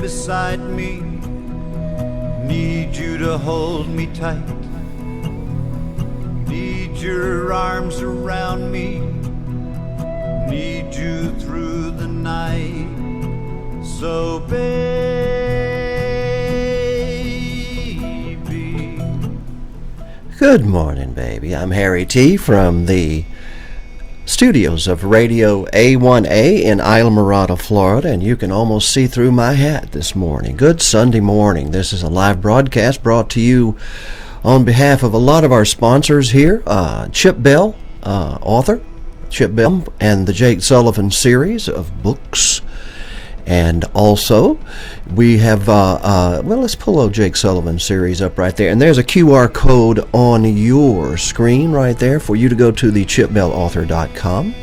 beside me. Need you to hold me tight. Need your arms around me. Need you through the night. So baby. Good morning, baby. I'm Harry T. from the studios of Radio A1A in Islamorada, Florida, and you can almost see through my hat this morning. Good Sunday morning. This is a live broadcast brought to you on behalf of a lot of our sponsors here. Chip Bell, author, Chip Bell, and the Jake Sullivan series of books. And also, we have, let's pull a Jake Sullivan series up right there. And there's a QR code on your screen right there for you to go to the chipbellauthor.com.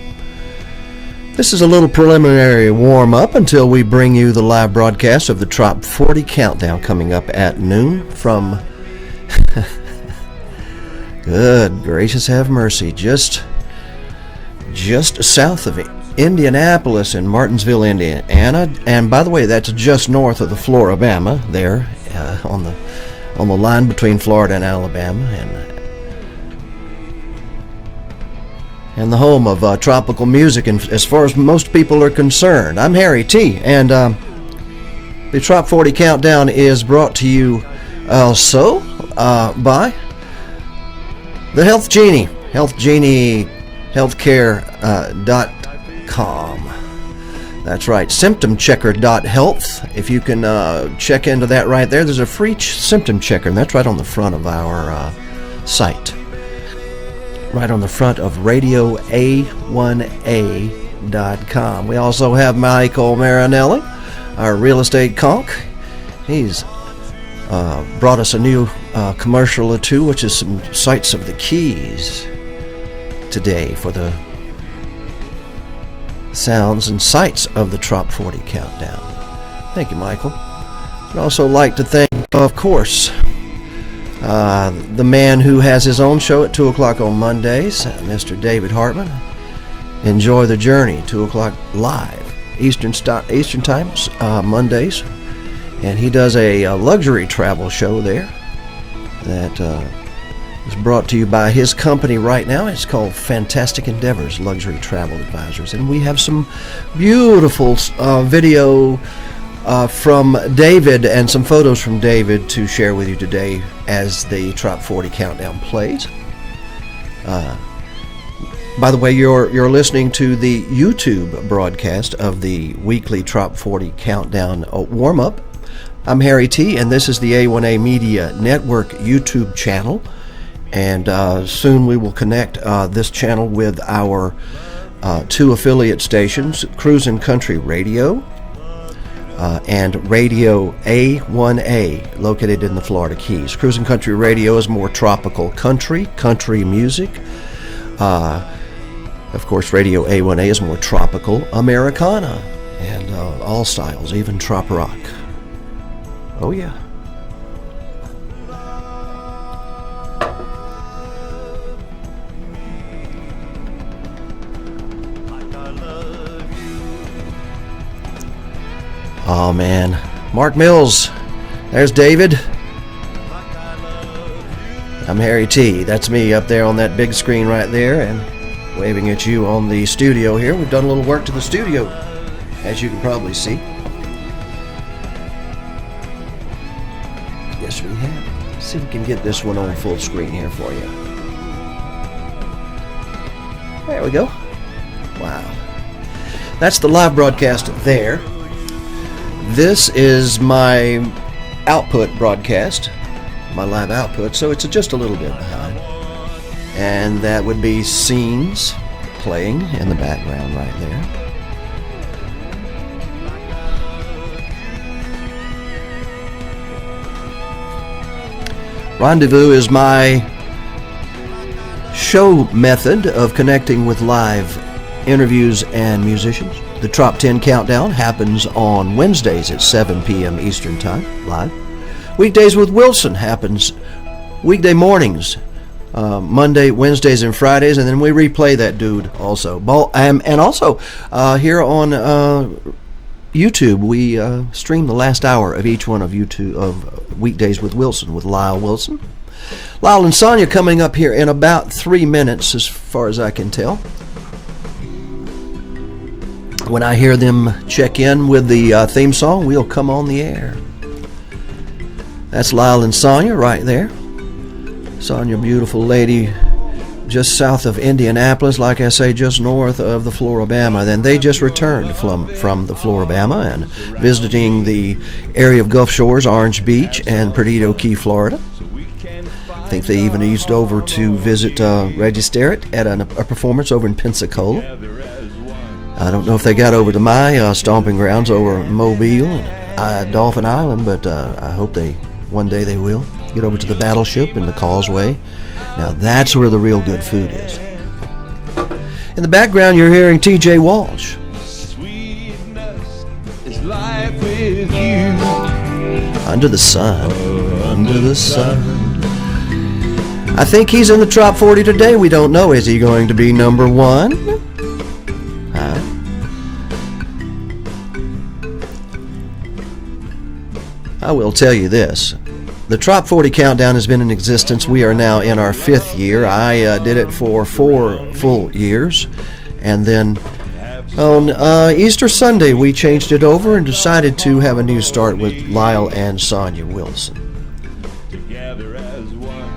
This is a little preliminary warm-up until we bring you the live broadcast of the Trop40 Countdown coming up at noon from, good gracious have mercy, just south of Indianapolis in Martinsville, Indiana, and by the way, that's just north of the Floribama there, on the line between Florida and Alabama, and the home of tropical music, and as far as most people are concerned. I'm Harry T, and the Trop40 Countdown is brought to you also by the Health Genie, healthcare.com. That's right, symptomchecker.health. If you can check into that right there, there's a free symptom checker, and that's right on the front of our site. Right on the front of radioa1a.com. We also have Michael Marinelli, our real estate conch. He's brought us a new commercial or two, which is some sights of the Keys today for the sounds and sights of the Trop40 Countdown. Thank you, Michael. I'd also like to thank, of course, the man who has his own show at 2 o'clock on Mondays, Mr. David Hartman. Enjoy the Journey, 2 o'clock live, Eastern Time, Mondays. And he does a luxury travel show there that is brought to you by his company right now. It's called Fantastic Endeavors Luxury Travel Advisors. And we have some beautiful video from David and some photos from David to share with you today as the Trop40 Countdown plays. By the way, you're listening to the YouTube broadcast of the weekly Trop40 Countdown warm-up. I'm Harry T, and this is the A1A Media Network YouTube channel. And soon we will connect this channel with our two affiliate stations, Cruisin' Country Radio and Radio A1A, located in the Florida Keys. Cruisin' Country Radio is more tropical country music. Of course, Radio A1A is more tropical Americana and all styles, even trop rock. Oh yeah. Oh man, Mark Mills, there's David. I'm Harry T. That's me up there on that big screen right there and waving at you on the studio here. We've done a little work to the studio, as you can probably see. Yes, we have. Let's see if we can get this one on full screen here for you. There we go. Wow. That's the live broadcast there. This is my output broadcast, my live output, so it's just a little bit behind. And that would be scenes playing in the background right there. Rendezvous is my show method of connecting with live interviews and musicians. The Trop 10 Countdown happens on Wednesdays at 7 p.m. Eastern Time, live. Weekdays with Wilson happens weekday mornings, Monday, Wednesdays, and Fridays, and then we replay that dude also. And also here on YouTube, we stream the last hour of each one of YouTube of Weekdays with Wilson, with Lyle Wilson. Lyle and Sonia coming up here in about 3 minutes, as far as I can tell. When I hear them check in with the theme song, we'll come on the air. That's Lyle and Sonia right there. Sonia, beautiful lady, just south of Indianapolis, like I say, just north of the Floribama. Then they just returned from the Floribama and visiting the area of Gulf Shores, Orange Beach, and Perdido Key, Florida. I think they even eased over to visit Reggie Sterrett at a performance over in Pensacola. I don't know if they got over to my stomping grounds over Mobile and Dolphin Island, but I hope one day they will get over to the Battleship and the Causeway. Now that's where the real good food is. In the background, you're hearing T.J. Walsh. Sweetness is life with you. Under the Sun. Under the Sun. I think he's in the Trop 40 today. We don't know. Is he going to be number one? Huh? I will tell you this. The Trop 40 Countdown has been in existence. We are now in our 5th year. I did it for 4 full years. And then on Easter Sunday, we changed it over and decided to have a new start with Lyle and Sonia Wilson.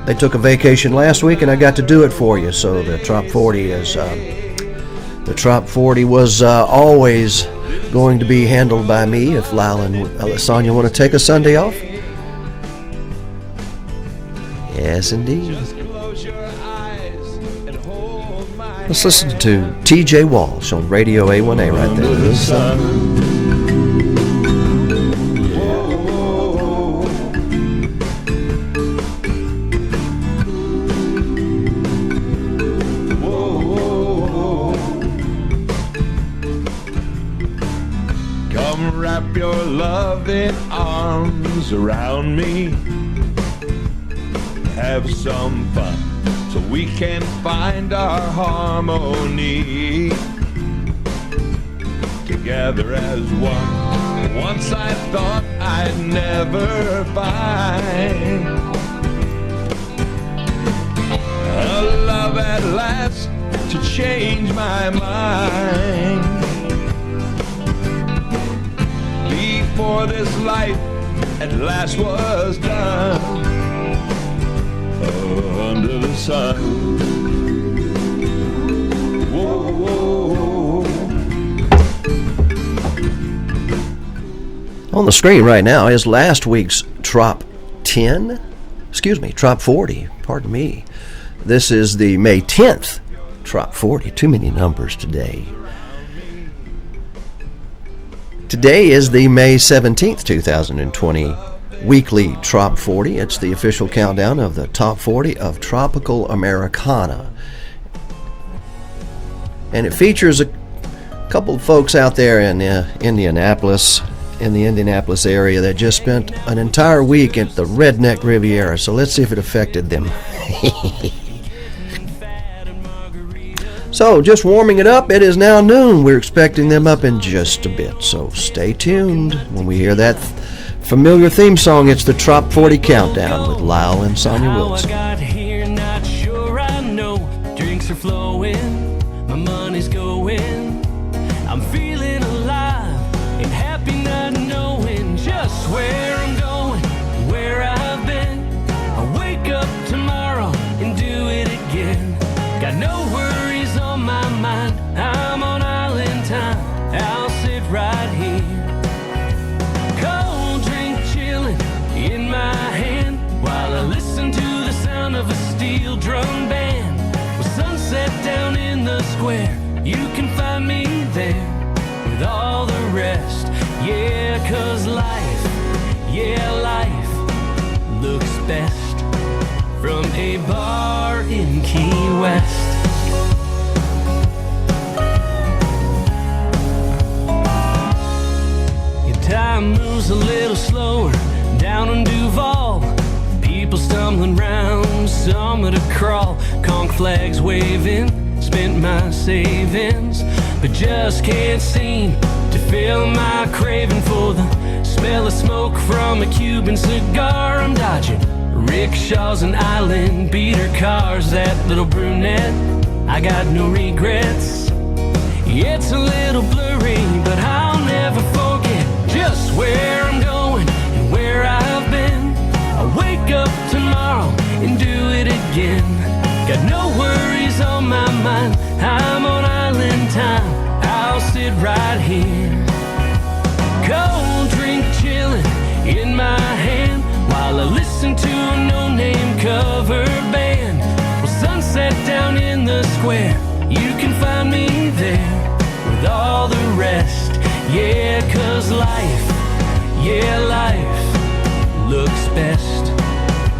They took a vacation last week, and I got to do it for you. So the Trop 40 is... the Trop 40 was always going to be handled by me if Lyle and Sonia want to take a Sunday off. Yes, indeed. Let's listen to T.J. Walsh on Radio A1A right there. Come wrap your loving arms around me. Have some fun so we can find our harmony together as one. Once I thought I'd never find a love at last to change my mind. Before this life at last was done, under the sun. Whoa, whoa. On the screen right now is last week's Trop 40, pardon me. This is the May 10th Trop 40. Too many numbers today. Today is the May 17th, 2020 weekly Trop 40. It's the official countdown of the top 40 of Tropical Americana. And it features a couple of folks out there in Indianapolis, in the Indianapolis area, that just spent an entire week at the Redneck Riviera. So let's see if it affected them. So, just warming it up. It is now noon. We're expecting them up in just a bit. So stay tuned. When we hear that familiar theme song, it's the Trop 40 Countdown with Lyle and Sonia Wilson. How I got here, not sure I know. Drinks are flowing, my money's going. I'm feeling alive and happy not knowing just where I'm going, where I've been. I'll wake up tomorrow and do it again. Got no worries on my mind, I'm on island time. I'll sit right here, cold drink chilling in my hand, while I listen to the sound of a steel drum band. With sunset down in the square, you can find me there with all the rest. Yeah, 'cause life looks best from a bar in Key West. Time moves a little slower down in Duval. People stumbling round, some at a crawl. Conch flags waving, spent my savings, but just can't seem to fill my craving for the smell of smoke from a Cuban cigar. I'm dodging rickshaws and island beater cars. That little brunette, I got no regrets. It's a little blurry, but I'll never forget just where I'm going and where I've been. I'll wake up tomorrow and do it again. Got no worries on my mind, I'm on island time. I'll sit right here, cold drink chilling in my hand, while I listen to a no-name cover band. Well, sunset down in the square, you can find me there with all the rest. Yeah, 'cause life, yeah, life looks best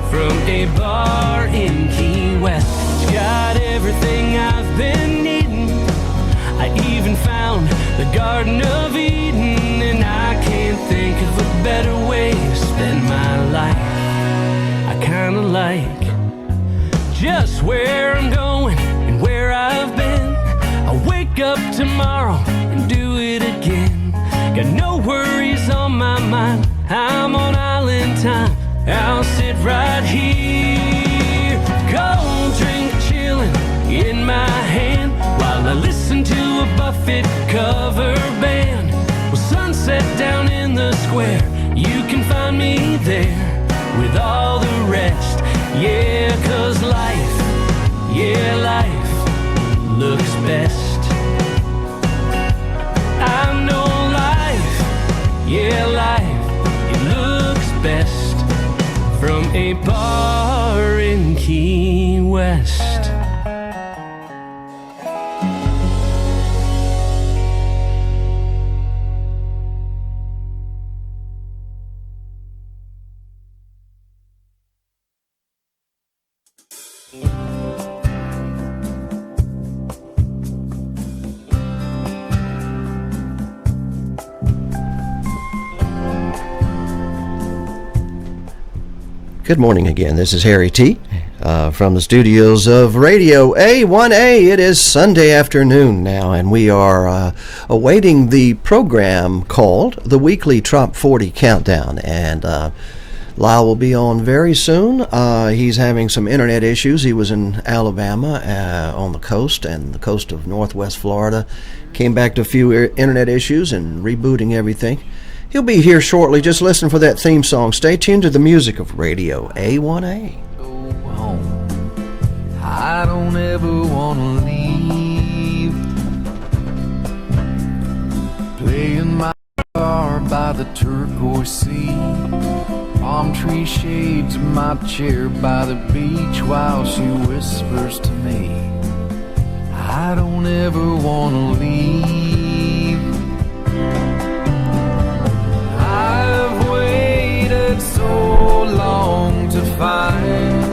from a bar in Key West. It's got everything I've been needing. I even found the Garden of Eden, and I can't think of a better way to spend my life. I kinda like just where I'm going and where I've been. I'll wake up tomorrow and do it again. Got no worries on my mind, I'm on island time. I'll sit right here, cold drink chilling in my hand, while I listen to a Buffett cover band. Well, sunset down in the square, you can find me there with all the rest. Yeah, 'cause life, yeah, life looks best. I know life, yeah, life, it looks best from a bar in Key West. Good morning again. This is Harry T. From the studios of Radio A1A. It is Sunday afternoon now, and we are awaiting the program called the weekly Trop40 Countdown. And Lyle will be on very soon. He's having some internet issues. He was in Alabama on the coast and the coast of Northwest Florida. Came back to a few internet issues and rebooting everything. He'll be here shortly. Just listen for that theme song. Stay tuned to the music of Radio A1A. Go home. I don't ever want to leave. Playing my guitar by the turquoise sea. Palm tree shades in my chair by the beach while she whispers to me, I don't ever want to leave. I've waited so long to find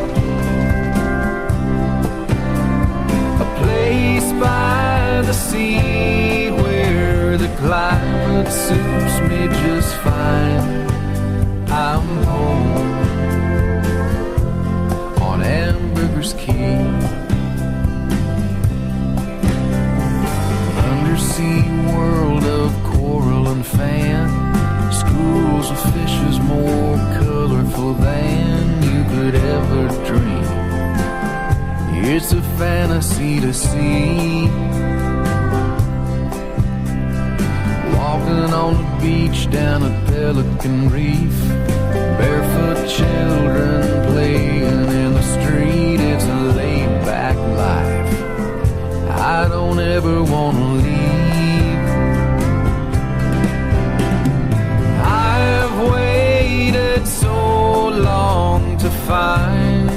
a place by the sea where the climate suits me just fine. I'm home on Hamburger's Key. Undersea world of coral and fan. Schools of fishes more colorful than you could ever dream. It's a fantasy to see. Walking on the beach down at Pelican Reef. Barefoot children playing in the street. It's a laid-back life. I don't ever want to leave. I've waited so long to find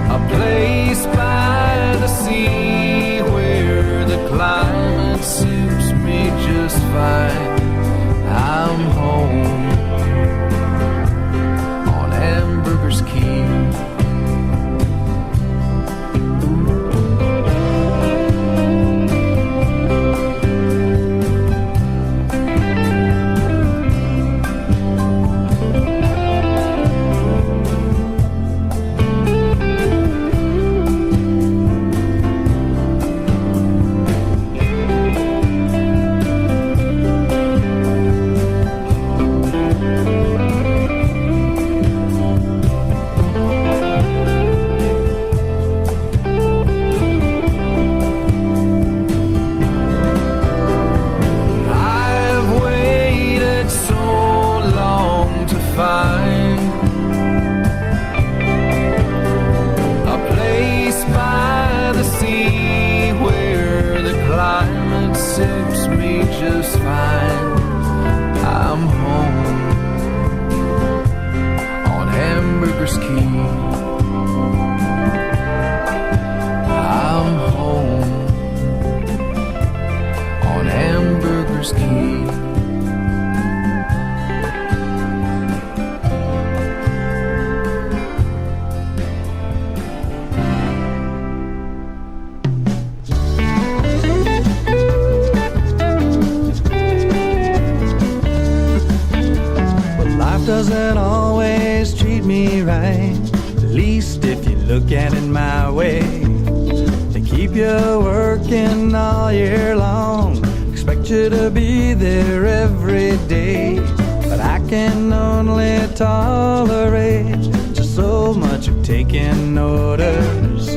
a place by the sea where the climate suits me just fine. I'm home on Hamburger's Key. Whispers Key. Doesn't always treat me right, at least if you look at it my way. They keep you working all year long, expect you to be there every day. But I can only tolerate just so much of taking orders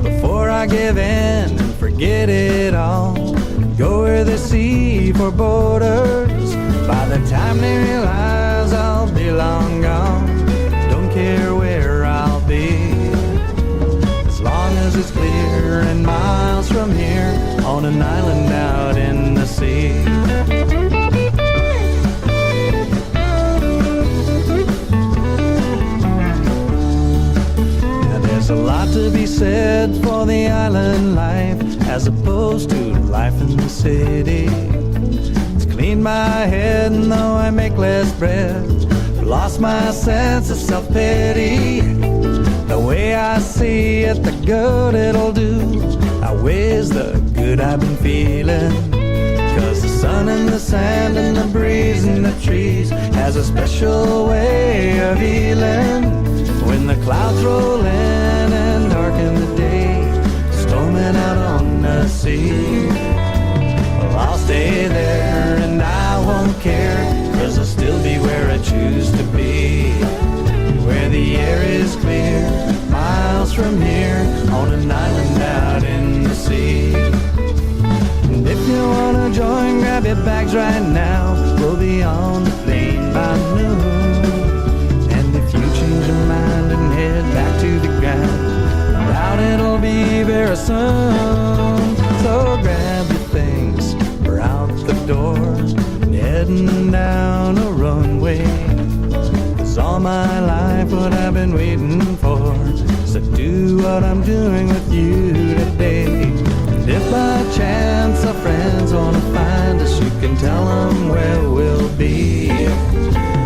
before I give in and forget it all. Go where they see for borders. By the time they realize I'll be long gone, don't care where I'll be, as long as it's clear and miles from here on an island out in the sea. Now there's a lot to be said for the island life as opposed to life in the city. Clean my head and though I make less bread, lost my sense of self-pity. The way I see it, the good it'll do outweighs the good I've been feeling. Cause the sun and the sand and the breeze and the trees has a special way of healing. When the clouds roll in and darken the day, storming out on the sea, well, I'll stay there and I won't care, cause I'll still be where I choose to be, where the air is clear, miles from here, on an island out in the sea. And if you wanna join, grab your bags right now, we'll be on the plane by noon. And if you change your mind and head back to the ground, I doubt it'll be very soon. So grab your things, we're out the door, heading down a runway. Cause all my life what I've been waiting for is to do what I'm doing with you today. And if by chance our friends wanna find us, you can tell them where we'll be,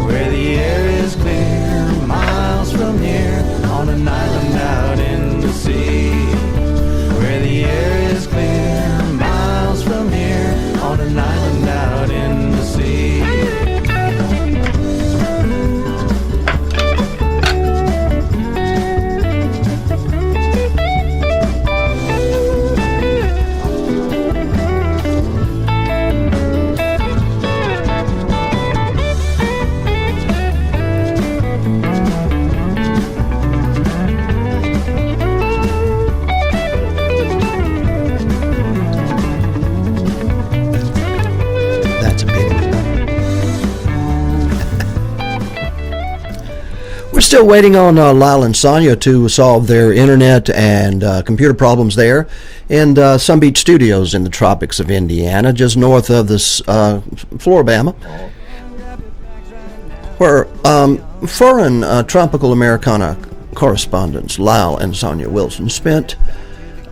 where the air is clear, miles from here, on an island out in the sea. Where the air is clear, miles from here, on an island out in the sea. Still waiting on Lyle and Sonia to solve their internet and computer problems there in Sun Beach Studios in the tropics of Indiana, just north of this Floribama, where foreign tropical Americana correspondents Lyle and Sonia Wilson spent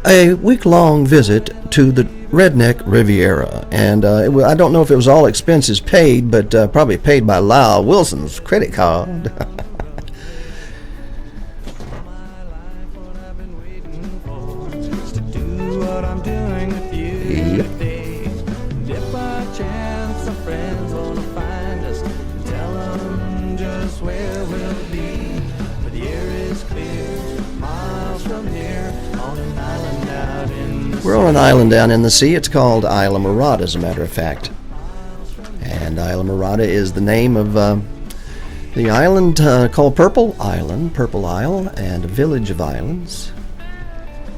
a week-long visit to the Redneck Riviera. And I don't know if it was all expenses paid, but probably paid by Lyle Wilson's credit card. We're on an island down in the sea. It's called Islamorada, as a matter of fact. And Islamorada is the name of the island called Purple Island, Purple Isle, and a village of islands.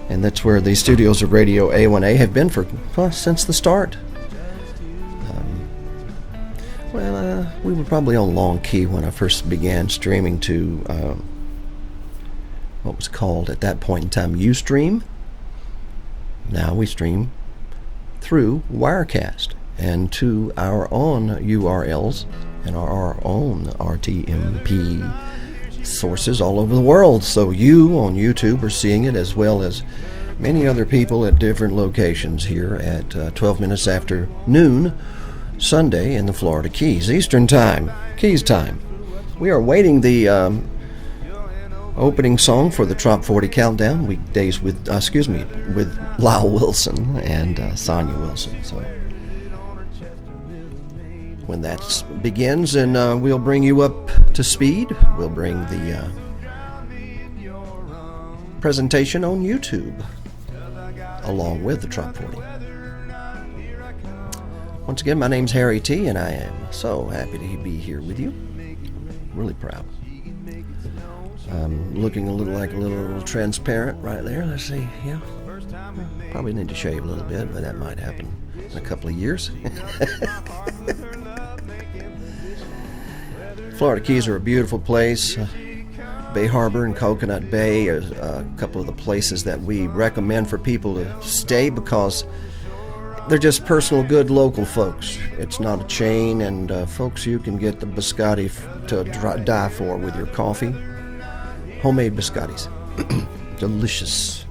And that's where the studios of Radio A1A have been for since the start. We were probably on Long Key when I first began streaming to what was called at that point in time Ustream. Now we stream through Wirecast and to our own URLs and our own RTMP sources all over the world. So you on YouTube are seeing it, as well as many other people at different locations here at 12 minutes after noon Sunday in the Florida Keys, Eastern Time, Keys Time. We are waiting the opening song for the Trop 40 Countdown, weekdays with Lyle Wilson and Sonia Wilson. So when that begins, and we'll bring you up to speed. We'll bring the presentation on YouTube along with the Trop 40. Once again, my name's Harry T, and I am so happy to be here with you. Really proud. Looking a little transparent right there. Let's see. Yeah, probably need to shave a little bit, but that might happen in a couple of years. Florida Keys are a beautiful place. Bay Harbor and Coconut Bay are a couple of the places that we recommend for people to stay because they're just personal, good local folks. It's not a chain, and folks, you can get the biscotti to die for with your coffee. Homemade biscottis. Delicious.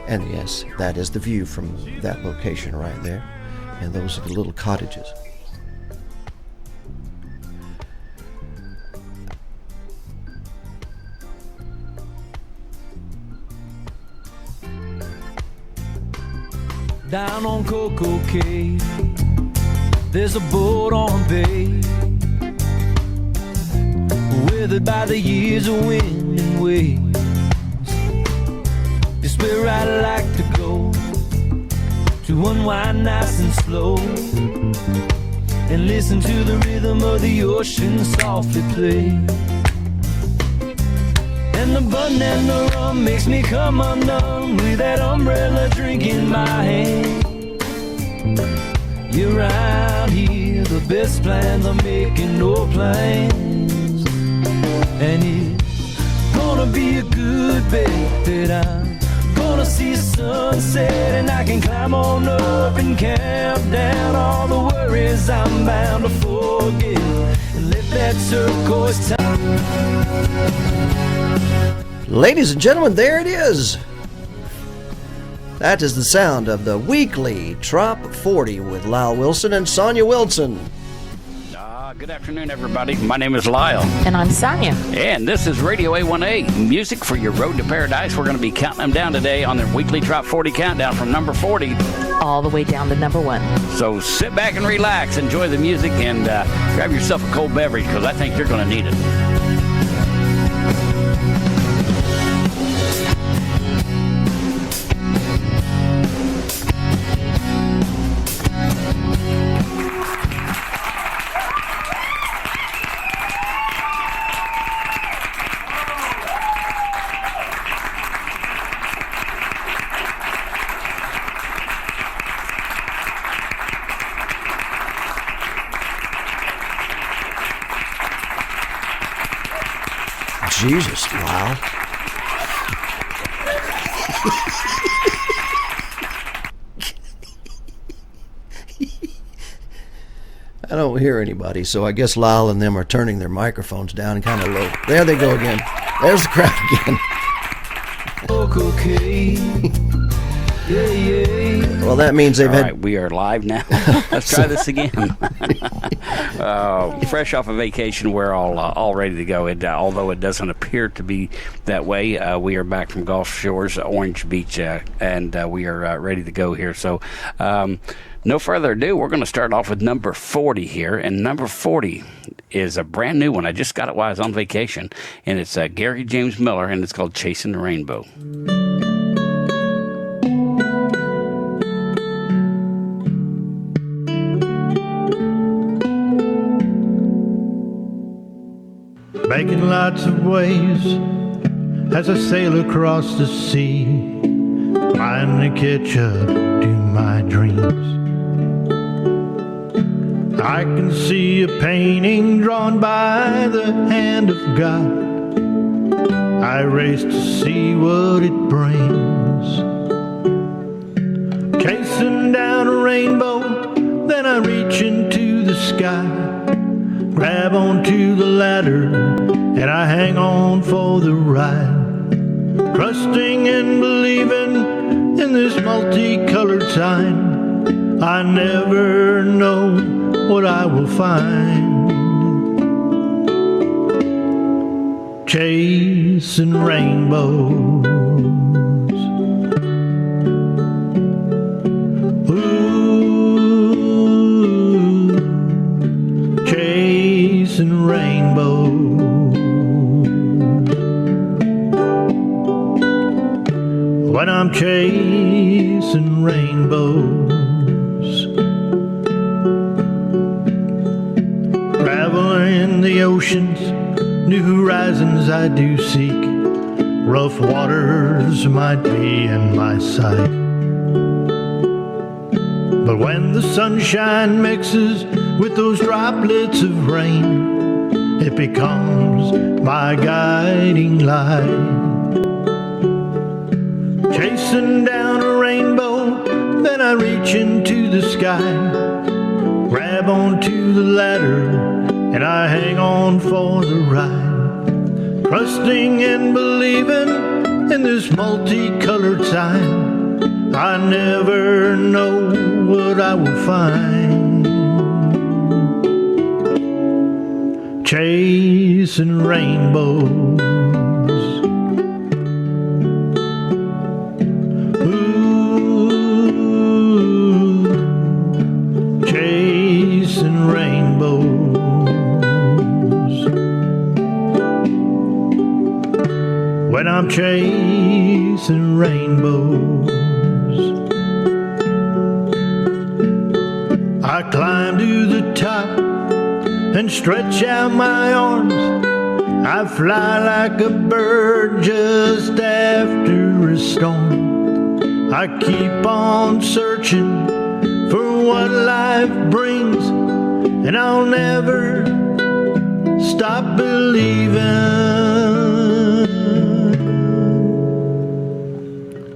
And yes, that is the view from that location right there. And those are the little cottages. Down on Coco Cay, there's a boat on bay, weathered by the years of wind and waves. It's where I like to go to unwind nice and slow and listen to the rhythm of the ocean softly play. And the bun and the rum makes me come undone with that umbrella drink in my hand. You're around here, the best plans are making no plans. And it's gonna be a good bet that I'm gonna see sunset, and I can climb on up and camp down all the worries I'm bound to forget and let that turquoise time. Ladies and gentlemen, there it is. That is the sound of the weekly Trop 40 with Lyle Wilson and Sonia Wilson. Good afternoon, everybody. My name is Lyle. And I'm Sonia. And this is Radio A1A, music for your road to paradise. We're going to be counting them down today on their weekly Trop 40 countdown from number 40 all the way down to number 1. So sit back and relax, enjoy the music, and grab yourself a cold beverage because I think you're going to need it. Jesus, wow. I don't hear anybody, so I guess Lyle and them are turning their microphones down kind of low. There they go again. There's the crowd again. Well, that means they've had... All right, we are live now. Let's try this again. Fresh off a vacation, we're all ready to go. Although it doesn't appear to be that way, we are back from Gulf Shores, Orange Beach, and we are ready to go here. So no further ado, we're going to start off with number 40 here. And number 40 is a brand new one. I just got it while I was on vacation. And it's Gary James Miller, and it's called Chasing the Rainbow. Making lots of waves as I sail across the sea, trying to catch up to my dreams. I can see a painting drawn by the hand of God. I race to see what it brings. Chasing down a rainbow, then I reach into the sky, grab onto the ladder, and I hang on for the ride, trusting and believing in this multicolored sign. I never know what I will find. Chasing rainbows. Ooh, chasing rainbows. When I'm chasing rainbows, traveling the oceans, new horizons I do seek. Rough waters might be in my sight, but when the sunshine mixes with those droplets of rain, it becomes my guiding light. Chasing down a rainbow, then I reach into the sky, grab onto the ladder, and I hang on for the ride, trusting and believing in this multicolored sign. I never know what I will find. Chasing rainbows. When I'm chasing rainbows, I climb to the top and stretch out my arms. I fly like a bird just after a storm. I keep on searching for what life brings, and I'll never stop believing.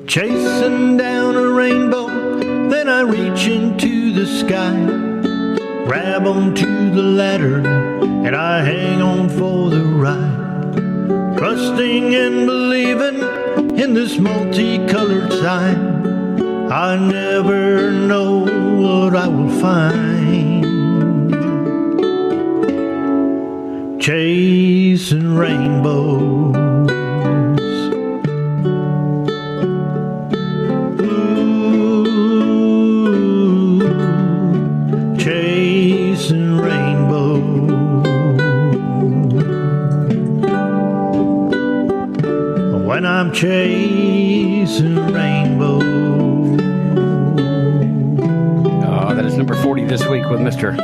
Chasing down a rainbow, then I reach into the sky, grab onto the ladder, and I hang on for the ride, trusting and believing in this multicolored sign. I never know what I will find. Chasing rainbows. When I'm chasing rainbows. Oh, that is number 40 this week with Mr.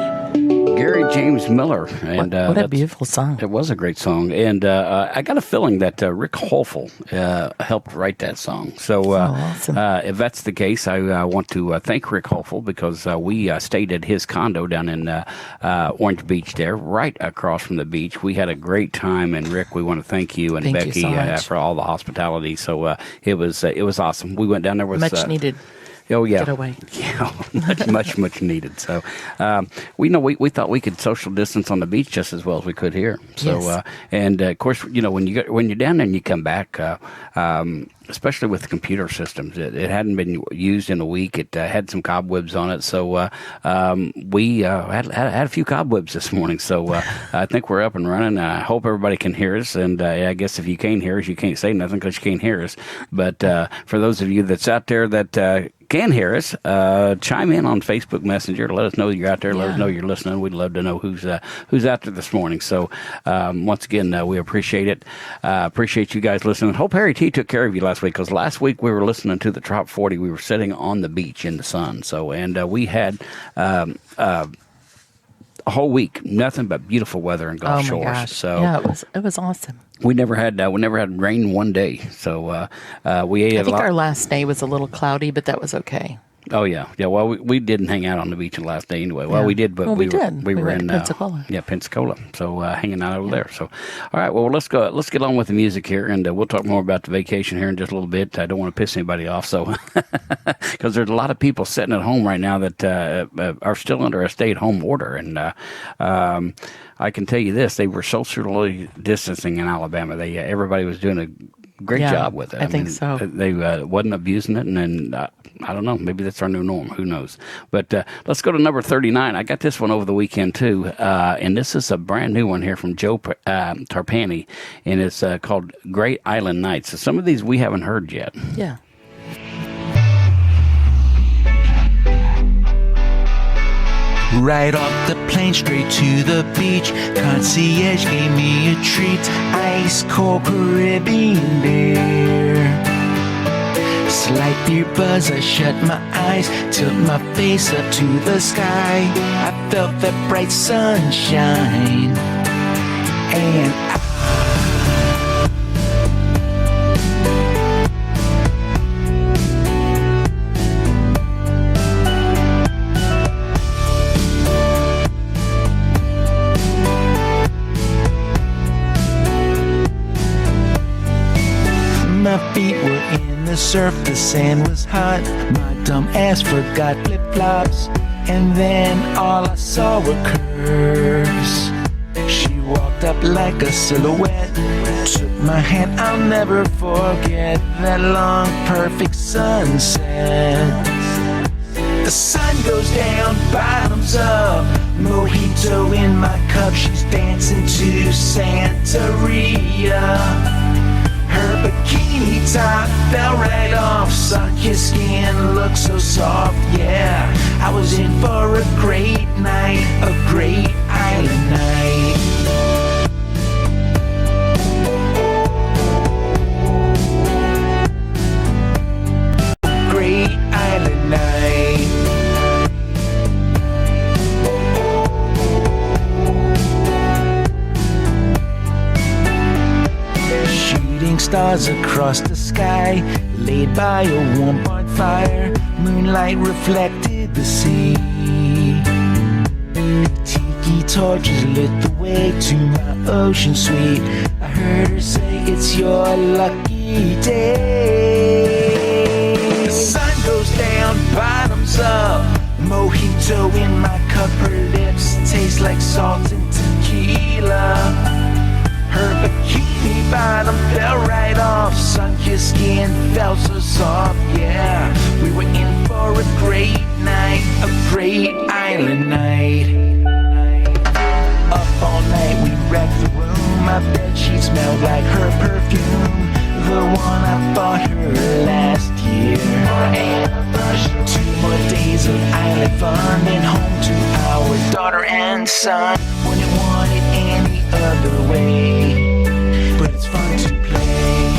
Gary James Miller. And what a beautiful song. It was a great song. And I got a feeling that Rick Holfel helped write that song. So awesome. If that's the case, I want to thank Rick Holfel, because we stayed at his condo down in Orange Beach there, right across from the beach. We had a great time. And Rick, we want to thank you and Thank Becky you so much. for all the hospitality. So it was awesome. We went down there with... Much needed. Oh yeah, Getaway. Yeah, much needed. So, we thought we could social distance on the beach just as well as we could here. So, Yes. And of course, when you're down there and you come back, especially with the computer systems, it hadn't been used in a week. It had some cobwebs on it, so we had a few cobwebs this morning. So I think we're up and running. I hope everybody can hear us, and I guess if you can't hear us, you can't say nothing because you can't hear us. But for those of you that's out there that can hear us, chime in on Facebook Messenger. Let us know you're out there. Let us know you're listening. We'd love to know who's out there this morning. So once again, we appreciate it. Appreciate you guys listening. Hope Harry T took care of you last week, because last week we were listening to the Trop 40. We were sitting on the beach in the sun. So we had a whole week nothing but beautiful weather in Gulf Shores. Gosh. So yeah, it was awesome. We never had rain one day. So we ate I a think lot. our last day was a little cloudy, but that was okay. Oh yeah. Well, we didn't hang out on the beach the last day anyway. Well, Yeah. we did, but Well, we were did. we We were went in to Pensacola. Pensacola. So hanging out over there. So, all right. Well, let's go. Let's get on with the music here, and we'll talk more about the vacation here in just a little bit. I don't want to piss anybody off, so because there's a lot of people sitting at home right now that are still under a stay-at-home order, and I can tell you this: they were socially distancing in Alabama. Everybody was doing great Yeah, job with it. I think so. They wasn't abusing it, and then I don't know, maybe that's our new norm. Who knows? But let's go to number 39. I got this one over the weekend too, and this is a brand new one here from Joe Tarpani, and it's called "Great Island Nights." So some of these we haven't heard yet. Yeah. Right off the plane, straight to the beach. Concierge gave me a treat. Ice cold Caribbean beer. Slight beer buzz, I shut my eyes. Tilt my face up to the sky. I felt that bright sunshine. And my feet were in the surf, the sand was hot. My dumb ass forgot flip-flops, and then all I saw were curves. She walked up like a silhouette, took my hand, I'll never forget that long, perfect sunset. The sun goes down, bottoms up, mojito in my cup, she's dancing to Santeria. Her bikini top fell right off, suck your skin, look so soft, yeah. I was in for a great night, a great island night. Great island night. Shooting stars across the sky, laid by a warm bonfire. Moonlight reflected the sea. Tiki torches lit the way to my ocean suite. I heard her say it's your lucky day. The sun goes down, bottoms up, mojito in my cup. Her lips taste like salt and tequila. Her bikini bottom fell right off, sunk your skin, felt so soft, yeah. We were in for a great night, a great island night. Up all night, we wrecked the room. My bedsheet smelled like her perfume, the one I bought her last year. And 2 more days of island fun, then home to our daughter and son. Wouldn't want it any other way, but it's fun to play.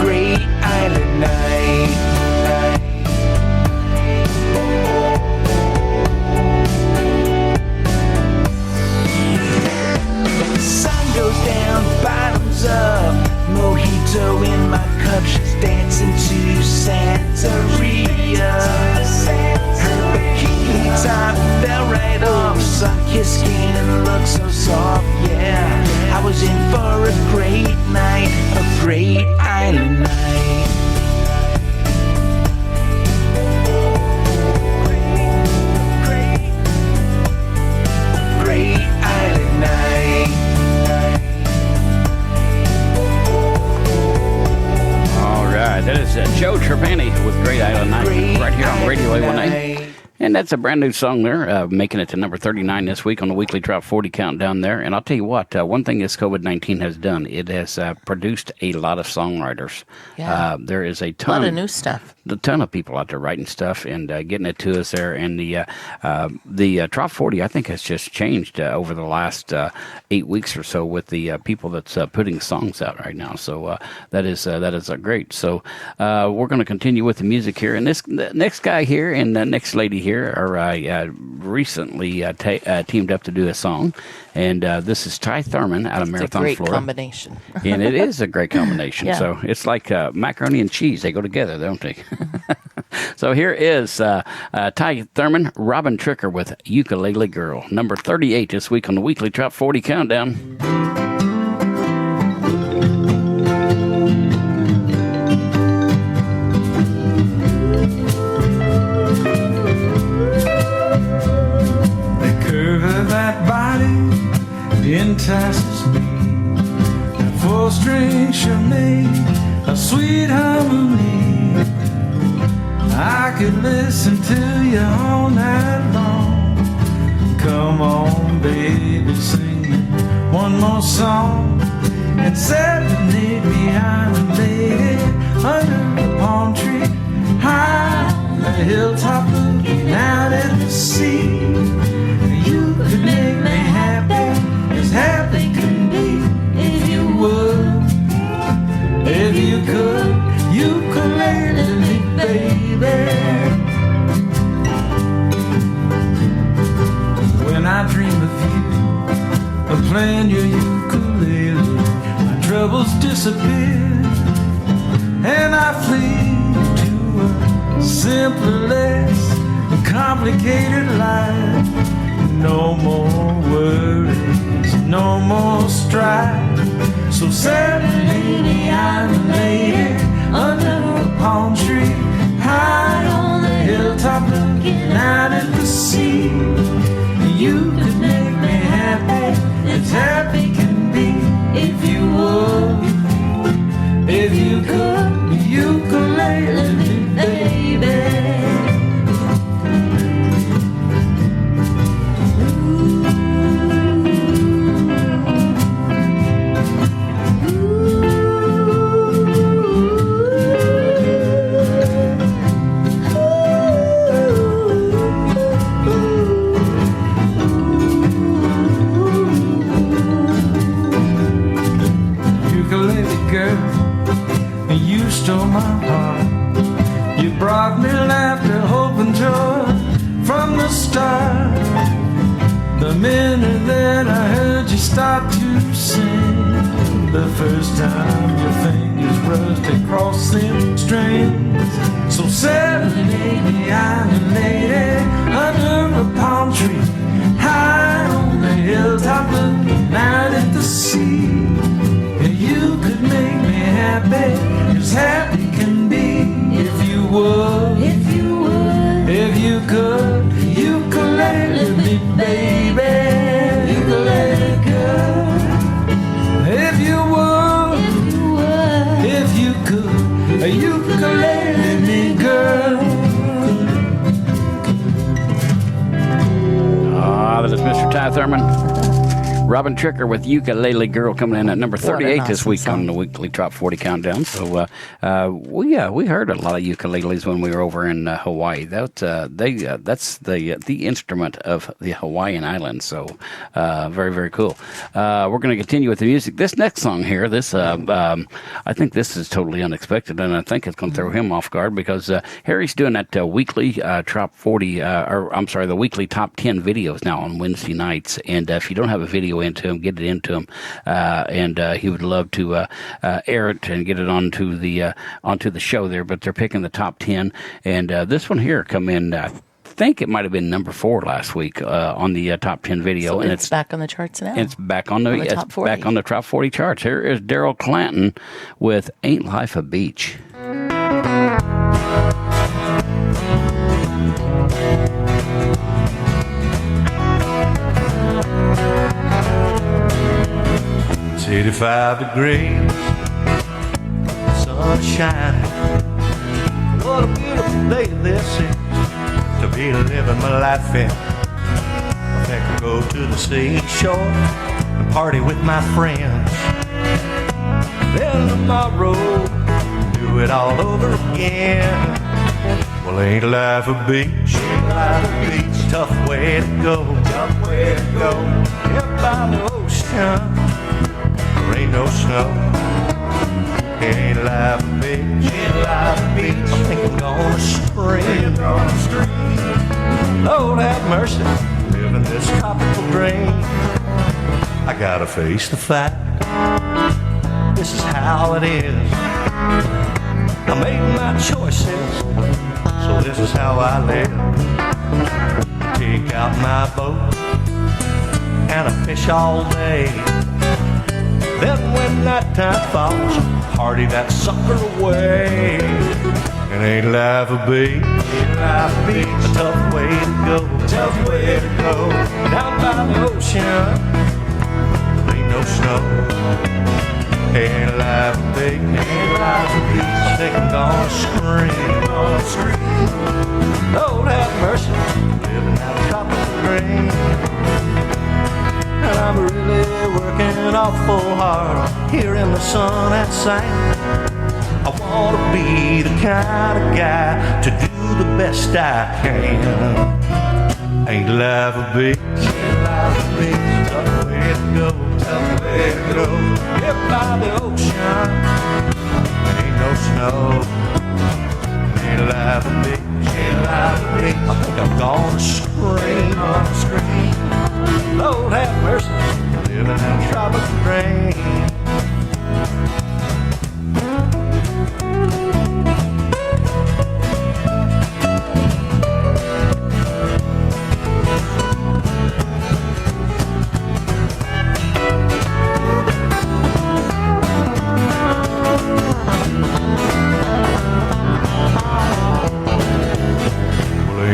Great island night. The sun goes down, bottoms up, mojito in my cup, she's dancing to Santeria. Her bikini top fell right off, suck your skin and look so soft, yeah. I was in for a great night, a great island night. Great island night. All right, that is Joe Trapani with Great Island Night right here on Radio A1A. And that's a brand new song there, making it to number 39 this week on the weekly Trop 40 countdown there. And I'll tell you what, one thing this COVID-19 has done, it has produced a lot of songwriters. Yeah. There is a A ton lot of new stuff. a ton of people out there writing stuff and getting it to us there. And the Trop 40, I think, has just changed over the last 8 weeks or so with the people that's putting songs out right now. So that is great. So we're going to continue with the music here. And the next guy here and the next lady here are recently teamed up to do a song. And this is Ty Thurman out of Marathon, Florida. It's a great Florida. combination. And it is a great combination. Yeah. So it's like macaroni and cheese. They go together, don't they? So here is Ty Thurman, Robin Tricker with Ukulele Girl, number 38 this week on the weekly Trop 40 countdown. The entices me. And four strings should make a sweet harmony. I could listen to you all night long. Come on, baby, sing me one more song and serenade me. I'm a lady under the palm tree, high on the hilltop looking out at the sea. You could make me happy can be, if you would, if you could, ukulele me, baby. When I dream of you, of playing your ukulele, my troubles disappear, and I flee to a simpler, less complicated life. No more worries, no more strife. So serenade, I'm a lady under a palm tree, high on the hilltop looking out at the sea. You could make me happy, as happy can be, if you would, if you could, ukulele me, baby. Stole my heart. You brought me laughter, hope and joy from the start. The minute that I heard you start to sing, the first time your fingers brushed across them strings. So serenade, I'm a lady under a palm tree, high on the hilltop looking out at the sea. You could make me happy, as happy can be, if you would, if you would, if you could, ukulele me, baby, ukulele girl. If you would, if you could, ukulele me, girl. Ah, that is Mr. Ty Thurman. Robin Tricker with Ukulele Girl coming in at number 38 this week on the weekly Top 40 Countdown. So we heard a lot of ukuleles when we were over in Hawaii. That's the instrument of the Hawaiian Islands. So very, very cool. We're going to continue with the music. This next song here, I think this is totally unexpected, and I think it's going to throw him off guard because Harry's doing that weekly Top 40, the weekly Top 10 videos now on Wednesday nights. And if you don't have a video into him, get it into him, and he would love to air it and get it onto the show there. But they're picking the top 10, and this one here come in. I think it might have been number 4 last week on the top 10 video, so and it's back on the charts now. It's back on the top 40. Back on the top 40 charts. Here is Daryl Clanton with "Ain't Life a Beach." It's 85 degrees, sun shining. What a beautiful day this is to be living my life in. I think I'll go to the seashore and party with my friends. Then tomorrow, do it all over again. Well, ain't life a beach? Ain't life a beach? Tough way to go. Tough way to go. Here by the ocean, there ain't no snow. Ain't life a beach? Ain't life a beach? I think I'm gonna scream. Lord have mercy, living this tropical dream. I gotta face the fact, this is how it is. I made my choices, so this is how I live. Take out my boat and I fish all day. Then when night time falls, party that sucker away. And ain't life a beach? Ain't life a beach? A tough way to go. Tough way to go. Down by the ocean, there ain't no snow. Ain't alive, baby. Ain't alive, baby. I think I'm gonna scream. Lord have mercy, living out tropical green. And I'm really working awful hard here in the sun and sand. I want to be the kind of guy to do the best I can. Ain't alive a beach, tough way to go, tough way to go. Live by the ocean, ain't no snow. Ain't alive a beach, I think I'm gonna scream. Lord have mercy, living in tropical rain.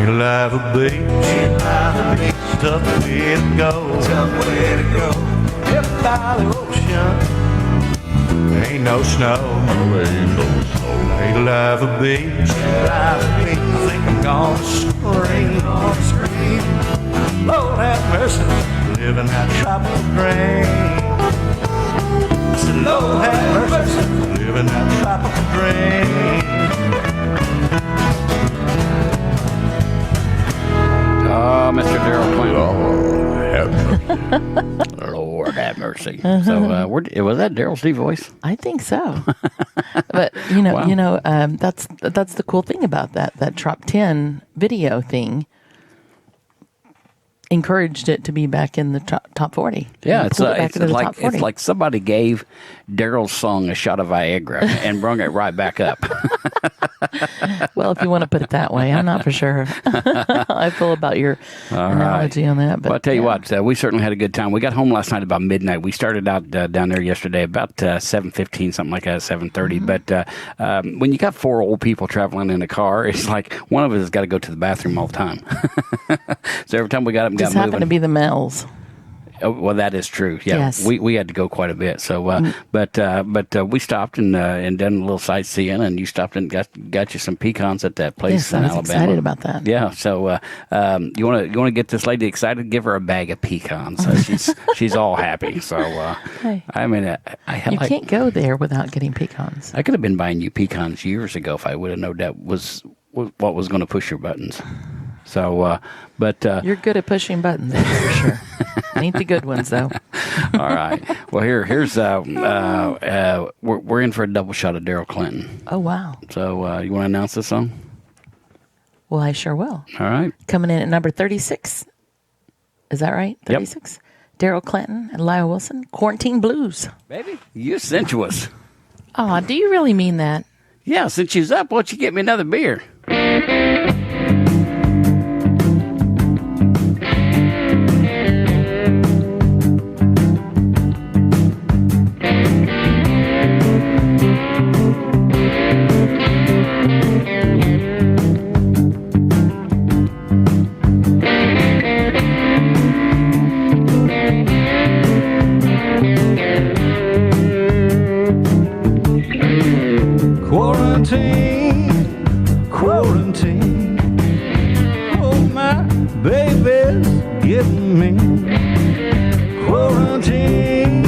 Alive a beach, tough way to go, If by the ocean, ain't no snow, Ain't alive a beach, I think I'm gonna scream, Lord have mercy, living that tropical rain. I said, Lord have mercy, living that tropical rain. Oh, Mr. Daryl Clinton. Lord have mercy. So, was that Daryl's D voice? I think so. But wow. That's the cool thing about that Trop 10 video thing. Encouraged it to be back in the top 40. Yeah, it's like somebody gave Daryl's song a shot of Viagra and brung it right back up. Well, if you want to put it that way, I'm not for sure. I feel about your analogy on that. But I'll tell you what, we certainly had a good time. We got home last night about midnight. We started out down there yesterday about 7:15, something like that, 7:30. Mm-hmm. But when you got four old people traveling in a car, it's like one of us has got to go to the bathroom all the time. So every time we got up and got moving. Just happened to be the males. Well, that is true. Yeah, yes. we had to go quite a bit. So, but we stopped and done a little sightseeing, and you stopped and got you some pecans at that place in Alabama. Excited about that. Yeah. So, you want to get this lady excited? Give her a bag of pecans. She's all happy. So, hey, I mean, you can't go there without getting pecans. I could have been buying you pecans years ago if I would have known that was what was going to push your buttons. So, but you're good at pushing buttons, that's for sure. Ain't the good ones though. All right. Well, here's we're in for a double shot of Daryl Clinton. Oh wow! So you want to announce this song? Well, I sure will. All right. Coming in at number 36. Is that right? 36. Yep. Daryl Clinton and Lyle Wilson. Quarantine Blues. Baby, you sensuous. Oh, do you really mean that? Yeah. Since she's up, why don't you get me another beer? Quarantine, oh my baby's getting me. Quarantine,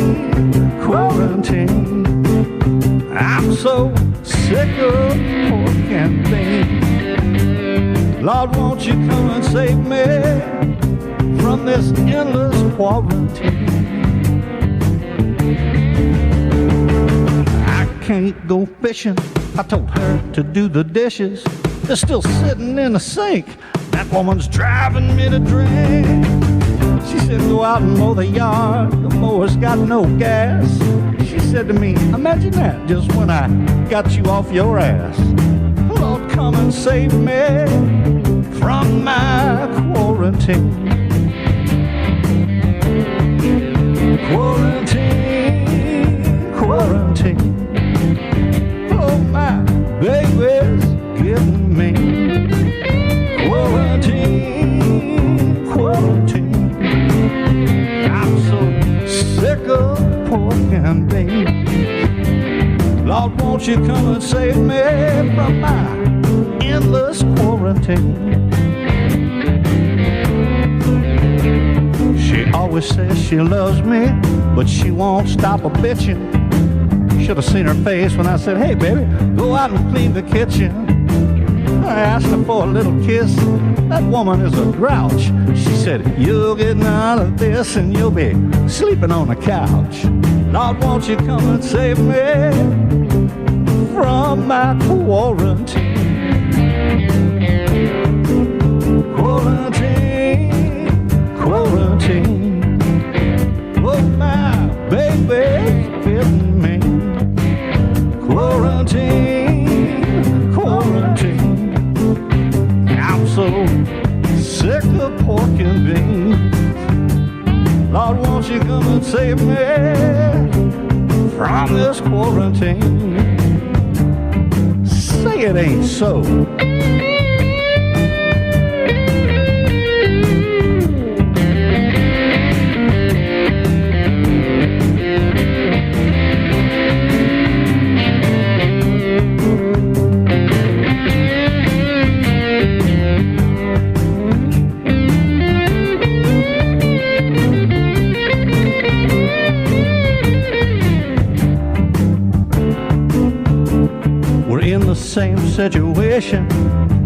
I'm so sick of poor campaign. Lord, won't you come and save me from this endless quarantine? I can't go fishing. I told her to do the dishes. They're still sitting in the sink. That woman's driving me to drink. She said, go out and mow the yard. The mower's got no gas. She said to me, imagine that, just when I got you off your ass. Lord, come and save me from my quarantine. Quarantine. Oh, my baby's getting me. Quarantine. I'm so sick of Lord, won't you come and save me from my endless quarantine? She always says she loves me, but she won't stop a bitching. Should have seen her face when I said, hey baby, go out and clean the kitchen. I asked her for a little kiss. That woman is a grouch. She said, you'll get none of this and you'll be sleeping on the couch. Lord, won't you come and save me from my quarantine? Quarantine, quarantine. Oh, my baby's getting me. Quarantine, quarantine. I'm so sick of pork and beans. Lord, won't you come and save me from this quarantine? Say it ain't so. Same situation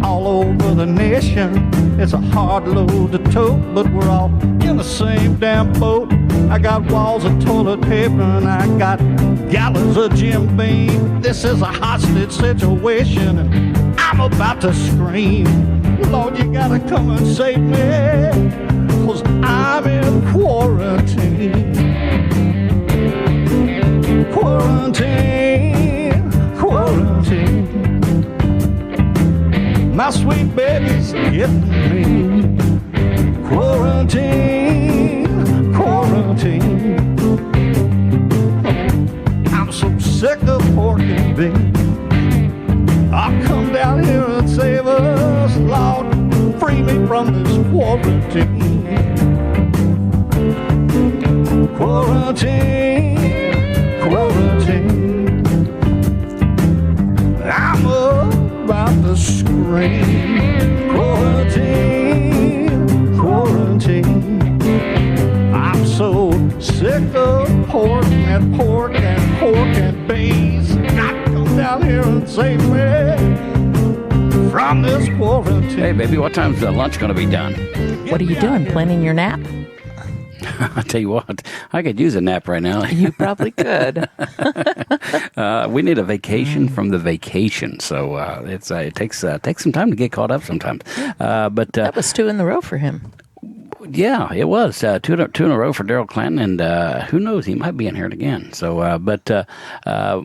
all over the nation. It's a hard load to tote, but we're all in the same damn boat. I got walls of toilet paper and I got gallons of Jim Beam. This is a hostage situation and I'm about to scream. Lord, you gotta come and save me, 'cause I'm in quarantine. Quarantine, quarantine. My sweet baby's getting me. Quarantine, quarantine. I'm so sick of pork and beans. I'll come down here and save us, Lord. Free me from this quarantine. Quarantine, quarantine. I'm about to scream. Quarantine, quarantine. I'm so sick of pork and pork and pork and beans. Got to come down here and save me from this quarantine. Hey, baby, what time's the lunch going to be done? What are you doing? Planning your nap? I tell you what, I could use a nap right now. You probably could. We need a vacation from the vacation, so it takes some time to get caught up sometimes. But that was 2 in the row for him. Yeah, it was two in a row for Daryl Clanton, and who knows, he might be in here again. So, but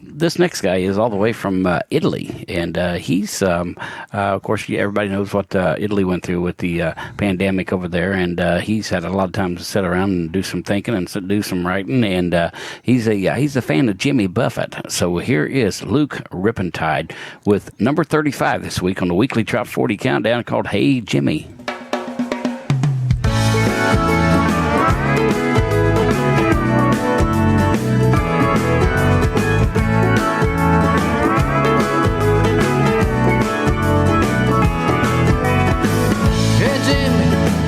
this next guy is all the way from Italy, and he's, of course, everybody knows what Italy went through with the pandemic over there, and he's had a lot of time to sit around and do some thinking and do some writing, and he's a fan of Jimmy Buffett. So here is Luke Rippentide with number 35 this week on the weekly Trop 40 countdown called Hey Jimmy.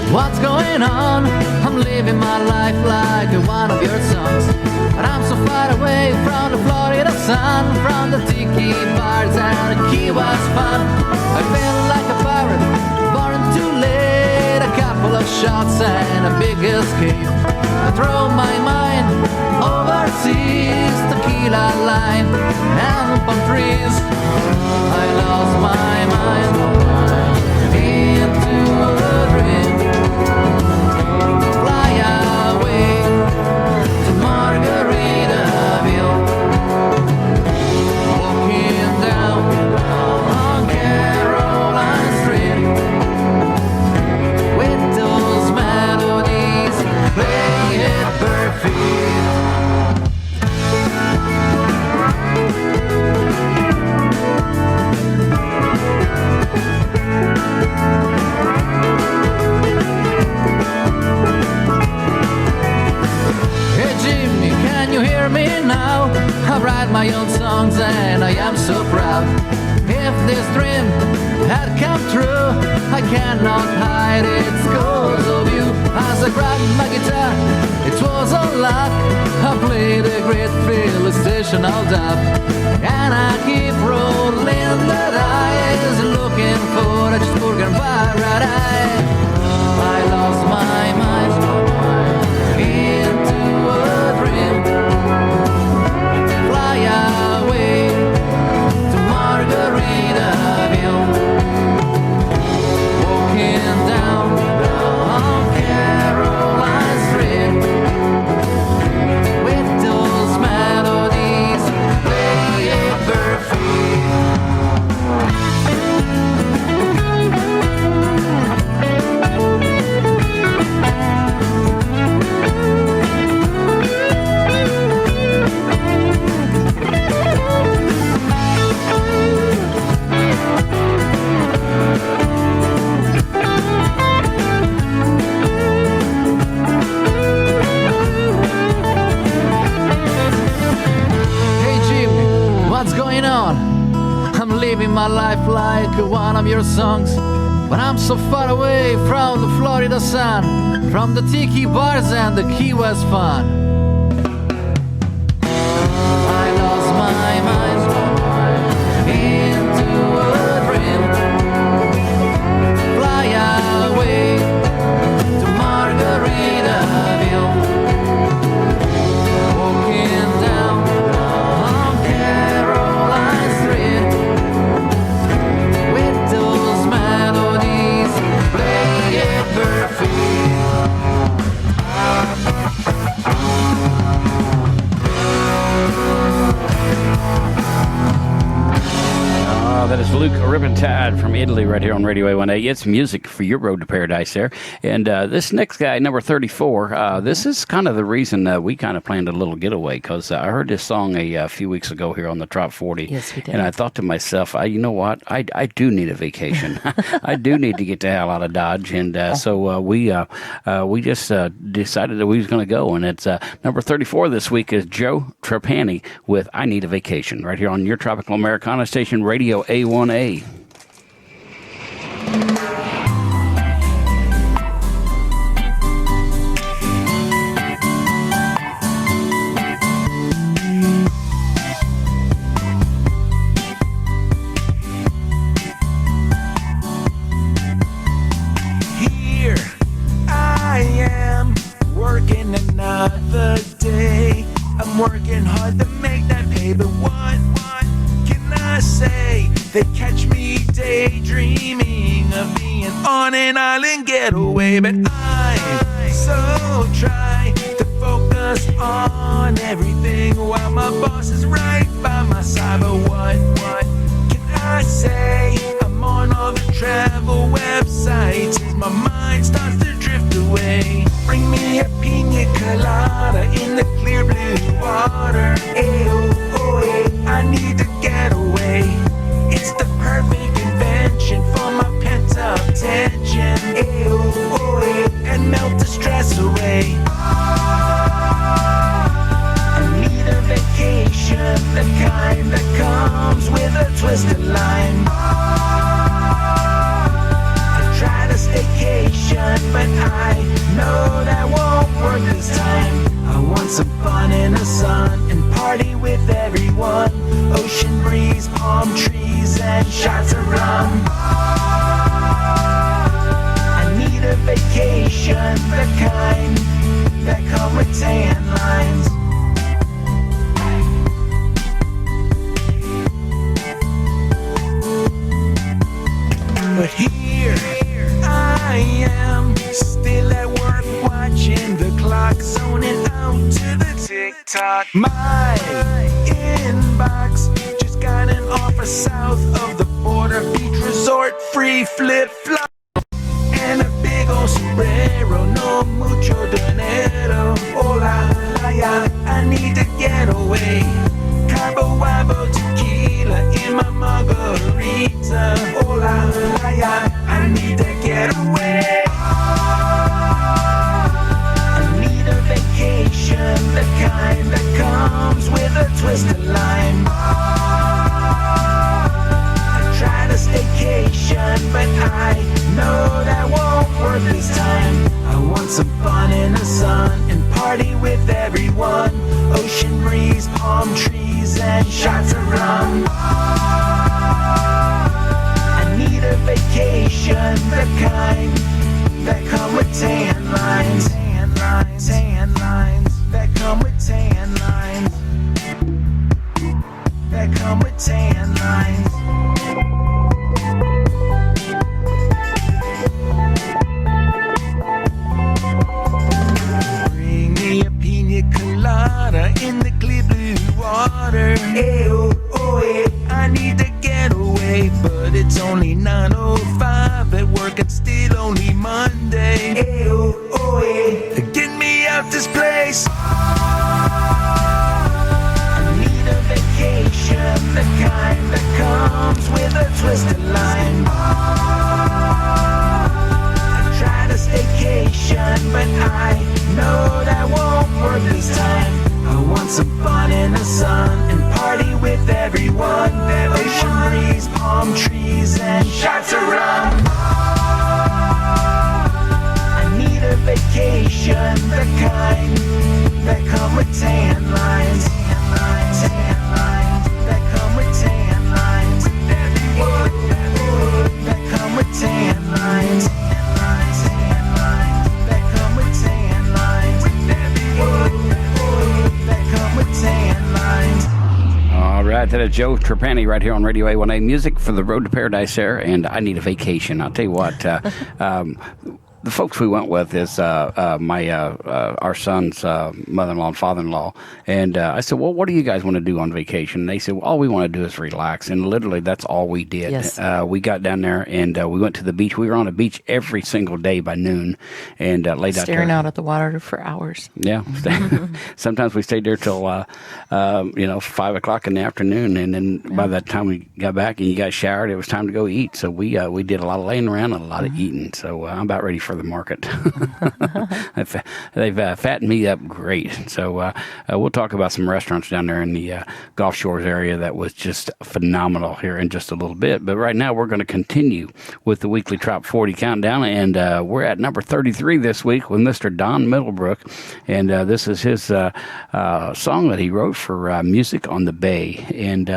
What's going on? I'm living my life like one of your songs, but I'm so far away from the Florida sun, from the tiki bars and the Key West fun. I feel like a pirate, born too late. A couple of shots and a big escape. I throw my mind overseas, tequila line and palm trees. I lost my mind into a dream. Fly away to Margaritaville, walking down on Caroline Street with those melodies playing at her feet. had come true. I cannot hide it, because of you. As I grabbed my guitar, it was a luck. I played a great realization all up, and I keep rolling the dice, looking for a cheeseburger paradise. I lost my mind into a dream. Fly away to Margaritaville, walking down on Caroline Street with those melodies playing perfect. What's going on? I'm living my life like one of your songs, but I'm so far away from the Florida sun, from the tiki bars and the Key West fun. I lost my mind into a dream. Fly away to Margaritaville, walking down on Caroline Street with those melodies playing perfect. That is Luke Ripentide from Italy right here on Radio A1A. It's music for your road to paradise there. And this next guy, number 34, this is kind of the reason we kind of planned a little getaway, because I heard this song a few weeks ago here on the Trop40. Yes, we did. And I thought to myself, you know what? I do need a vacation. I do need to get the hell out of Dodge. And so we just decided that we was going to go. And it's number 34 this week is Joe Trapani with I Need a Vacation right here on your Tropical Americana station, Radio A1A. Here I am, working another day. I'm working hard to make that pay, but what can I say? They catch me daydreaming of being on an island getaway, but I so try to focus on everything while my boss is right by my side. But what can I say? I'm on all the travel websites as my mind starts to drift away. Bring me a pina colada in the clear blue water. Ayo, oh, I need to get away. It's the perfect invention for my pent-up tension. Ayo, oh, and melt the stress away. I need a vacation, the kind that comes with a twisted line. I tried a staycation, but I know that won't work this time. I want some fun in the sun and party with everyone. Ocean breeze, palm trees, and shots of rum. I need a vacation, the kind that come with tan lines. But here I am, still at work, watching the clock, zoning out to the TikTok. My inbox just got an offer south of the border, beach resort, free flip-flop, and a big old sombrero, no mucho dinero. Hola, ya, I need to get away. Cabo Wabo tequila in my margarita. Hola, ya, I need to get away. I need a vacation, the kind that comes with a twisted line. I tried a staycation, 5 at work, it's still only Monday. Ayo, oh yeah. Get me out this place. I need a vacation, the kind that comes with a twisted line. I tried a staycation, but I know that won't work this time. I want some fun in the sun and party with everyone. Ocean breeze, palm trees, and shots of rum. I need a vacation, the kind that come with tan lines. Tan lines that come with tan lines. That come with tan lines. Tan lines that come with tan lines. That come with tan lines. All right, that is Joe Trapani right here on Radio A1A. Music for the Road to Paradise there, and I Need a Vacation. I'll tell you what, the folks we went with is our son's mother-in-law and father-in-law. And I said, well, what do you guys want to do on vacation? And they said, well, all we want to do is relax. And literally, that's all we did. Yes. We got down there, and we went to the beach. We were on a beach every single day by noon and laid out there. Staring out at the water for hours. Yeah. Sometimes we stayed there till, 5 o'clock in the afternoon. And then by the time we got back and you got showered, it was time to go eat. So we did a lot of laying around and a lot of eating. So I'm about ready for the market. They've fattened me up great. So we'll talk about some restaurants down there in the Gulf Shores area that was just phenomenal here in just a little bit. But right now we're going to continue with the weekly Trop 40 countdown, and we're at number 33 this week with Mr. Don Middlebrook, and this is his song that he wrote for Music on the Bay, and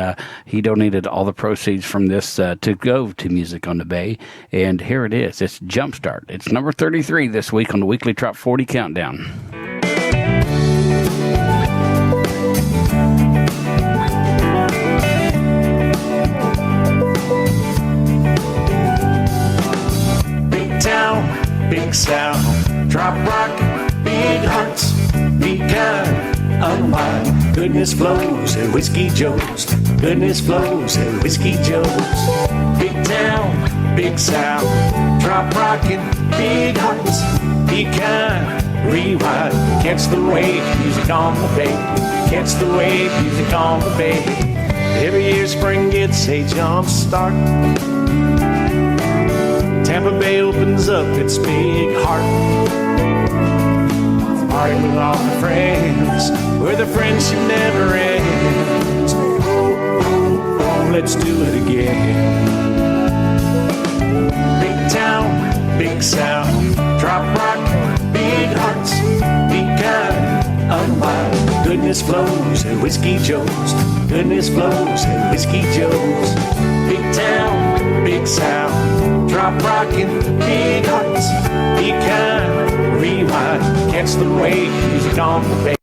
he donated all the proceeds from this to go to Music on the Bay, and here it is. It's Jumpstart. It's number 33 this week on the weekly Trop 40 countdown. Big town, big sound, drop rock, big hearts, be kind, unwind. Goodness flows at Whiskey Joe's. Goodness flows at Whiskey Joe's. Big town, big sound, drop rockin', big hearts, be kind, rewind. Catch the wave, music on the bay. Catch the wave, music on the bay. Every year spring gets a jump start. Tampa Bay opens up its big heart. Party with all my friends, where the friendship never ends. Oh, let's do it again. Big town, big sound, drop rock, big hearts, be kind, unwind. Goodness flows at Whiskey Joe's. Goodness flows at Whiskey Joe's. Big town, big sound, drop rockin', big hearts, be kind, rewind. Catch the wave, music on the bay.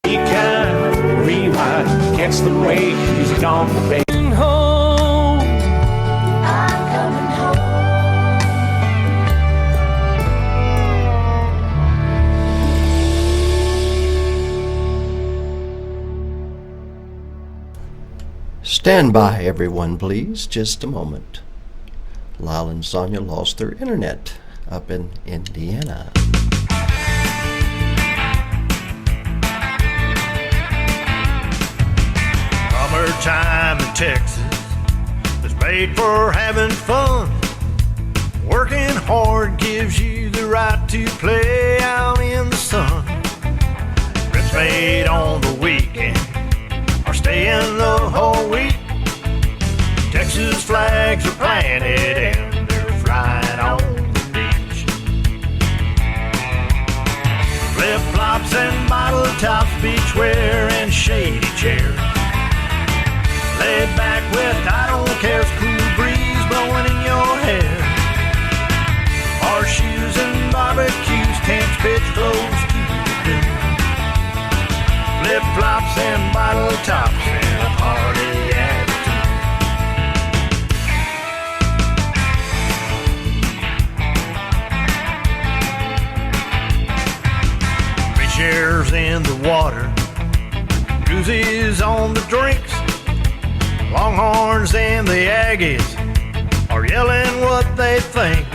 Be kind, rewind. Catch the wave, music on the bay. Home. I'm coming home. Stand by, everyone, please. Just a moment. Lyle and Sonia lost their internet up in Indiana. Summertime in Texas is made for having fun. Working hard gives you the right to play out in the sun. Trips made on the weekend or staying the whole week. Texas flags are planted and they're flying on the beach. Flip-flops and bottle tops, beach wear and shady chairs. Laid back with I don't care's cool breeze blowing in your hair. Horseshoes and barbecues, tents pitched close to the dune. Flip-flops and bottle tops and a party attitude. shoes on the drinks. Longhorns and the Aggies are yelling what they think.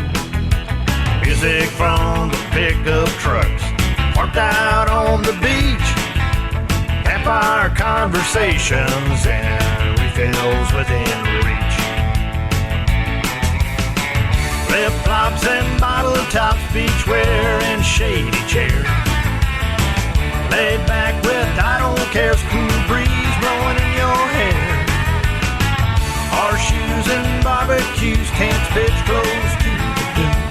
Music from the pickup trucks parked out on the beach. Campfire conversations and refills within reach. Flip-flops and bottle tops, beachwear and shady chairs. Laid back with I don't care's cool breeze blowing in your hair. Horseshoes and barbecues, tents pitch close to the dune.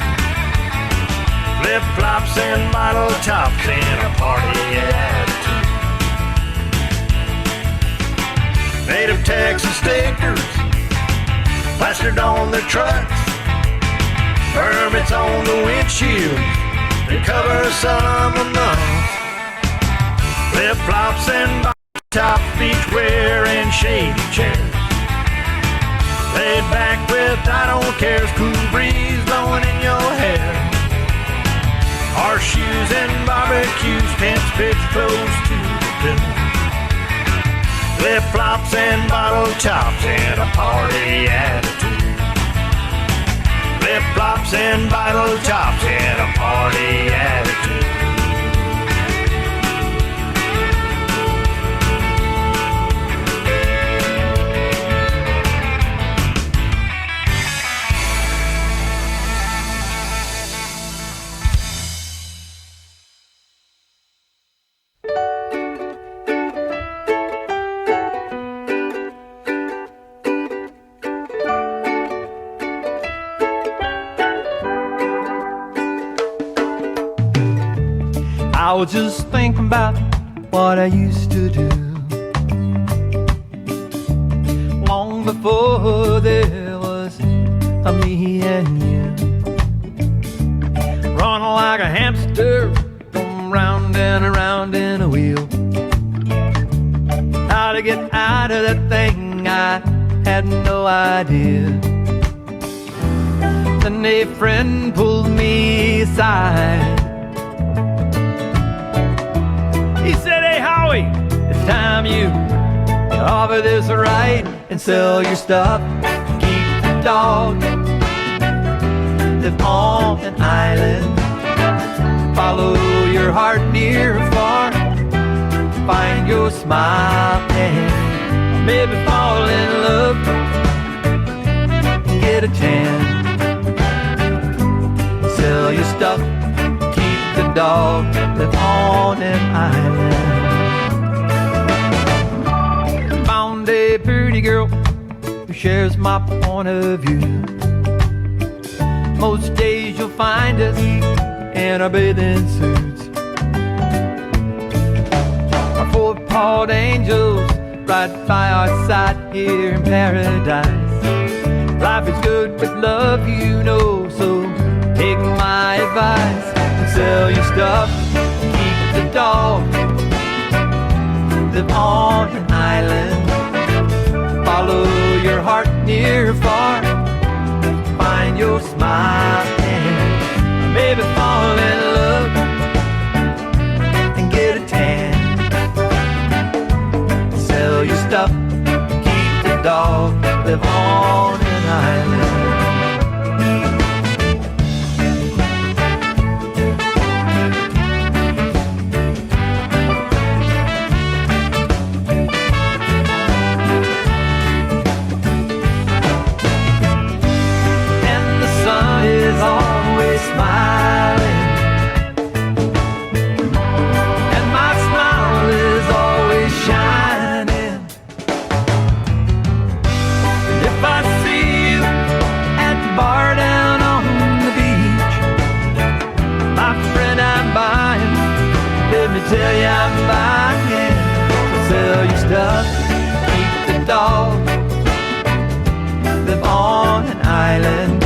Flip-flops and bottle tops and a party attitude. Made of Texas stickers plastered on their trucks. Permits on the windshield, they cover some a month. Flip-flops and bottle tops, beachwear and shady chairs. Laid back with I don't care's cool breeze blowing in your hair. Horseshoes and barbecues, tents pitch close to the dune. Flip-flops and bottle tops and a party attitude. Flip-flops and bottle tops and a party attitude. I was just thinking about what I used to do long before there was a me and you. Running like a hamster, going round and around in a wheel. How to get out of that thing, I had no idea. Then a friend pulled me aside. He said, "Hey Howie, it's time you offer this right and sell your stuff. Keep the dog, live on an island. Follow your heart near or far. Find your smile and maybe fall in love. Get a chance. Sell your stuff, keep the dog, live on an island." Found a pretty girl who shares my point of view. Most days you'll find us in our bathing suits. Our four-pawed angels right by our side here in paradise. Life is good with love, you know, so take my advice and sell your stuff, keep the dog, live on an island. Follow your heart near or far. Find your smile and maybe fall in love and get a tan. Sell your stuff, keep the dog, live on an island. Always smiling, and my smile is always shining. And if I see you at the bar down on the beach, my friend, I'm buying. Let me tell you, I'm buying. Sell your stuff, keep the dog, live on an island.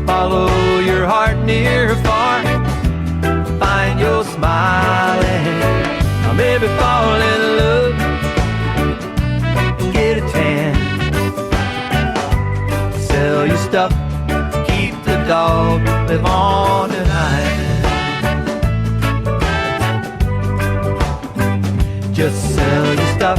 Follow your heart near or far. Find your smile and maybe fall in love. Get a tan. Sell your stuff, keep the dog, live on an island. Just sell your stuff,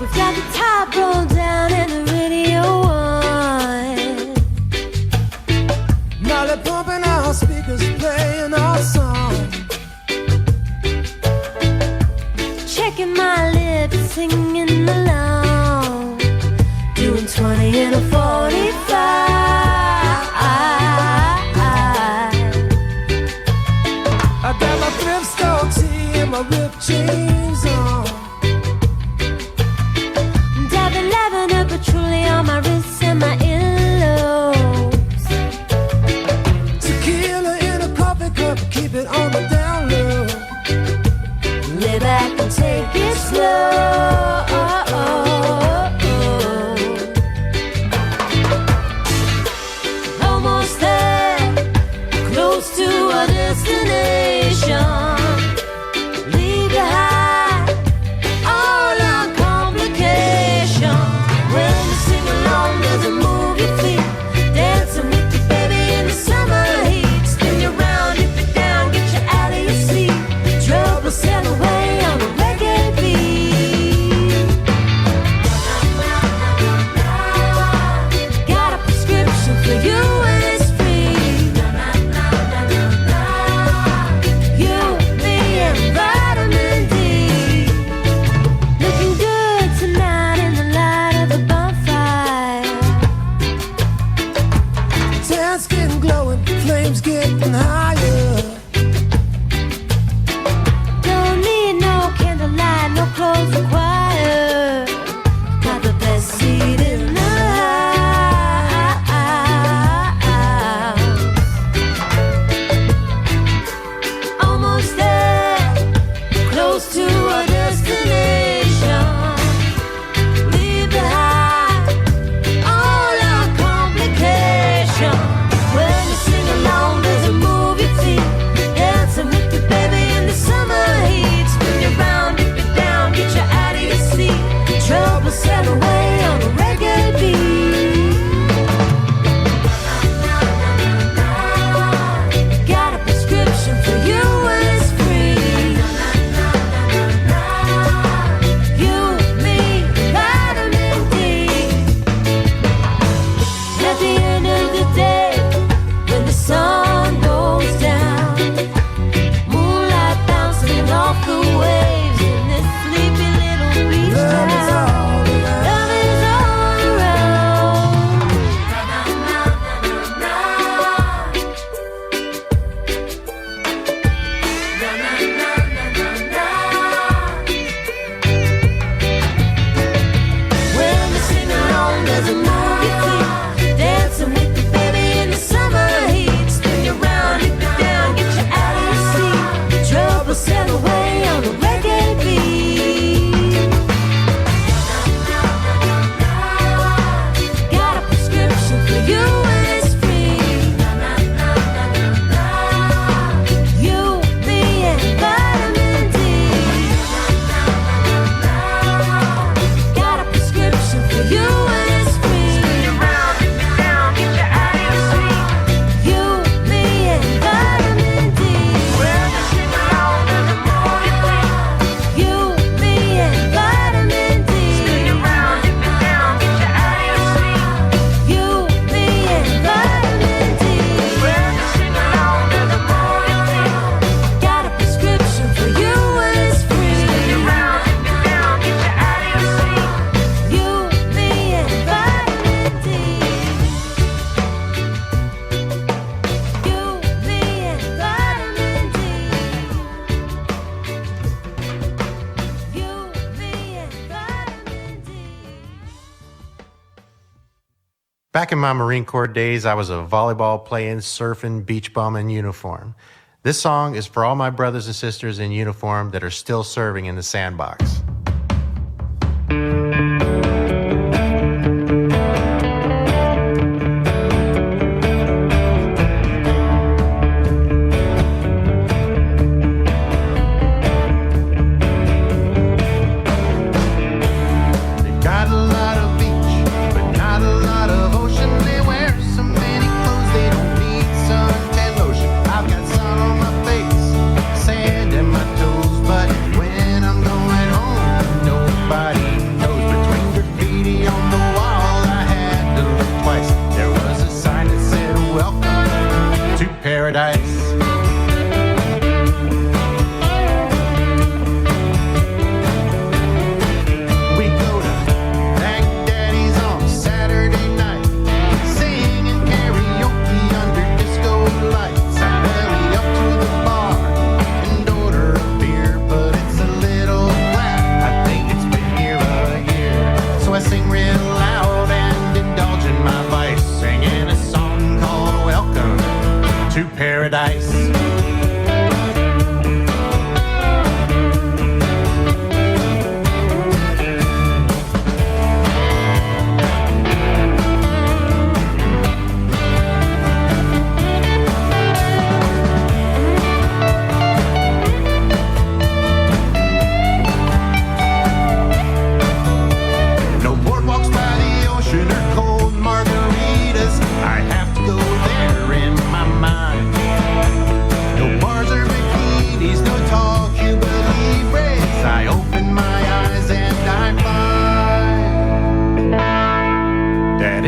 We've got the top rolled down and the radio on. Now they're pumping our speakers, playing our song. Checking my lips, singing along. Doing 20 and a 45. I got my thrift store tee and my ripped jeans on. Dab 11 of patchouli on my wrists and my earlobes. Tequila in a coffee cup, keep it on the down low. Lay back and take it slow. Almost there, close to our destination. Leave behind all our complications. When you sing along, does it move your feet? Dancing with you, baby, in the summer heat. Spin you round, dip it down, get you out of your seat. Trouble sail away on a reggae beat. Got a prescription for you and it's free. You, me, and vitamin D. Looking good tonight in the light of the bonfire. Tan skin glowing, flames getting higher. Don't need no candlelight, no clothes required. Got the best seat in the house. Almost there, close to our destination. Leave behind all our complications. When you sing along, does it move your feet? Dancing with you, baby, in the summer heat. Spin you round, dip it down, get you out of your seat. Trouble sail away on a reggae beat. Got a prescription for you and it's free. You, me, vitamin D. At the end of the day, when the sun goes down, moonlight bouncing off the waves in this sleepy little beach town. Love is all around. When you sing along, does it move your feet? Dancing with you, baby, in the summer heat. Spin you round, dip it down, get you out of your seat. Trouble sail away on a reggae beat. Got a prescription for you and it's free. You, me, and vitamin D. Got a prescription for you and it's free. Spin you round, dip it down, get you out of your seat. You, me, and vitamin D. When you sing along, does it move your feet? You, me, and vitamin D. Spin you round, dip it down, get you out of your seat. You, me, and vitamin D. When you sing along, does it move your feet? Got a prescription for you and it's free. Spin you round, dip it down, get you out of your seat. You, me, and vitamin D. You, me, and vitamin D. You, me, and vitamin D. Back in my Marine Corps days, I was a volleyball playing, surfing, beach bum in uniform. This song is for all my brothers and sisters in uniform that are still serving in the sandbox. They got a lot of beach, but not a lot of ocean.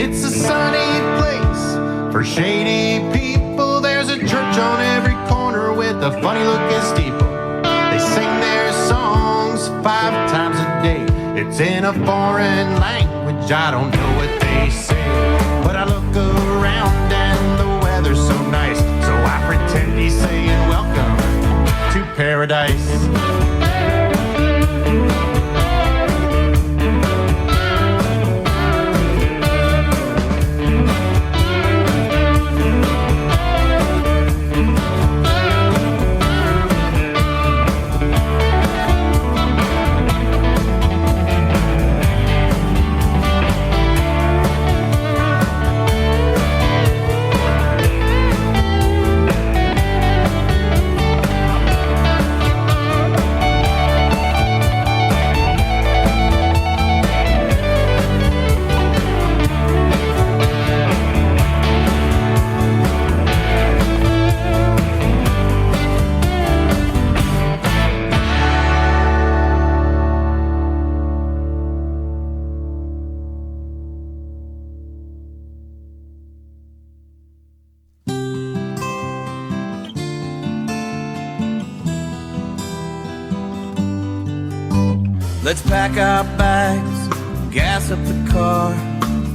It's a sunny place for shady people. There's a church on every corner with a funny looking steeple. They sing their songs 5 times a day. It's in a foreign language, I don't know what they say. But I look around and the weather's so nice, so I pretend he's saying welcome to paradise. Let's pack our bags, gas up the car,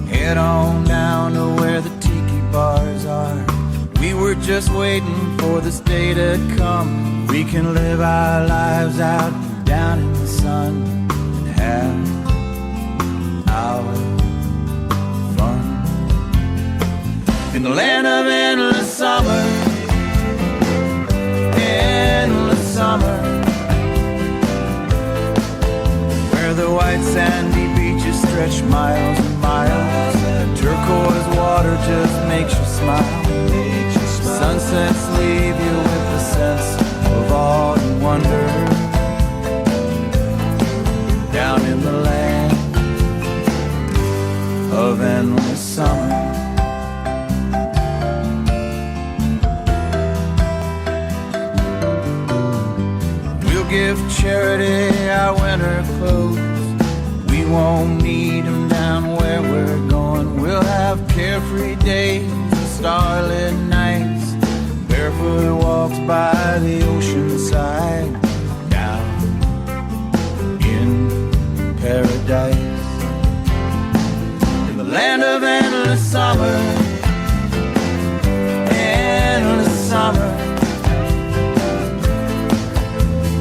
head on down to where the tiki bars are. We were just waiting for this day to come. We can live our lives out down in the sun and have our fun. In the land of endless summer, endless summer, the white sandy beaches stretch miles and miles. Turquoise water just makes you smile. Sunsets leave you with a sense of awe and wonder. Down in the land of endless summer. We'll give charity our winter clothes. We won't need them down where we're going. We'll have carefree days and starlit nights, barefoot walks by the ocean side, down in paradise. In the land of endless summer, endless summer,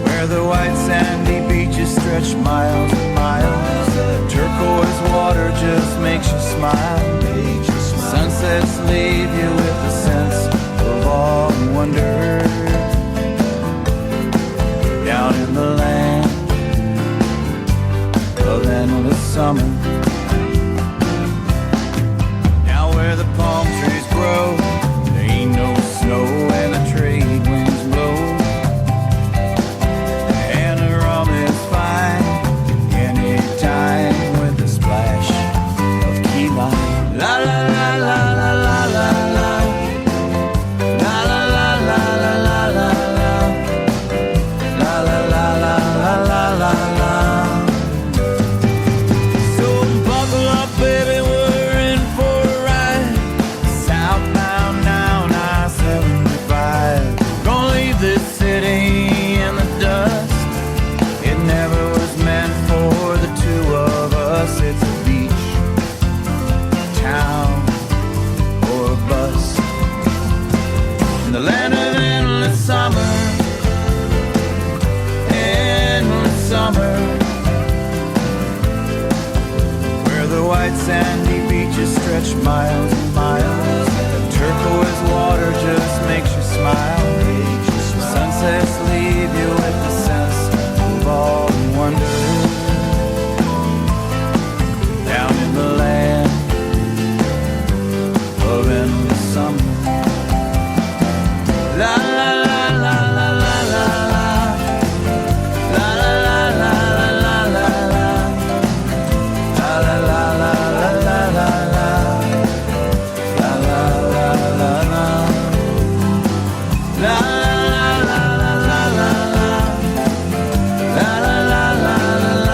where the white sandy beaches stretch miles and miles. Turquoise water just makes you smile. Sunsets leave you with a sense of awe and wonder. Down in the land of endless summer. Now where the palm trees grow, there ain't no snow and the trade winds blow. And the rum is fine anytime with a splash of key lime. La la la la la la la la. La la la la la la la la. La la la la la la la la. So buckle up, baby, we're in for a ride. Southbound now, I-75. Gonna leave this city in the dust. It never was meant for the two of us. It's a beach, town, or a bus. In the land of endless summer, endless summer, where the white sandy beaches stretch miles and miles. Turquoise water just makes you smile. Sunsets leave you with a sense of awe and wonder. Down in the land of endless summer. La la la la la la la la. La la la la la la la la. La la la la la la la la. La la la la la. La la la la la la la. La la la la la la.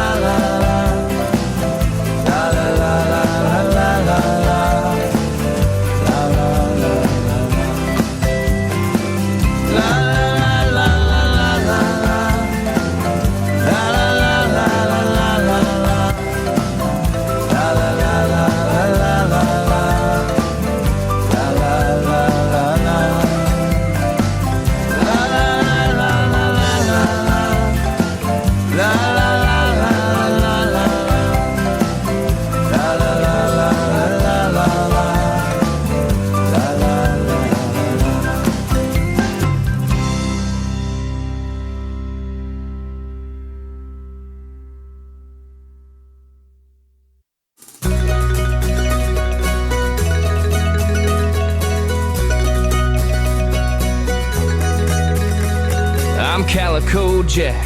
Calico Jack,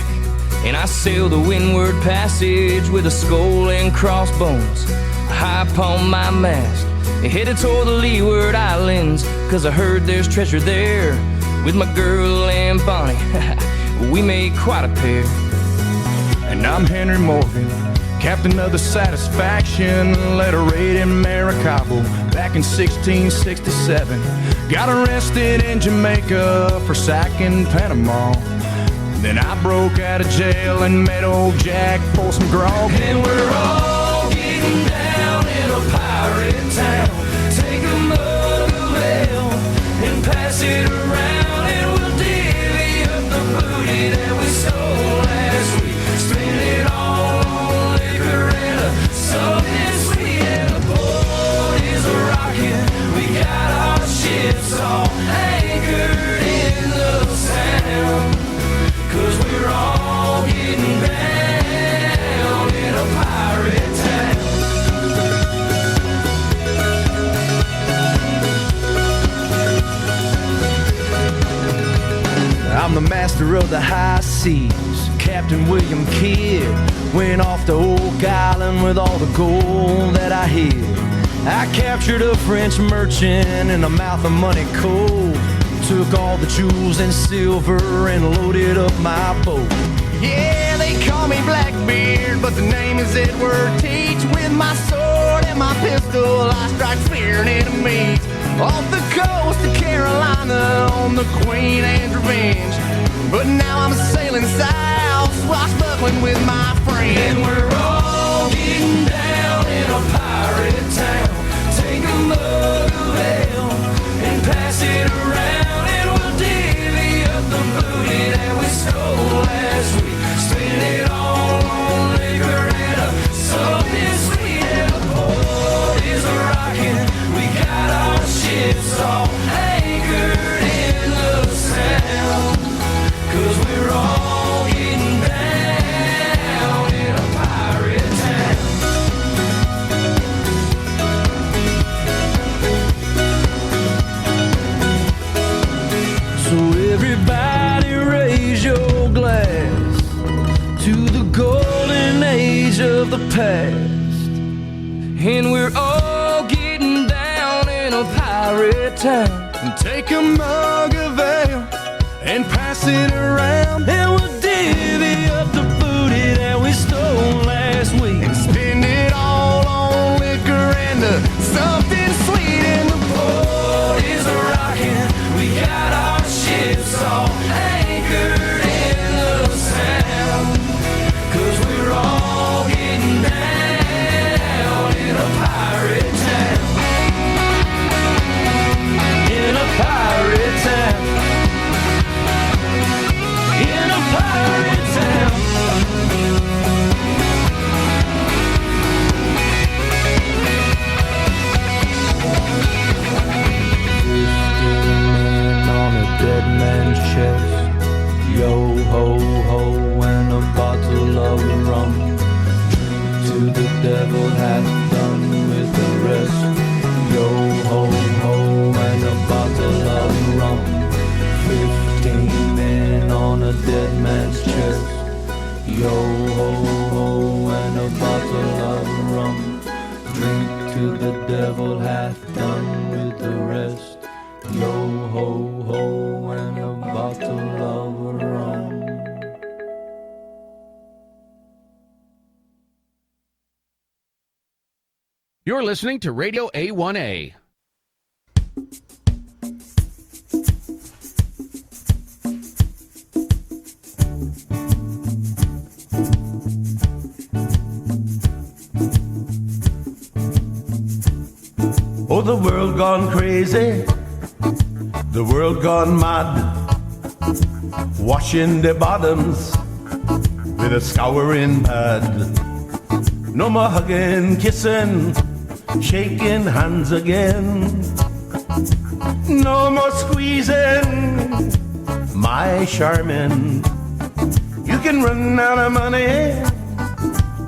and I sail the Windward Passage with a skull and crossbones high upon my mast, headed toward the Leeward Islands, 'cause I heard there's treasure there. With my girl and Bonnie, we made quite a pair. And I'm Henry Morgan, captain of the Satisfaction, led a raid in Maracaibo back in 1667. Got arrested in Jamaica for sacking Panama. Then I broke out of jail and met old Jack for some grog. And we're all getting down in a pirate town. Take a mug of ale and pass it around, and we'll divvy up the booty that we stole last week. Spend it all on liquor and something sweet, and the boat is a-rockin'. We got our ships all anchored in the sound, 'cause we're all getting down in a pirate town. I'm the master of the high seas, Captain William Kidd. Went off to Oak Island with all the gold that I hid. I captured a French merchant in the mouth of Money Cove. Took all the jewels and silver and loaded up my boat. Yeah, they call me Blackbeard, but the name is Edward Teach. With my sword and my pistol, I strike fear and enemies. Off the coast of Carolina on the Queen Anne's Revenge. But now I'm sailing south, swashbuckling with my friends. And we're all getting down in a pirate town. Take a mug of ale and pass it around, and we'll divvy up the booty that we stole last week. Spend it all on liquor and something sweet, and the boat is a-rockin'. We got our ships all anchored in the sound, 'cause we're all getting down in a pirate town. So everybody raise your glass to the golden age of the past. And we're all getting down in a pirate town. And take a mug of ale and pass it around, And we'll divvy up the booty that we stole last week. and spend it all on liquor and something sweet. And the boat is a-rockin'. We got our ships all anchored in the sound, 'cause we're all getting down in a pirate town. In a pirate town. In a pirate town. On a dead man's chest, yo ho ho, and a bottle of rum. To the devil hath done with the rest. Yo ho ho, and a bottle of rum. 15 men on a dead man's chest. Yo ho ho, and a bottle of rum. Drink to the devil hath done with the rest. Yo ho ho, and a bottle of rum. You're listening to Radio A1A. oh, the world gone crazy, the world gone mad, washing their bottoms with a scouring pad. No more hugging, kissing, shaking hands again. No more squeezing, my Charmin. You can run out of money,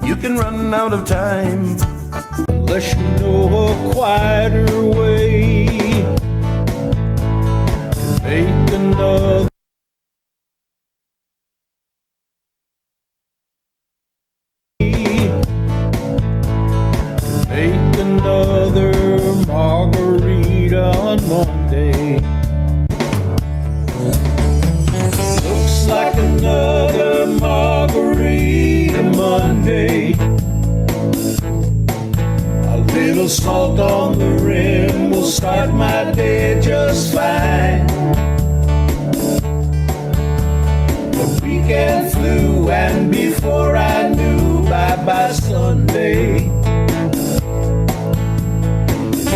you can run out of time, unless you know a quieter way to make another Monday. Looks like another margarita Monday. A little salt on the rim will start my day just fine. The weekend flew and before I knew, bye-bye Sunday.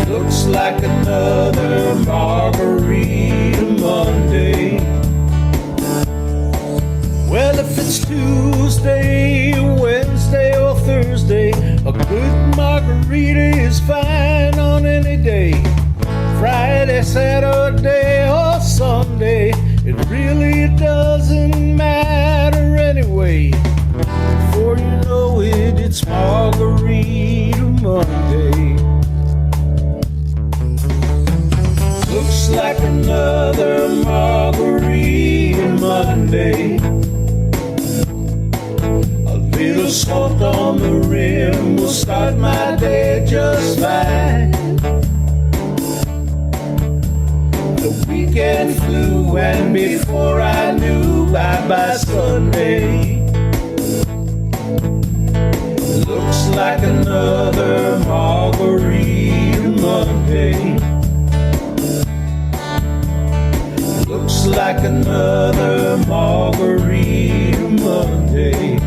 Looks like another margarita Monday. Well, if it's Tuesday, Wednesday, or Thursday, a good margarita is fine on any day. Friday, Saturday, or Sunday, it really doesn't matter anyway. Before you know it, it's Margarita Monday. Looks like another Margarita Monday. A little salt on the rim will start my day just fine. The weekend flew and before I knew, bye-bye Sunday. Looks like another Margarita Monday. Looks like another Margarita Monday.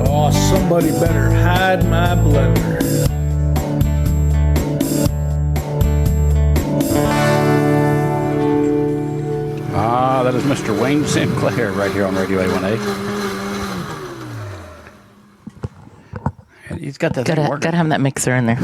Oh, somebody better hide my blender. That is Mr. Wayne Sinclair right here on Radio A1A. He's got that thing working. Gotta have that mixer in there.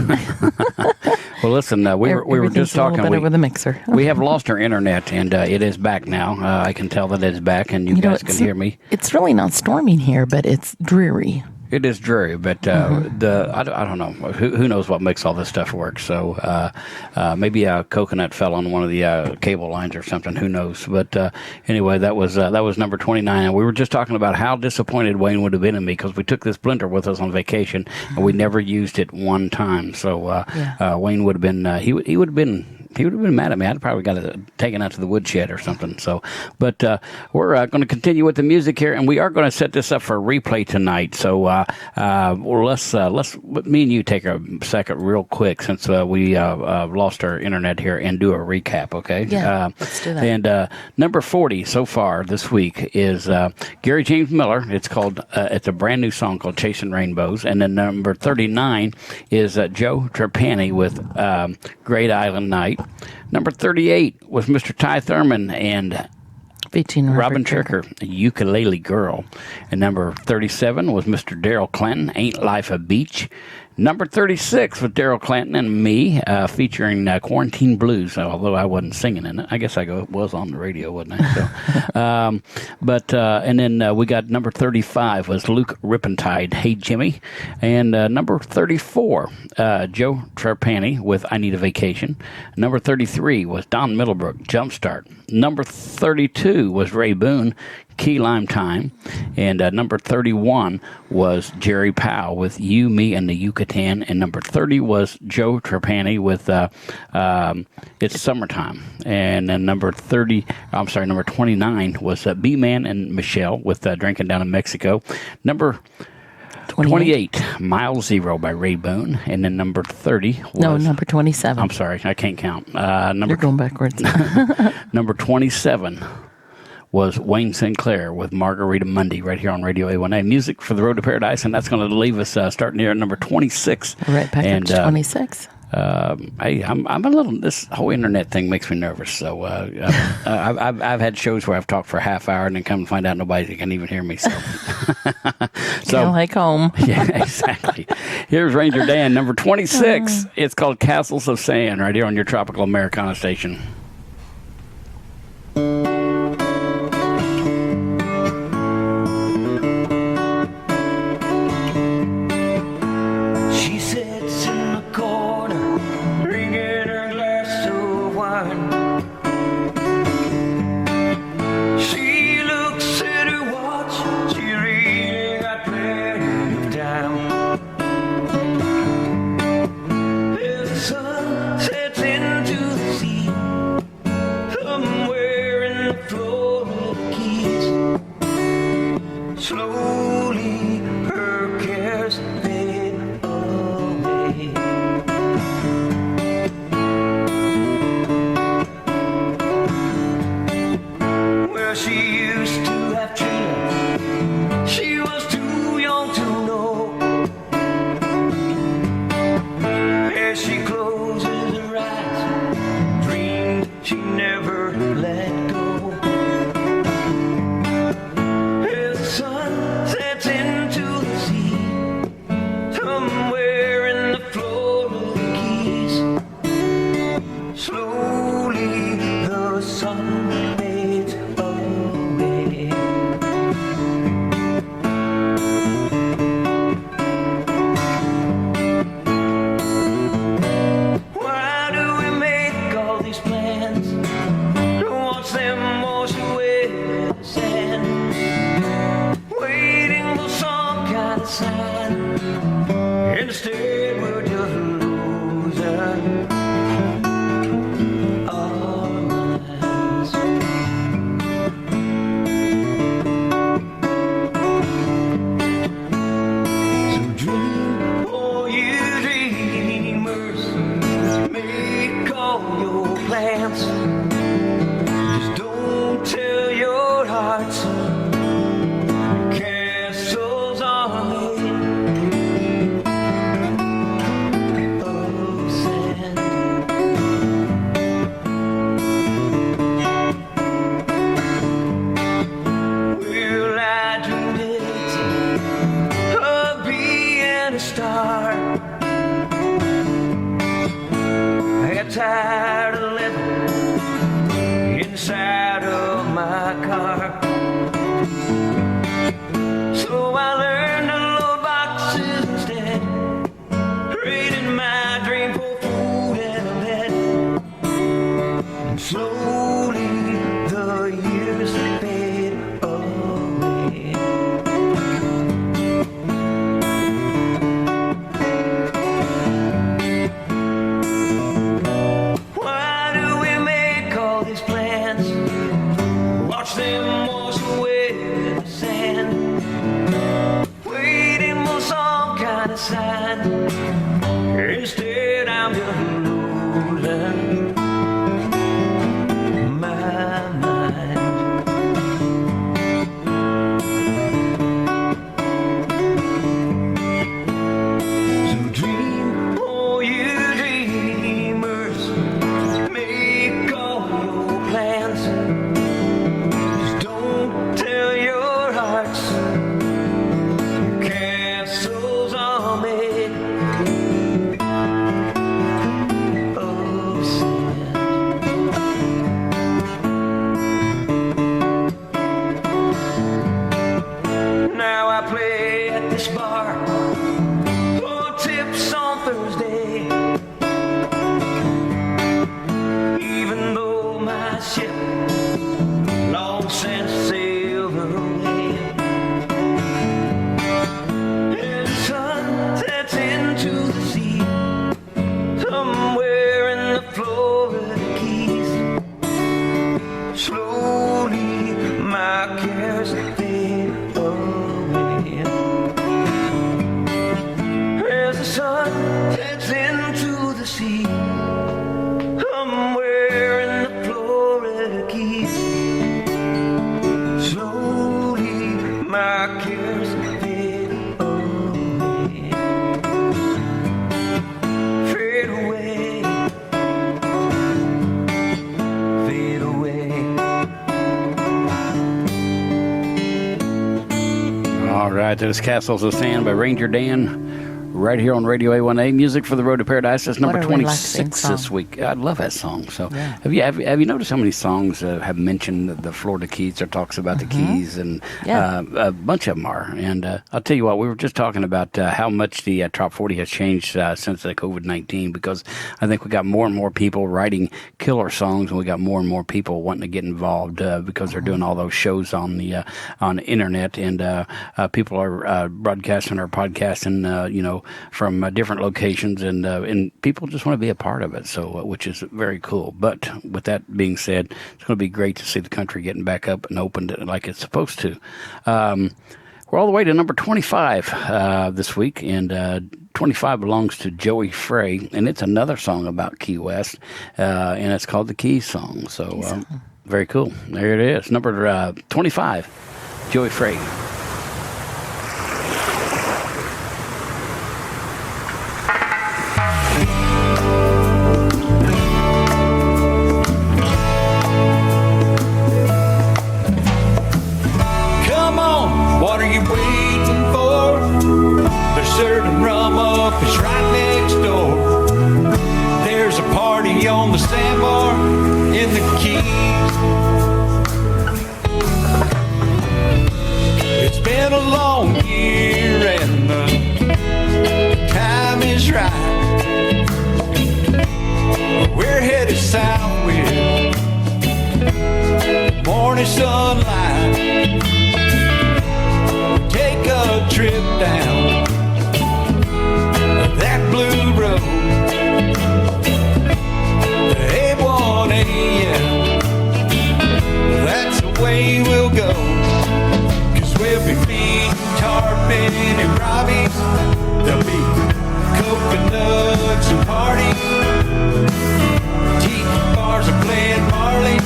Well, listen, we were just talking. Over the mixer. We have lost our internet, and it is back now. I can tell that it's back, and you guys can hear me. It's really not storming here, but it's dreary. It is dreary, but I don't know. Who knows what makes all this stuff work? So maybe a coconut fell on one of the cable lines or something. Who knows? But anyway, that was number 29, and we were just talking about how disappointed Wayne would have been in me because we took this blender with us on vacation and we never used it one time. So Wayne would have been he would have been mad at me. I'd probably got it taken out to the woodshed or something. So, but we're going to continue with the music here, and we are going to set this up for a replay tonight. So, let's me and you take a second, real quick, since we lost our internet here, and do a recap. Okay? Yeah. Let's do that. And number 40 so far this week is Gary James Miller. It's called. It's a brand new song called "Chasing Rainbows," and then number 39 is Joe Trapani with "Great Island Night." Number 38 was Mr. Ty Thurman and featuring Robin Tricker, Ukulele Girl. And number 37 was Mr. Daryl Clanton, Ain't Life a Beach. Number 36 with Daryl Clanton and me, featuring Quarantine Blues, although I wasn't singing in it. I guess I was on the radio, wasn't I? So, and then we got number 35 was Luke Rippentide, Hey Jimmy. And number 34, Joe Trapani with I Need a Vacation. Number 33 was Don Middlebrook, Jumpstart. Number 32 was Ray Boone, Key Lime Time. And number 31 was Jerry Powell with You, Me, and the Yucatan. And number 30 was Joe Trapani with It's Summertime. And then number 29 was B-Man and Michelle with Drinking Down in Mexico. Number 28, Mile Zero by Ray Boone. And then number 30 was... number 27. I'm sorry, I can't count. You're going backwards. Number 27 was Wayne Sinclair with Margarita Monday right here on Radio A1A. Music for the Road to Paradise, and that's going to leave us starting here at number 26. Right back up to 26. I'm a little. This whole internet thing makes me nervous. So I've had shows where I've talked for a half hour and then come to find out nobody can even hear me. So, like home. Yeah, exactly. Here's Ranger Dan, number 26. It's called Castles of Sand right here on your Tropical Americana station. There's Slowly her cares fade away. Where she used to have dreamed, she was too young to know. As she closes her eyes, dreamed she never let go. As the sun sets into the sea, somewhere in the Florida Keys, slowly the sun fades away. Why do we make all these plans to watch them wash away in the sand, waiting for some kind of sign? Instead we're just losing our minds. So dream, oh you dreamers, make all your plans. Just don't tell your hearts castles are made of sand. Well, I dreamed it of being a star. I got tired of living inside of my car, so I learned to load boxes instead, trading my dream for food and a bed. And slowly the years fade away. Why do we make all these plans? Watch them wash away in the sand, waiting for some kind of sign. Instead I'm just losing my mind. So dream, oh you dreamers, make all your plans. Just don't tell your hearts castles are made of sand. Now I play at this bar for tips on Thursday, even though my ship long since sailed away. And the sun sets into the sea, somewhere in the Florida Keys. Slowly my cares fade away. As the sun sets into the sea, somewhere in the Florida Keys. Slowly my cares fade away. Fade away. Fade away. All right, that is Castles of Sand by Ranger Dan. Right here on Radio A1A, Music for the Road to Paradise. That's number What a relaxing 26 this song. week. I love that song. So, Yeah. have you noticed how many songs have mentioned the Florida Keys or talks about the Keys, and Yeah. a bunch of them are. And I'll tell you what, we were just talking about how much the Trop 40 has changed since the COVID-19, because I think we got more and more people writing killer songs, and we got more and more people wanting to get involved because they're doing all those shows on the internet, and people are broadcasting or podcasting, from different locations, and people just want to be a part of it. So, which is very cool. But with that being said, it's going to be great to see the country getting back up and opened like it's supposed to. We're all the way to number 25 this week, and 25 belongs to Joey Frey, and it's another song about Key West, and it's called the Key Song. So very cool. There it is, number 25, Joey Frey. Serving rum up, it's right next door. There's a party on the sandbar in the Keys. It's been a long year and the time is right. We're headed south with morning sunlight. Take a trip down that blue road, the A1A, yeah, that's the way we'll go. 'Cause we'll be feeding tarpon and robbies, there'll be coconuts and parties, tiki bars are playing Marley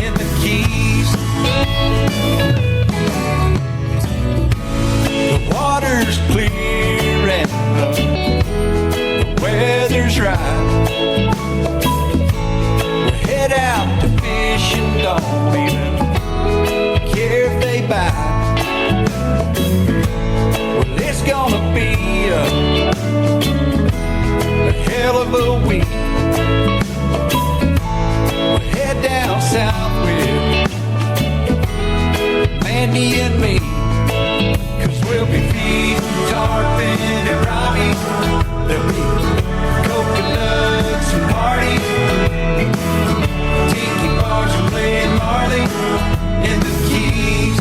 in the Keys. The water's clear and the weather's right. We'll head out to fish and don't even care if they bite. Well, it's gonna be a hell of a week. We'll head down south with Mandy and me, 'cause we'll be feeding tarpon and robbie. There'll be coconuts and parties, tiki bars are playing Marley in the Keys.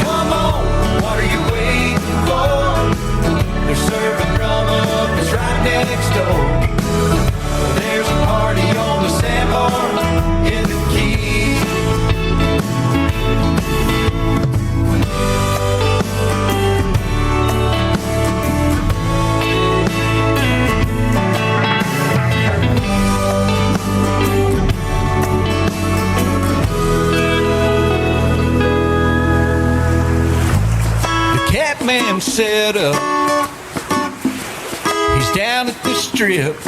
Come on, what are you waiting for? They're serving rum up, it's right next door. There's a party on the sandbar in the Keys. Man set up, he's down at the strip.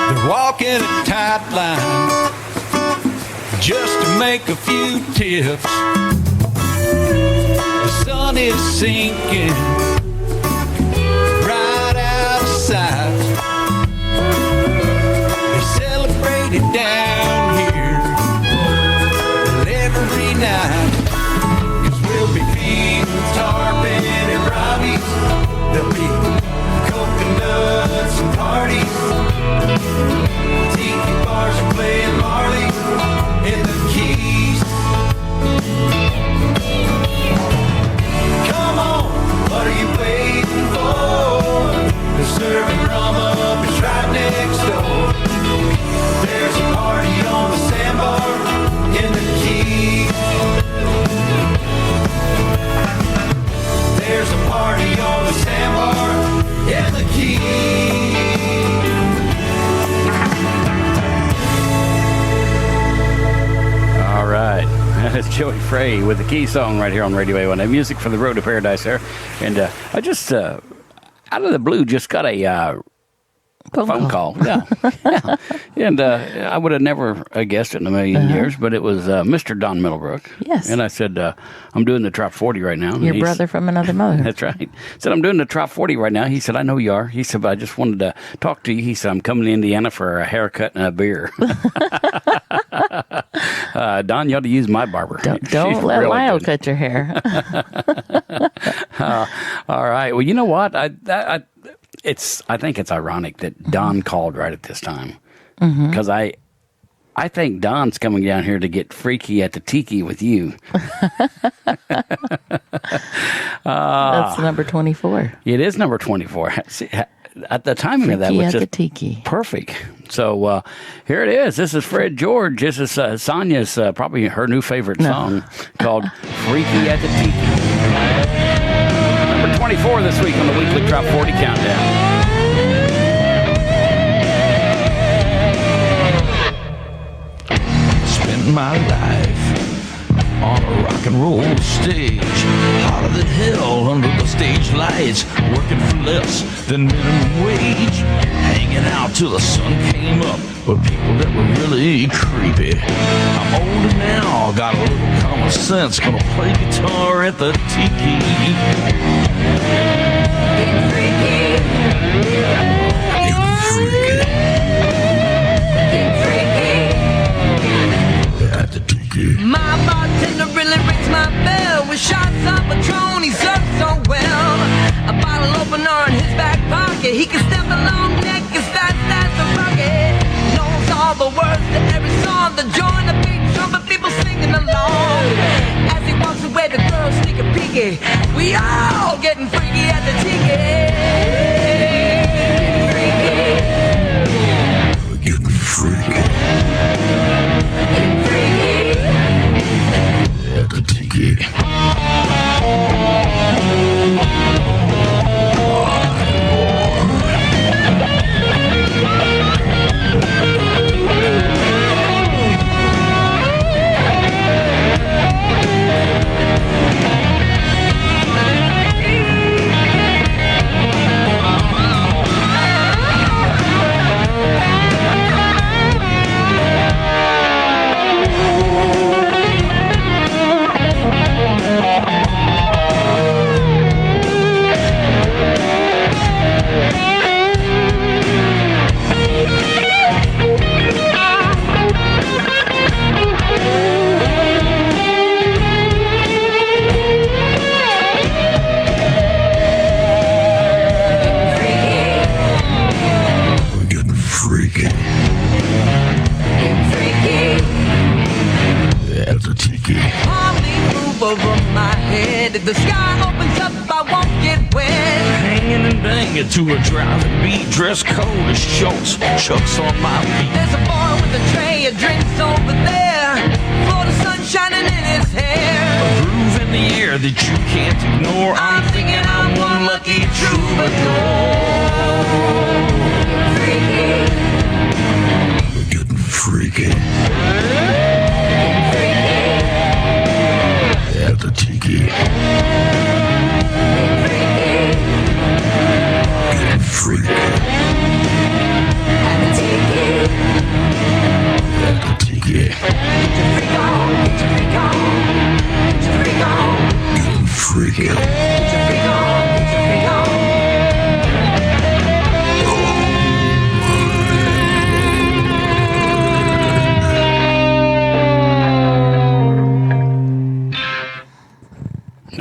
They're walking a tight line just to make a few tips. The sun is sinking right out of sight. They celebrate it down here every night. We'll be feeding tarpon and robbies. There'll be coconuts and parties. Tiki bars are playing Marley in the Keys. Come on, what are you waiting for? They're serving rum up, it's right next door. There's a party on the sandbar in the Keys. There's a party on the sandbar in the Keys. All right, that's Joey Frey with the Key Song right here on Radio A1. Music from the Road to Paradise there. And I just, out of the blue, just got a phone call. Yeah. Yeah. And I would have never guessed it in a million years, but it was Mr. Don Middlebrook. Yes. And I said, I'm doing the Trop 40 right now. Your brother from another mother. That's right. Said, I'm doing the Trop 40 right now. He said, I know you are. He said, but I just wanted to talk to you. He said, I'm coming to Indiana for a haircut and a beer. Don, you ought to use my barber. Don't let really Lyle cut your hair. All right. Well, you know what? I think it's ironic that Don called right at this time, because I think Don's coming down here to get freaky at the tiki with you. That's number 24. It is number 24. See, at the timing of that was just the tiki. Perfect. So here it is. This is Fred George. This is Sonia's probably her new favorite song called Freaky at the Tiki. Number 24 this week on the weekly Trop 40 Countdown. Spend my life on a rock and roll stage, hotter than hell under the stage lights, working for less than minimum wage, hanging out till the sun came up with people that were really creepy. I'm older now, got a little common sense, gonna play guitar at the tiki. Get freaky. Get freaky. Get freaky. At the tiki. My bartender really rings my bell with shots of Patron. He serves so well. A bottle opener in his back pocket. He can step a long neck as fast as a rocket. Knows all the words to every song. The joy and the big trumpet, people singing along. As he walks away, the girls sneak a peeky. We all getting freaky at the tiki. Getting freaky. Getting freaky. At the tiki. If the sky opens up, I won't get wet. Hanging and banging to a driving beat. Dress code is shorts, chucks on my feet. There's a boy with a tray of drinks over there. Florida sun shining in his hair. A groove in the air that you can't ignore. I'm thinking I'm one lucky troubadour. Freaky. We're getting freaky. At the tiki. Getting freaky. At the tiki. At the tiki. Get your freak on, get your freak on, get your freak on. Getting freaky. Get your freak on, get your freak on.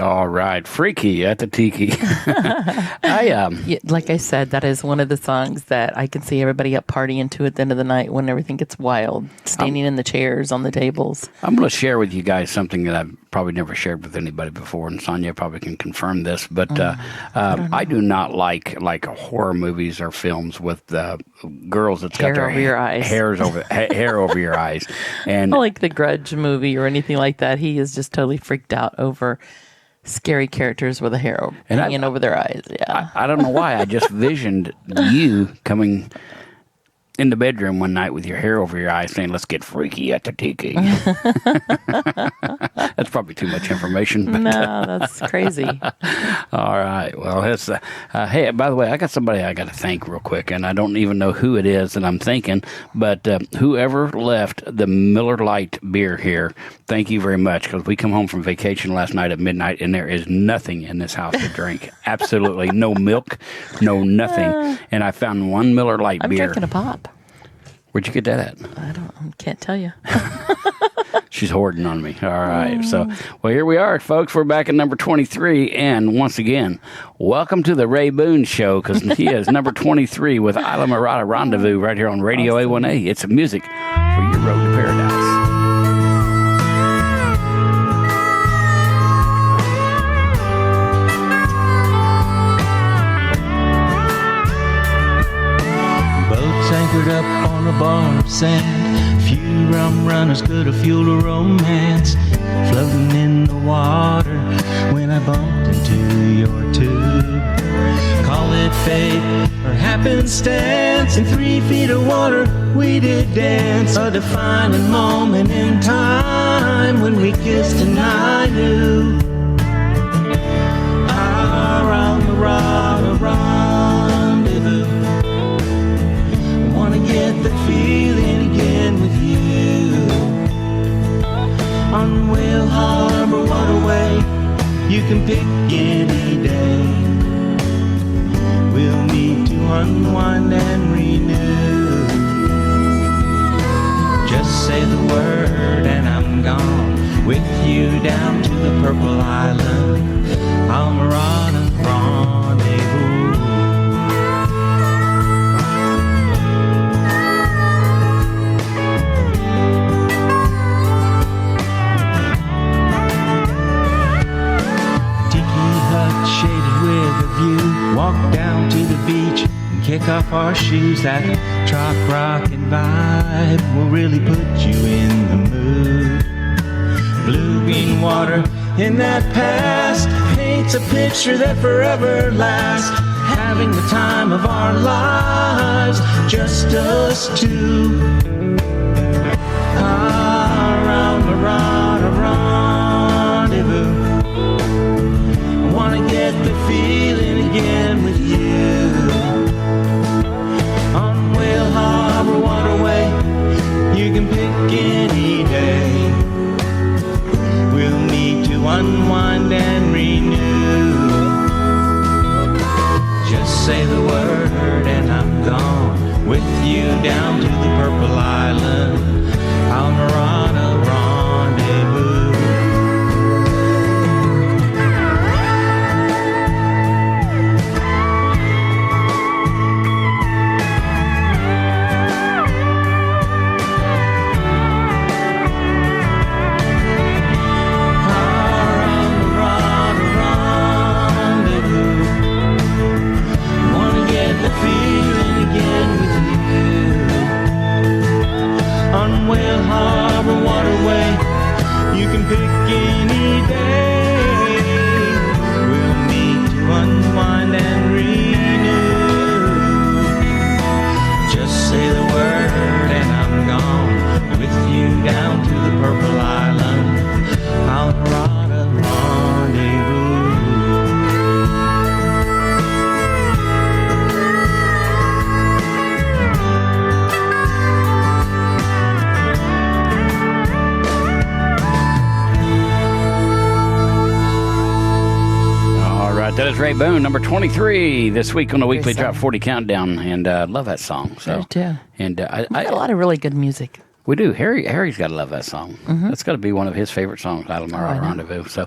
All right, Freaky at the Tiki. Like I said, that is one of the songs that I can see everybody up partying to at the end of the night when everything gets wild, standing in the chairs on the tables. I'm going to share with you guys something that I've probably never shared with anybody before, and Sonia probably can confirm this, but I do not like horror movies or films with girls that's got their over your eyes. hair over your eyes. And I like the Grudge movie or anything like that. He is just totally freaked out over scary characters with a hair hanging over their eyes. Yeah, I don't know why. I just visioned you coming in the bedroom one night with your hair over your eyes saying, "Let's get freaky at the tiki." That's probably too much information. But, no, that's crazy. All right. Well, it's, hey, by the way, I got somebody I got to thank real quick, and I don't even know who it is that I'm thanking, but whoever left the Miller Lite beer here, thank you very much, because we come home from vacation last night at midnight, and there is nothing in this house to drink. Absolutely no milk, no nothing. And I found one Miller Lite beer. I'm drinking a pop. Where'd you get that at? I can't tell you. She's hoarding on me. All right. So, well, here we are, folks. We're back at number 23. And once again, welcome to the Ray Boone Show, because he is number 23 with Isla Mirada Rendezvous right here on Radio A1A. It's music for your road to paradise. Boats anchored up on the sand. Few rum runners could have fueled a romance floating in the water when I bumped into your tube. Call it fate or happenstance. In 3 feet of water we did dance. A defining moment in time when we kissed and I knew around the rendezvous. I wanna get the feeling again with you. On Whale Harbor Waterway, you can pick any day. We'll meet to unwind and renew. Just say the word and I'm gone with you down to the Purple Island, Almirada Rendezvous. Tiki hut shaded with a view, walk down to the beach and kick off our shoes. That trop rockin' vibe will really put you in the mood. Blue-green water in that past paints a picture that forever lasts. Having the time of our lives, just us two. Around the rendezvous. I wanna get the feeling again with you. On Whale Harbor Waterway, you can pick any day. We'll meet to unwind and renew. Just say the word and I'm gone with you down to the Purple Island, Almirada Rendezvous. On Whale Harbor Waterway, you can pick any day. We'll meet to unwind and renew. Just say the word and I'm gone with you down to the Purple Island, Almirada Rendezvous. That is Ray Boone, number 23 this week on the Weekly song. Drop 40 Countdown, and love that song. So, I do too. And I got a lot of really good music. we do. Harry's got to love that song. Mm-hmm. That's got to be one of his favorite songs, Almirada Rendezvous. So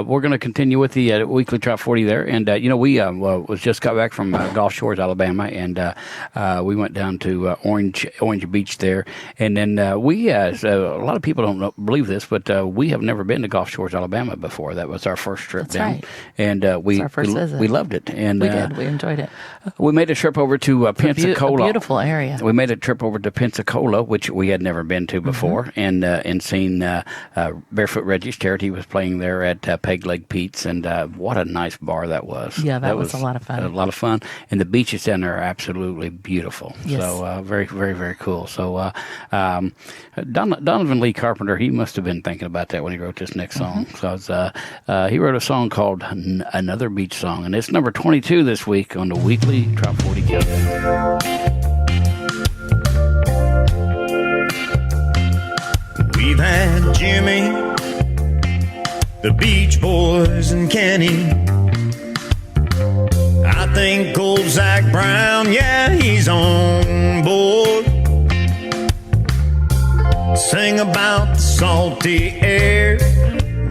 we're going to continue with the Weekly Drop 40 there. And, we was just got back from Gulf Shores, Alabama, and we went down to Orange Beach there. And then a lot of people don't believe this, but we have never been to Gulf Shores, Alabama before. That was our first trip down. Right. And our first visit. We loved it. And we did. We enjoyed it. We made a trip over to Pensacola. A beautiful area. We made a trip over to Pensacola, which we had never been to before, and seen Barefoot Reggie's Charity was playing there at Peg Leg Pete's, and what a nice bar that was. Yeah, that was a lot of fun. A lot of fun, and the beaches down there are absolutely beautiful. Yes. So very, very, very cool. So Donovan Lee Carpenter, he must have been thinking about that when he wrote this next song. So he wrote a song called Another Beach Song, and it's number 22 this week on the Weekly Drop 40 Countdown. We've had Jimmy, the Beach Boys, and Kenny. I think old Zach Brown, yeah, he's on board. Sing about the salty air,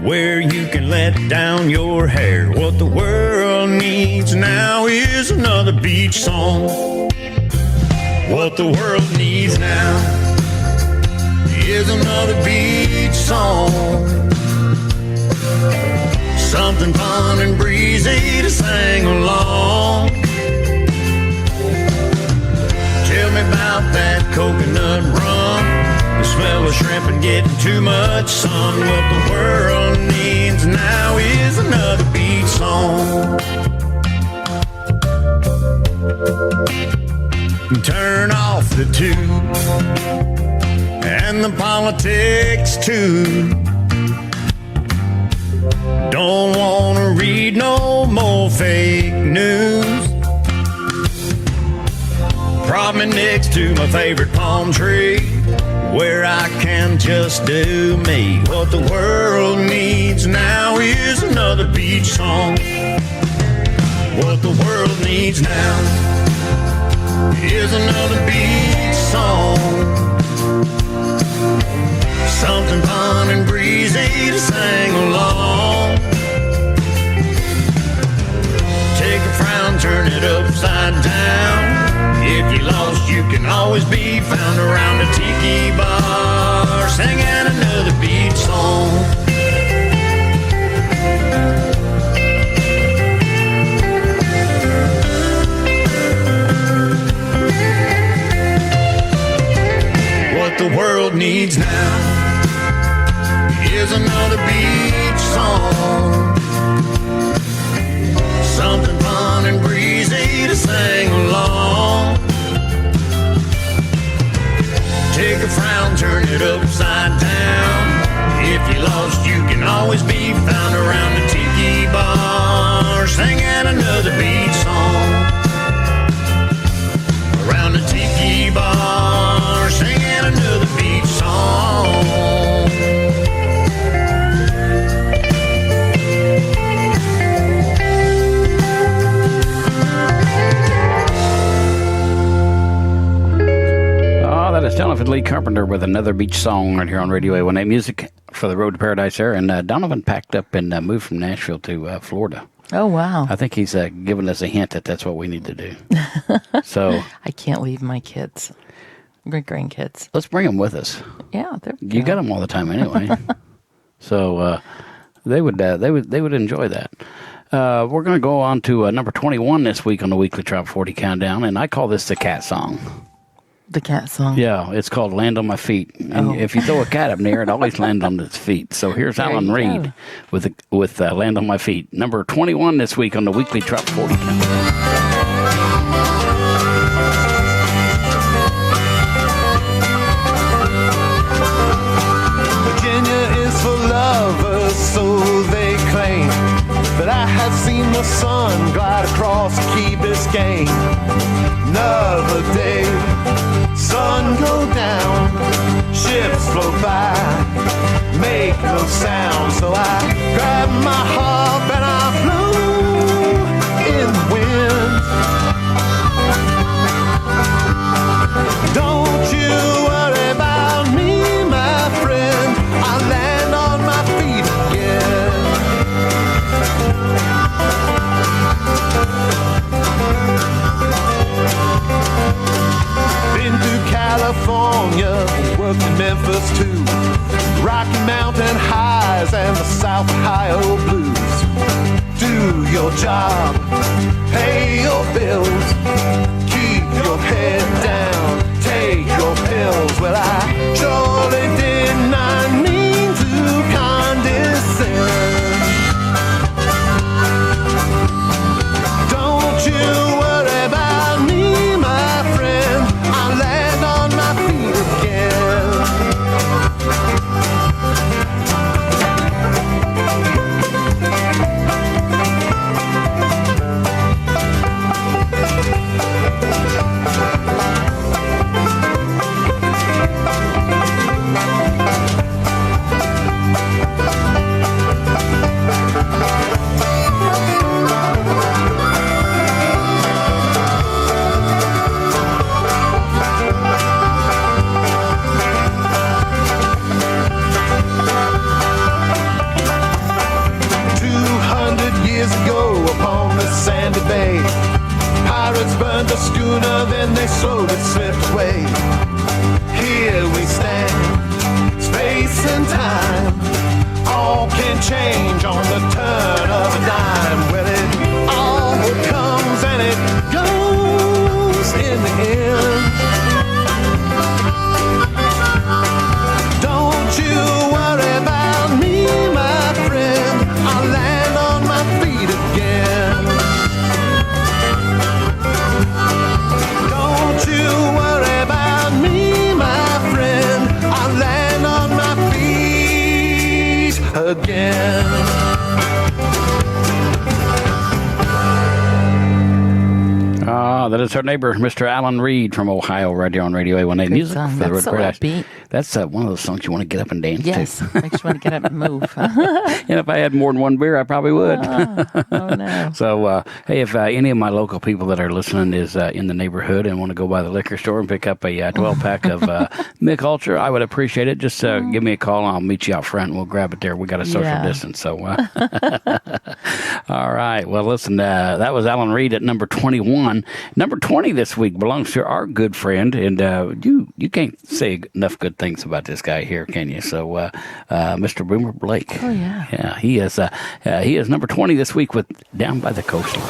where you can let down your hair. What the world needs now is another beach song. What the world needs now is another beach song. Something fun and breezy to sing along. Tell me about that coconut rum of shrimp and getting too much sun. What the world needs now is another beach song. Turn off the tube and the politics too. Don't wanna read no more fake news. Prop me next to my favorite palm tree, where I can just do me. What the world needs now is another beach song. What the world needs now is another beach song. Something fun and breezy to sing along. Take a frown, turn it upside down. If you lost, you can always be found around a tiki bar, singing another beach song. What the world needs now is another beach song. Something fun and breezy to sing along. Take a frown, turn it upside down. If you lost, you can always be found around the tiki bar, singing another beach song. Around the tiki bar, singing another beach song. That is Donovan Lee Carpenter with another beach song right here on Radio A1A Music for the Road to Paradise there. And Donovan packed up and moved from Nashville to Florida. Oh, wow. I think he's given us a hint that that's what we need to do. So I can't leave my kids, my grandkids. Let's bring them with us. Yeah, you got them all the time anyway. So they would enjoy that. We're going to go on to number 21 this week on the weekly Trop 40 Countdown, and I call this the cat song. The cat song. Yeah, it's called Land on My Feet. And if you throw a cat up in the air, it always lands on its feet. So here's Alan Reed with Land on My Feet. Number 21 this week on the weekly Trop 40 Countdown. Virginia is for lovers, so they claim. But I have seen the sun glide across Key Biscayne. Another day, sun go down, ships float by, make no sound. So I grab my harp and I blow in the wind. Don't you worry about me, my friend, I'll land on my feet again. Been to California, worked in Memphis too. Rocky Mountain highs and the South Ohio blues. Do your job, pay your bills, keep your head down, take your pills. Well, I surely did not mean to condescend. Don't you worry about me, my friend, I'll land on my feet again. Sandy Bay, pirates burned the schooner, then they slowly slipped away. Here we stand, space and time, all can change on the turn of a dime. Well, it all comes and it goes in the end. again. That is our neighbor, Mr. Alan Reed from Ohio, right here on Radio A1A. Music song. for the That's so Red upbeat. That's one of those songs you want to get up and dance Yes, to. makes you want to get up and move. And if I had more than one beer, I probably would. Oh, no. So, hey, if any of my local people that are listening is in the neighborhood and want to go by the liquor store and pick up a 12-pack of Mick Ultra, I would appreciate it. Just give me a call and I'll meet you out front and we'll grab it there. We got a social distance. So, all right. Well, listen, that was Alan Reed at number 21. Number 20 this week belongs to our good friend, and you can't say enough good things about this guy here, can you? So, Mr. Boomer Blake. Oh, yeah. Yeah, he is number 20 this week with Down by the Coastline.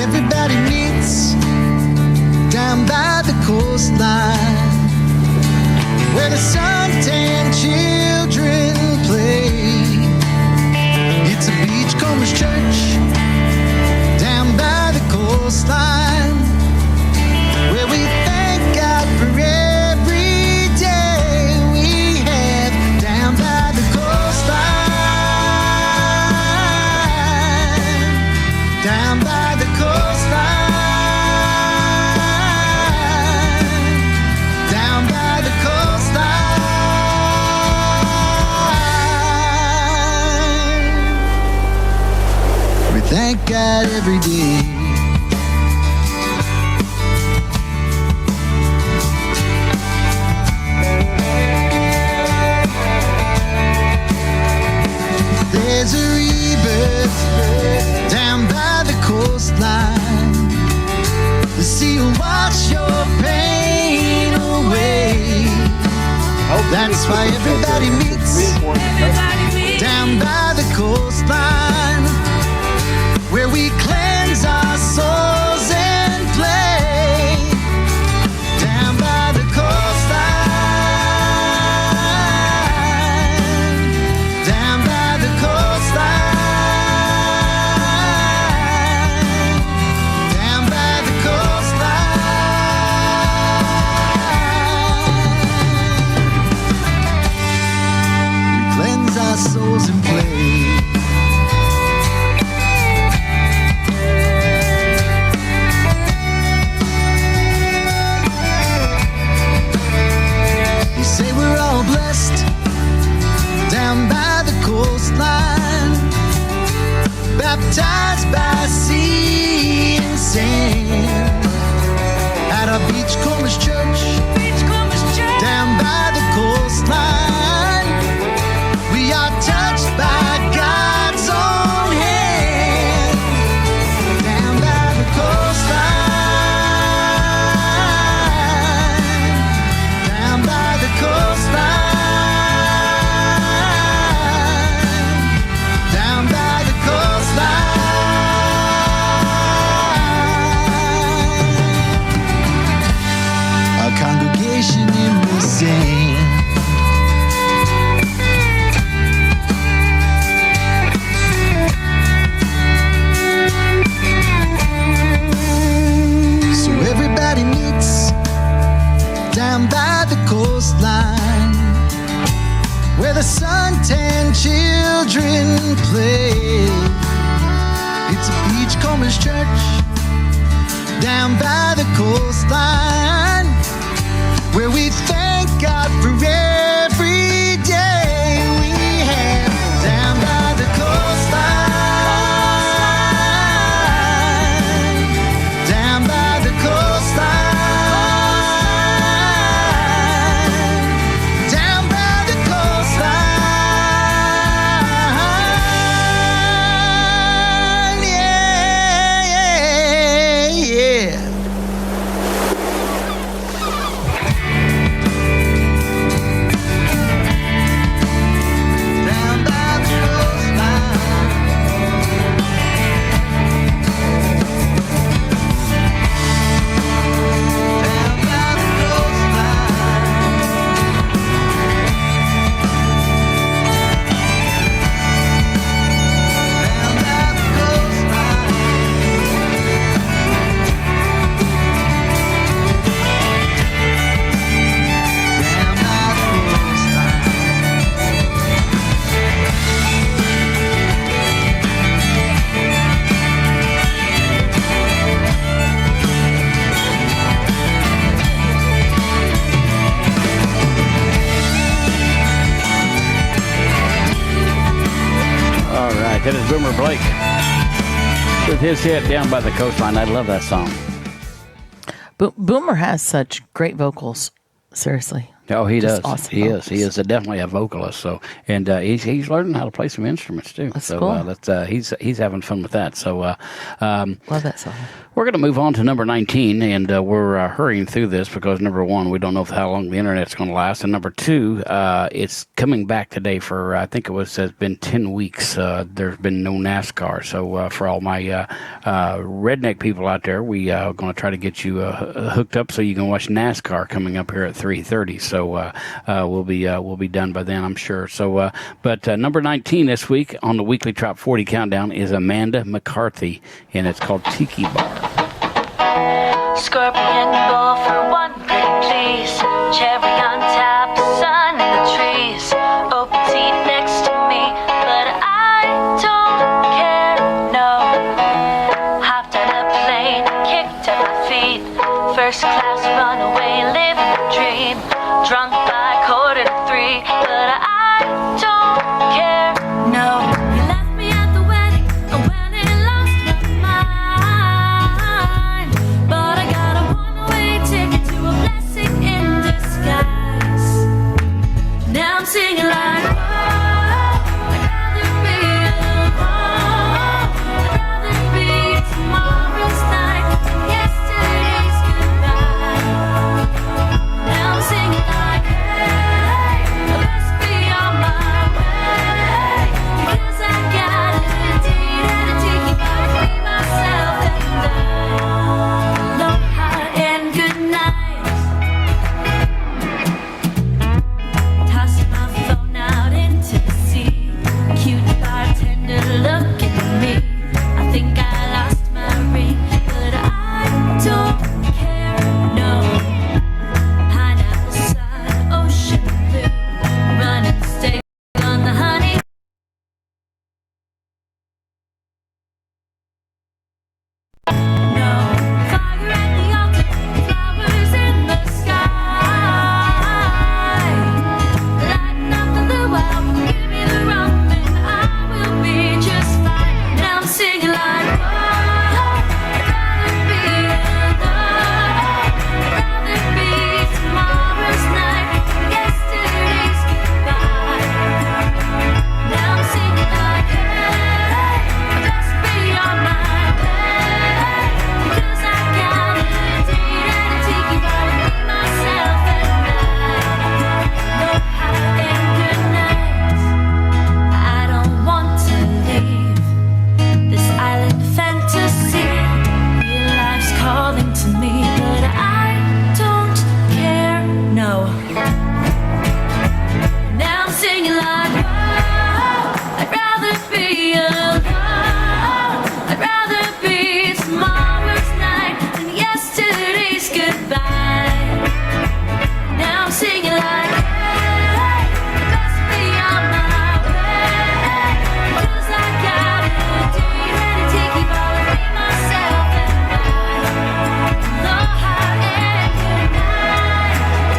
Everybody meets down by the coastline where the suntan children play. It's a beachcombers church down by the coastline where we thank God for every day we have down by the coastline. Down by the coastline. Down by the coastline. We thank God every day. There's a rebirth down by the coastline. The sea will wash your pain away. That's why everybody meets down by the coastline where we cleanse our souls and play. Down by the coastline. Down by the coastline. Down by the coastline. We cleanse our souls and play. They say we're all blessed down by the coastline, baptized by sea and sand at our beachcombers church down by the coastline. We are touched by God's own hand down by the coastline. Down by the coastline. Down by the coastline. A congregation in the sand. So everybody meets down by the coastline where the suntan children play. It's a beachcombers church down by the coastline where we thank God for every day we have down by the coastline. Down by the coastline. Down by the coastline. Yeah, yeah, yeah. It is Boomer Blake with his hit Down by the Coastline. I love that song. Boomer has such great vocals. Seriously. Oh, he Just does. awesome He vocals. is. He is definitely a vocalist. So, and he's learning how to play some instruments too. That's so cool. He's having fun with that. So, love that song. We're going to move on to number 19, and we're hurrying through this because number one, we don't know how long the internet's going to last, and number two, it's coming back today for I think it's been 10 weeks. There's been no NASCAR, so for all my redneck people out there, we are going to try to get you hooked up so you can watch NASCAR coming up here at 3:30. So we'll be done by then, I'm sure. So, but number 19 this week on the weekly Top 40 countdown is Amanda McCarthy, and it's called Tiki Bar. Scorpion bowl for one pretty please. Cherry on top, sun in the trees. Open seat next to me, but I don't care, no. Hopped on a plane, kicked at my feet. First class runaway, living the dream. Drunk by 2:45, but I don't care, no. You left me at the wedding, I went and lost my mind. But I got a one-way ticket to a blessing in disguise. Now I'm singing like, oh, I'd rather be alone. I'd rather be tomorrow's night than yesterday's goodbye. Now I'm singing like, hey, I best be on my way. Because I got a date and a tiki bar to be myself and aloha and good night. Tossed my phone out into the sea. Cute bartender looking at me. I think I lost my ring, but I don't care, no. Pineapple sun, ocean blue. Running steak on the honey. No, fire at the altar, flowers in the sky. Lighten up the luau, give me the rum and I will be just fine. And I'm singing like, oh, I'd rather be alone. I'd rather be tomorrow's night than yesterday's goodbye. Now I'm singing like, hey, I best be on my way. Because I got a date and a tiki bar to be myself and aloha and good night. I don't want to leave this island fantasy. Real life's calling to me, but I don't care, no. Now I'm singing like, oh, I'd rather be alone. I'd rather be tomorrow's night than yesterday's goodbye. Now I'm singing like, hey, I best be on my way. Because I got a date and a tiki bar to be myself and aloha and good night.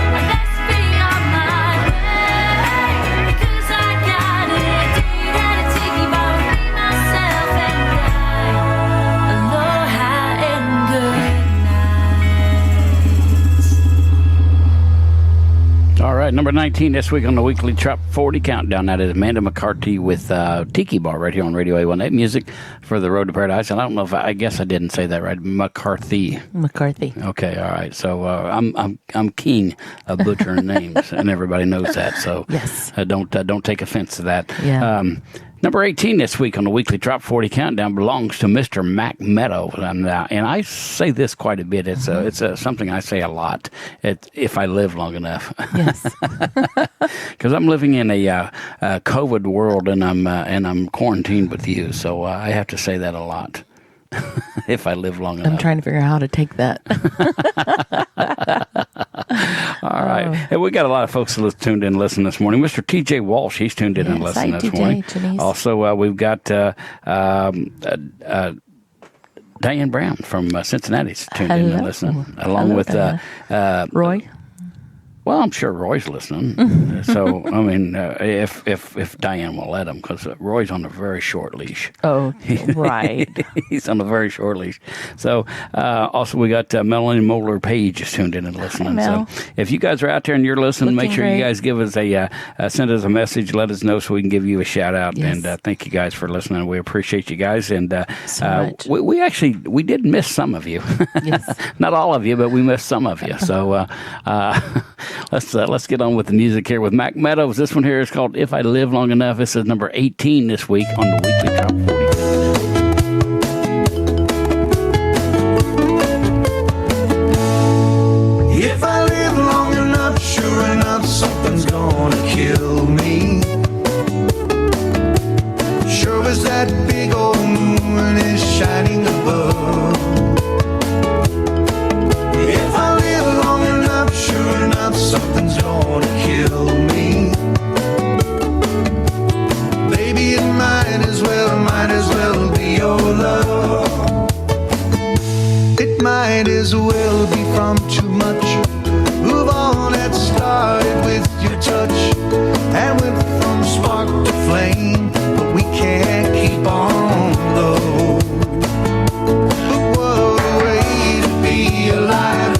I best be on my way. Because I got a date and a tiki bar to be myself and aloha and good night. All right, number 19 this week on the weekly Top 40 countdown. That is Amanda McCarthy with Tiki Bar right here on Radio A1A Music for the Road to Paradise. And I don't know if I guess I didn't say that right. McCarthy. Okay, all right. So I'm king of butchering names, and everybody knows that. So Yes. Don't take offense to that. Yeah. Number 18 this week on the weekly Top 40 countdown belongs to Mr. Mac Meadow, and I say this quite a bit. It's something I say a lot. If I live long enough. Yes. Because I'm living in a COVID world, and I'm quarantined with you, so I have to say that a lot. If I live long enough. I'm trying to figure out how to take that. All right. Hey, we got a lot of folks tuned in and listening this morning. Mr. TJ Walsh, he's tuned in and listening this morning. Janice. Also, we've got Diane Brown from Cincinnati's tuned in and listening, along with Roy. Well, I'm sure Roy's listening. So, I mean, if Diane will let him, because Roy's on a very short leash. Oh, right. He's on a very short leash. So, also we got Melanie Moeller Page is tuned in and listening. Mel. So, if you guys are out there and you're listening, make sure you guys give us send us a message, let us know so we can give you a shout out. Yes. And thank you guys for listening. We appreciate you guys. And So much. we did miss some of you. Yes. Not all of you, but we missed some of you. So, let's get on with the music here with Mac Meadows. This one here is called If I Live Long Enough. This is number 18 this week on the Weekly Top 40. If I live long enough, sure enough, something's gonna kill me. Sure as that big old moon is shining above. If I live long enough, sure enough, something's gonna kill me. Baby, it might as well be your love. It might as well be from too much. Move on, that started with your touch and went from spark to flame, but we can't keep on though. But what a way to be alive,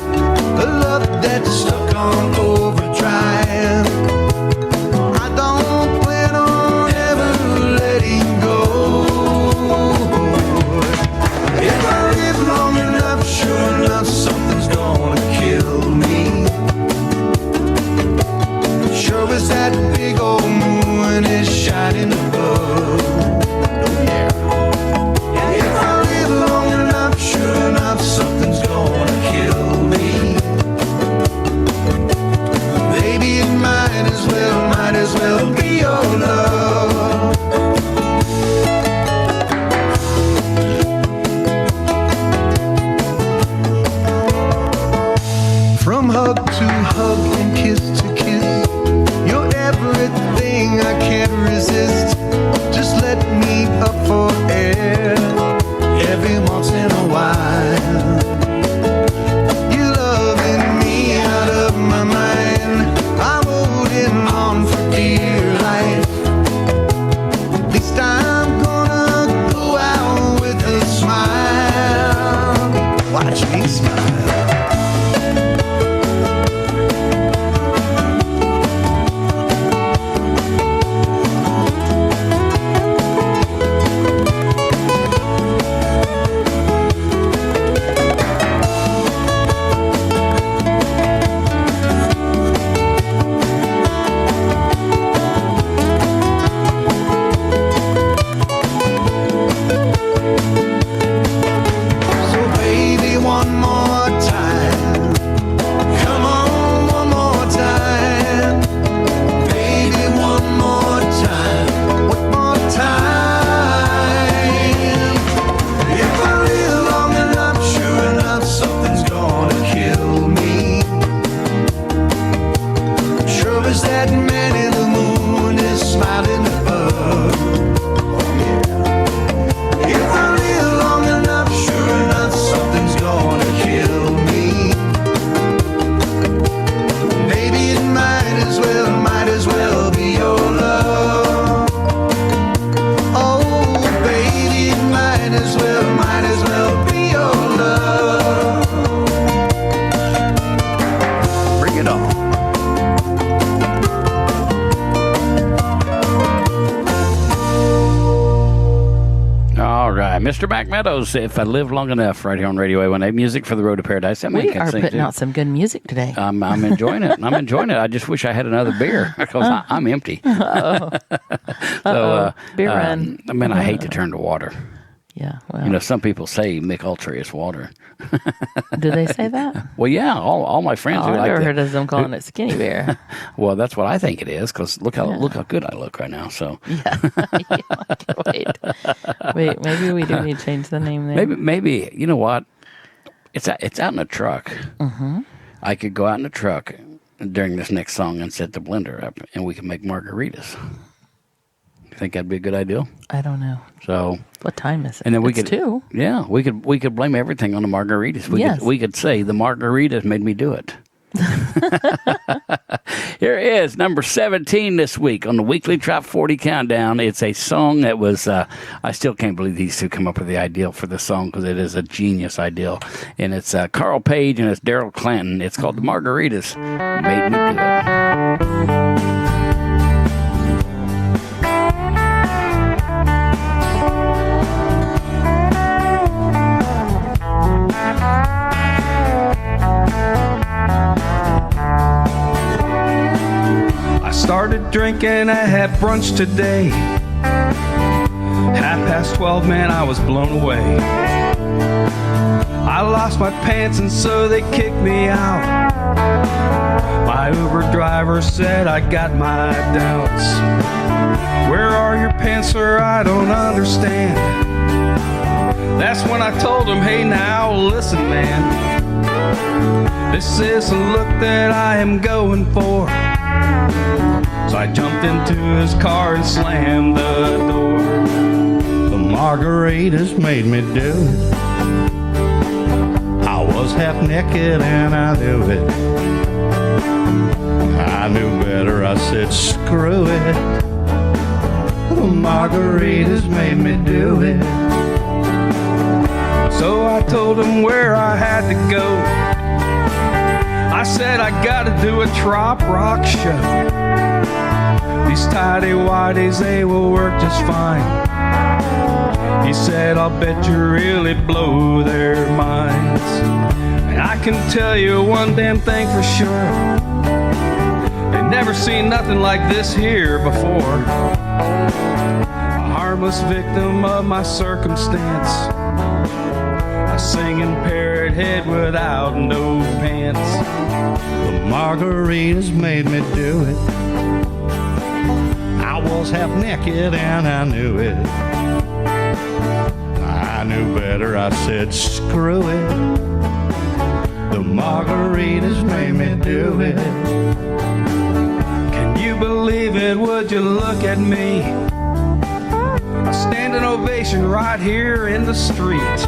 a love that's stuck on overdrive. I don't plan on ever letting go. If I live long enough, sure enough, something's gonna kill me. Sure as that big old moon is shining above. Oh yeah. If I live long enough, sure enough, something's gonna kill me. Baby, it might as well be your love. From hug to hug and kiss to kiss, you're everything I can't resist. Just let me up for air every once in a while. You loving me out of my mind, I'm holding on for dear life. At least I'm gonna go out with a smile. Watch me smile. So baby, one more time. Come on, one more time. Baby, one more time. One more time. If I live long enough, sure enough, something's gonna kill me. Sure as that man in the moon is smiling above. If I live long enough, sure enough, something's gonna kill me. Maybe it might as well be your love. Oh, baby, it might as well be your love. Bring it on. All right, Mr. Mac Meadows, If I Live Long Enough, right here on Radio A1A. Music for the Road to Paradise. That man We can are sing, putting too. out some good music today. I'm enjoying it. I'm enjoying it. I just wish I had another beer because I'm empty. So, Beer run. I mean, I hate to turn to water. Yeah, well. You know, some people say Mick Ultra is water. Do they say that? Well, yeah, all my friends who I've like never it. heard of them calling it skinny beer. Well, that's what I think it is because look how good I look right now. So Wait, maybe we do need to change the name there. maybe you know what? It's out in the truck. Mm-hmm. I could go out in the truck during this next song and set the blender up, and we can make margaritas. You think that'd be a good idea? I don't know. So what time is it? And then we It's could 2. Yeah, we could blame everything on the margaritas. We Yes. could say the margaritas made me do it. Here is number 17 this week on the weekly Top 40 Countdown. It's a song that was, I still can't believe these two come up with the ideal for the song because it is a genius ideal. And it's Carl Page and it's Daryl Clanton. It's called The Margaritas Made Me Do It. I started drinking, I had brunch today. 12:30, man, I was blown away. I lost my pants and so they kicked me out. My Uber driver said I got my doubts. Where are your pants, sir? I don't understand. That's when I told him, hey now, listen man, this is the look that I am going for. So I jumped into his car and slammed the door. The margaritas made me do it. I was half naked and I knew it. I knew better, I said screw it. The margaritas made me do it. So I told him where I had to go. I said I gotta do a trop rock show. These tidy whities, they will work just fine. He said, I'll bet you really blow their minds. And I can tell you one damn thing for sure. They never seen nothing like this here before. A harmless victim of my circumstance. A singing parrot head without no pants. The margaritas made me do it. I was half naked and I knew it. I knew better, I said screw it. The margaritas made me do it. Can you believe it? Would you look at me? A standing ovation right here in the street.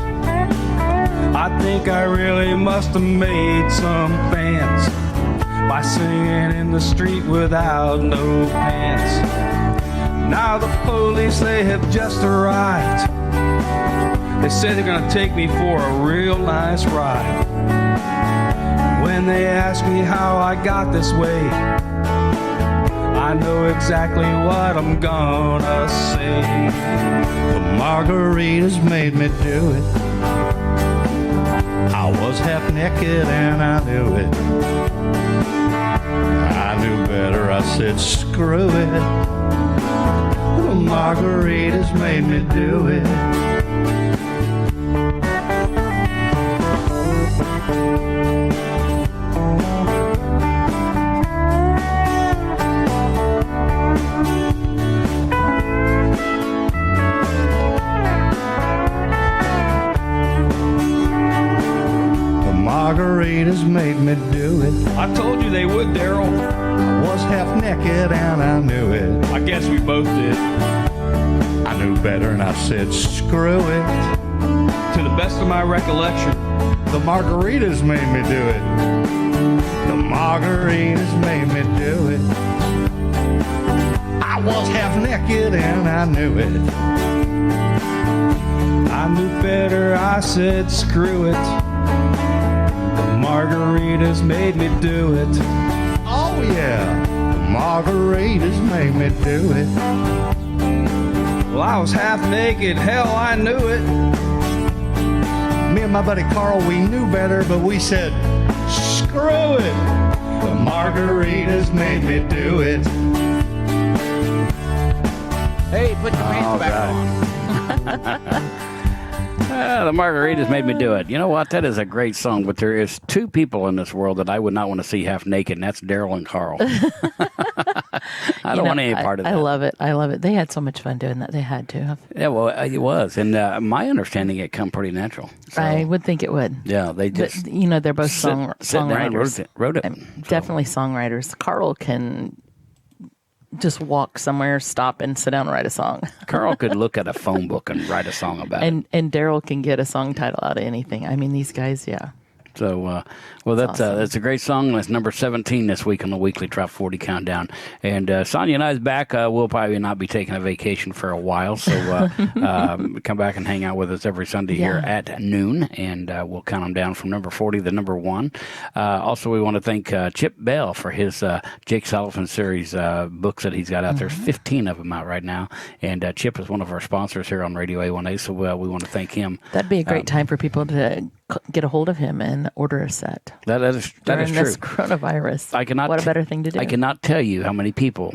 I think I really must have made some fans by singing in the street without no pants. Now the police, they have just arrived. They said they're gonna take me for a real nice ride. When they ask me how I got this way, I know exactly what I'm gonna say. The margaritas made me do it. I was half naked and I knew it. I knew better, I said screw it. The margaritas made me do it. Margaritas made me do it. I told you they would, Daryl. I was half naked and I knew it. I guess we both did. I knew better and I said screw it. To the best of my recollection, the margaritas made me do it. The margaritas made me do it. I was half naked and I knew it. I knew better, I said screw it. Margaritas made me do it. Oh yeah, the margaritas made me do it. Well, I was half naked, hell, I knew it. Me and my buddy Carl, we knew better, but we said, screw it. The margaritas made me do it. Hey, put your pants back on. The margaritas made me do it. You know what? That is a great song, but there is two people in this world that I would not want to see half naked, and that's Daryl and Carl. I don't want any part of that. I love it. I love it. They had so much fun doing that. They had to. Yeah, well, it was. And my understanding, it come pretty natural. So, I would think it would. Yeah, they just... But, they're both songwriters. Wrote it. Definitely songwriters. Carl can just walk somewhere, stop, and sit down and write a song. Carl could look at a phone book and write a song about it. And Daryl can get a song title out of anything. I mean, these guys, yeah. So, that's a great song. That's number 17 this week on the weekly Trop 40 Countdown. And Sonia and I's back. We'll probably not be taking a vacation for a while, so come back and hang out with us every Sunday here at noon, and we'll count them down from number 40 to number 1. Also, we want to thank Chip Bell for his Jake Sullivan series books that he's got out there. There's 15 of them out right now, and Chip is one of our sponsors here on Radio A1A, so we want to thank him. That'd be a great time for people to get a hold of him and order a set. That is true. During this coronavirus. What a better thing to do. I cannot tell you how many people,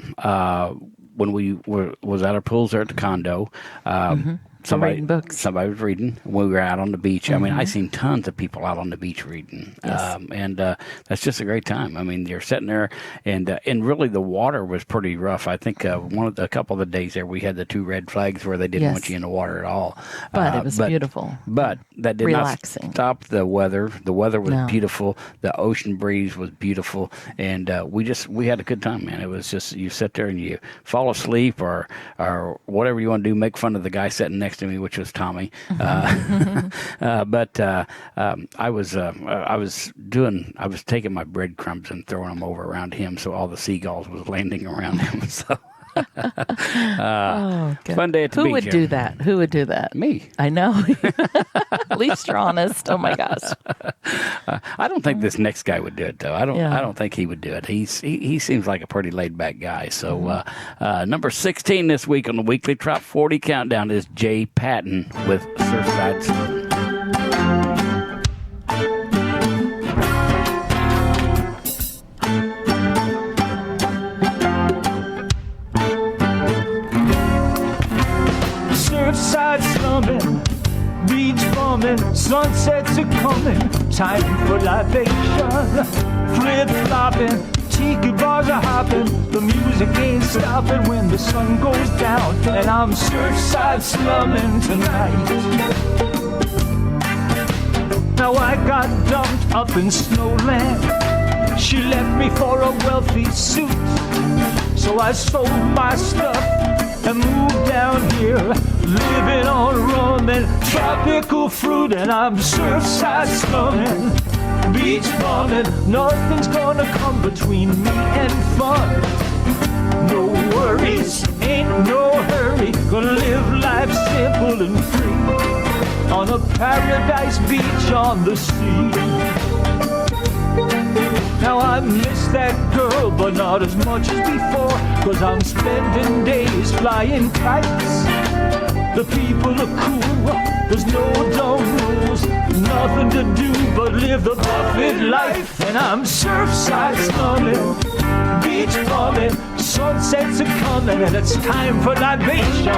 when we was at our pools there at the condo, somebody was reading when we were out on the beach. I mean, I've seen tons of people out on the beach reading, and that's just a great time. I mean, you're sitting there, and really the water was pretty rough. I think a couple of the days there we had the 2 red flags where they didn't want you in the water at all. But it was beautiful. But that did relaxing. Not stop the weather. The weather was beautiful. The ocean breeze was beautiful, and we had a good time, man. It was just you sit there and you fall asleep or whatever you want to do. Make fun of the guy sitting next to me, which was Tommy. But I was taking my breadcrumbs and throwing them over around him, so all the seagulls was landing around him. So. Fun day at the beach. Who would do that? Who would do that? Me. I know. At least you're honest. Oh my gosh. I don't think this next guy would do it though. I don't think he would do it. He seems like a pretty laid back guy. So number 16 this week on the weekly Trop 40 Countdown is Jay Patton with Surfside Slope. Surfside slumming, beach bumming, sunsets are coming, time for libation. Flip-flopping, tiki bars are hopping, the music ain't stopping when the sun goes down, and I'm surfside slumming tonight. Now I got dumped up in Snowland, she left me for a wealthy suit, so I sold my stuff and moved down here, living on rum and tropical fruit, and I'm surfside slumming, beach bumming. Nothing's gonna come between me and fun. No worries, ain't no hurry, gonna live life simple and free on a paradise beach on the sea. Now I miss that girl, but not as much as before, 'cause I'm spending days flying kites. The people are cool, there's no dumb rules, nothing to do but live the buffet life. And I'm surfside slumming, beach bumming, sunsets are coming, and it's time for libation.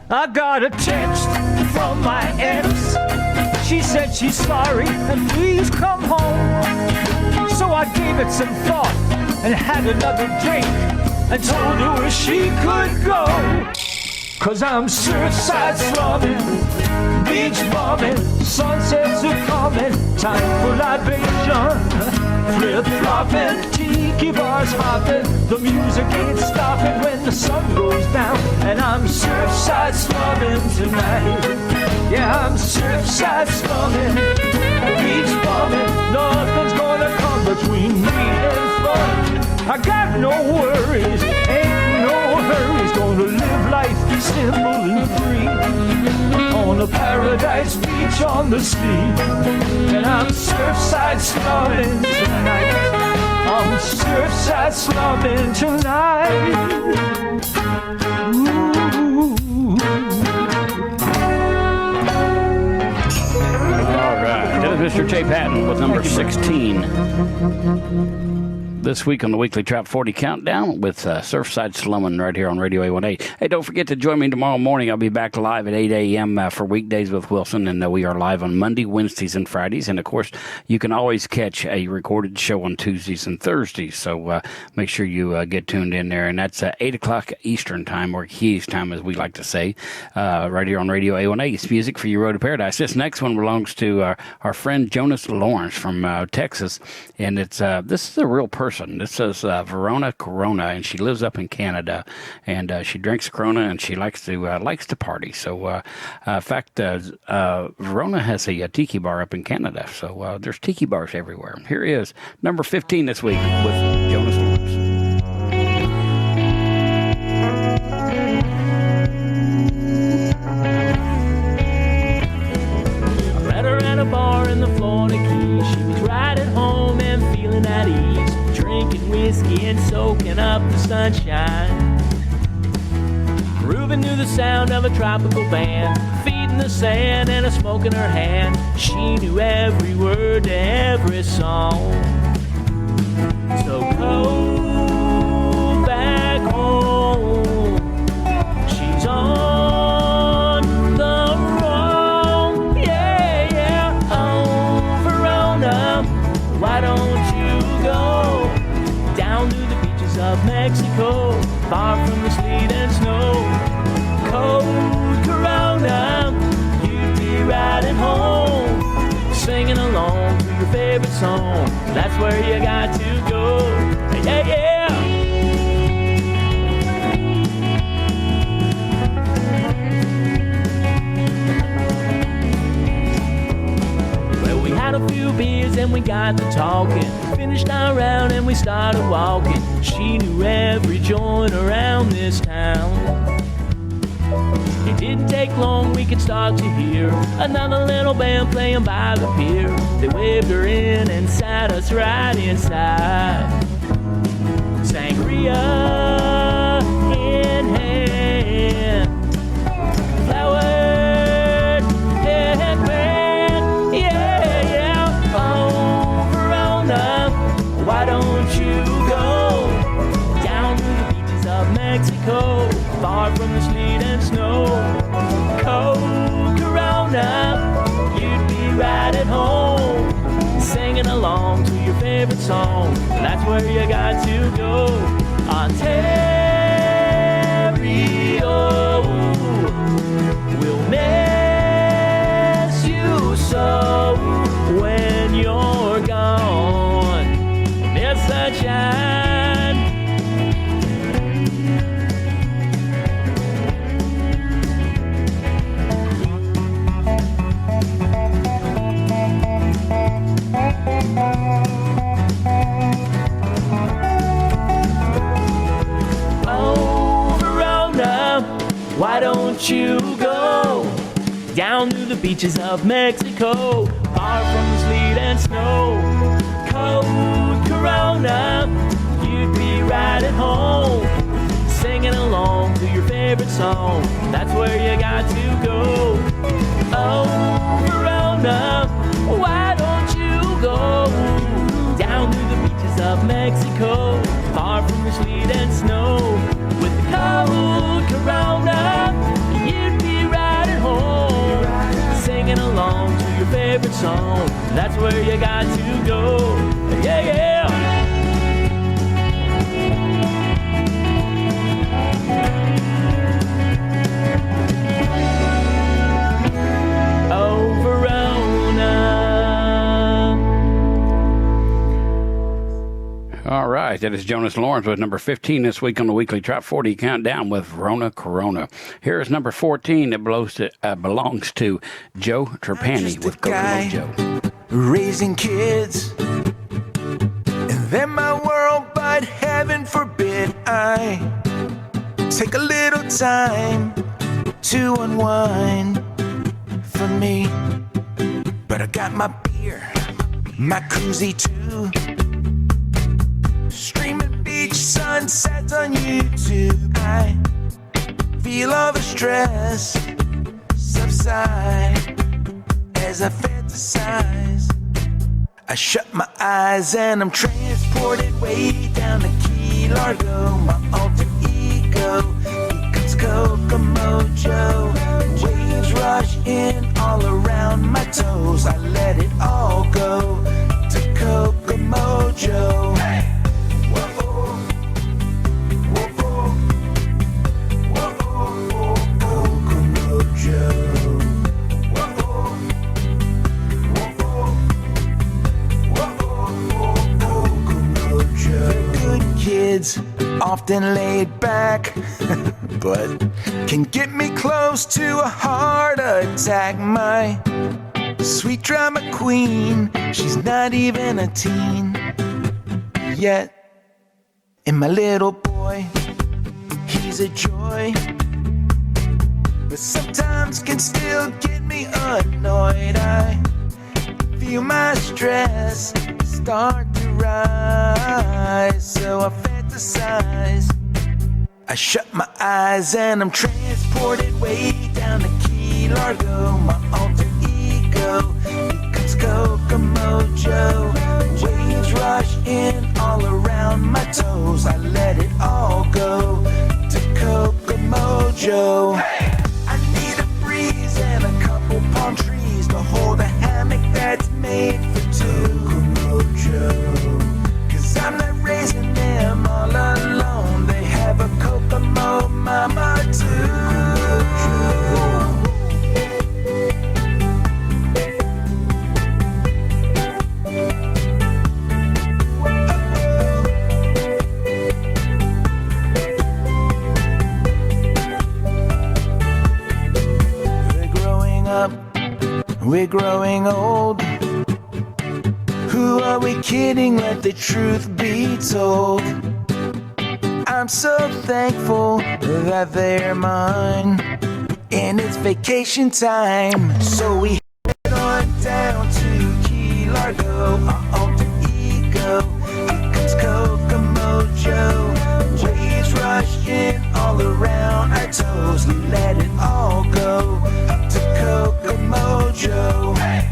I got a text from my ex. She said she's sorry and please come home. So I gave it some thought and had another drink and told her where she could go. 'Cause I'm surfside slumming, beach bumming, sunsets are coming, time for libation. Flip-flopping, tiki bars hopping, the music ain't stopping when the sun goes down, and I'm surfside slumming tonight. Yeah, I'm surfside slumming, beach bumming, nothing's gonna come between me and fun. I got no worries, ain't no hurries, gonna live life simple and free on a paradise beach on the sea. And I'm surfside slumming tonight, I'm surfside slumming tonight. Ooh. All right, that is Mr. Jay Patton with number 16. this week on the weekly Trop 40 Countdown with Surfside Slummin' right here on Radio A18. Hey, don't forget to join me tomorrow morning. I'll be back live at 8 a.m. For weekdays with Wilson, and we are live on Monday, Wednesdays, and Fridays. And, of course, you can always catch a recorded show on Tuesdays and Thursdays, so make sure you get tuned in there. And that's 8 o'clock Eastern Time, or Keys Time, as we like to say, right here on Radio A18. It's music for your road to paradise. This next one belongs to our friend Jonas Lawrence from Texas, and it's this is a real person. This is Verona Corona, and she lives up in Canada, and she drinks Corona, and she likes to party. So, in fact, Verona has a tiki bar up in Canada, so there's tiki bars everywhere. Here is number 15 this week with Jonas Lawrence. I met her at a bar in the Florida Keys. She was right at home and feeling at ease, drinking whiskey and soaking up the sunshine, grooving to the sound of a tropical band, feet in the sand and a smoke in her hand. She knew every word to every song. So go back home. She's on the road. Yeah, yeah. Oh, Verona, why don't you go down to the beaches of Mexico, far from the sleet and snow? Cold Corona, you'd be riding home, singing along to your favorite song. That's where you got to go. Yeah, yeah. Well, we had a few beers and we got to talking. Finished our round and we started walking. She knew every joint around this town. It didn't take long, we could start to hear another little band playing by the pier. They waved her in and sat us right inside. Sangria in hand, flowered headband, yeah, yeah. Oh, Verona, why don't you go down to the beaches of Mexico, far from the sleet and snow? Cold Corona, you'd be right at home, singing along to your favorite song. That's where you got to go. Ontario will miss you so when you're gone. Miss sunshine. Why don't you go down to the beaches of Mexico, far from the sleet and snow? Cold Corona, you'd be right at home, singing along to your favorite song. That's where you got to go. Oh, Verona, why don't you go down to the beaches of Mexico, far from the sleet and snow? With the cold Corona, you'd be right at home, singing along to your favorite song. That's where you got to go. Yeah, yeah. Oh, Verona. All right, that is Jonas Lawrence with number 15 this week on the weekly Trop 40 Countdown with Verona Corona. Here is number 14 that belongs to Joe Trapani with Go Joe. Raising kids, and they're my world, but heaven forbid I take a little time to unwind for me. But I got my beer, my koozie too, streaming beach sunsets on YouTube. I feel all the stress subside as I fantasize. I shut my eyes and I'm transported transported way down to Key Largo. My alter ego becomes Kokomojo. Waves rush in all around my toes. I let it all go to Kokomojo. Hey! Kids often laid back, but can get me close to a heart attack. My sweet drama queen, she's not even a teen yet. And my little boy, he's a joy, but sometimes can still get me annoyed. I feel my stress start to rise, so I fantasize. I shut my eyes and I'm transported way down to Key Largo. My alter ego becomes Kokomojo. Waves rush in all around my toes. I let it all go to Kokomojo. Hey! I need a breeze and a couple palm trees to hold a hammock that's made for two. Cause I'm not raising them all alone. They have a Kokomo mama too. We're growing old. Who are we kidding? Let the truth be told. I'm so thankful that they're mine, and it's vacation time. So we head on down to Key Largo. Our alter ego becomes Kokomojo. Waves rush in all around our toes. We let it all go to Kokomojo. Hey!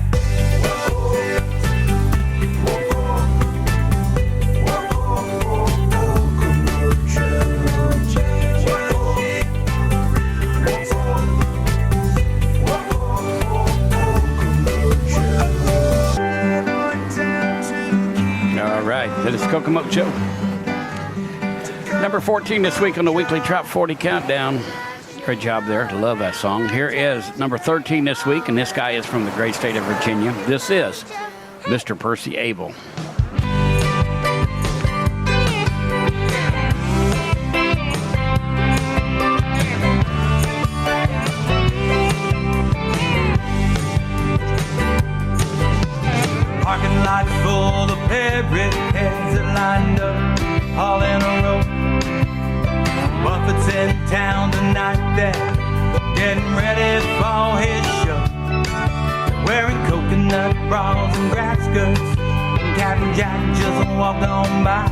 That is Kokomojo. Number 14 this week on the weekly Trop 40 Countdown. Great job there. Love that song. Here is number 13 this week, and this guy is from the great state of Virginia. This is Mr. Percy Abel. Parking lot full of parrot heads that lined up all in a row. Buffett's in town tonight, they're getting ready for his show. Wearing coconut bras and grass skirts, and Captain Jack just walked on by.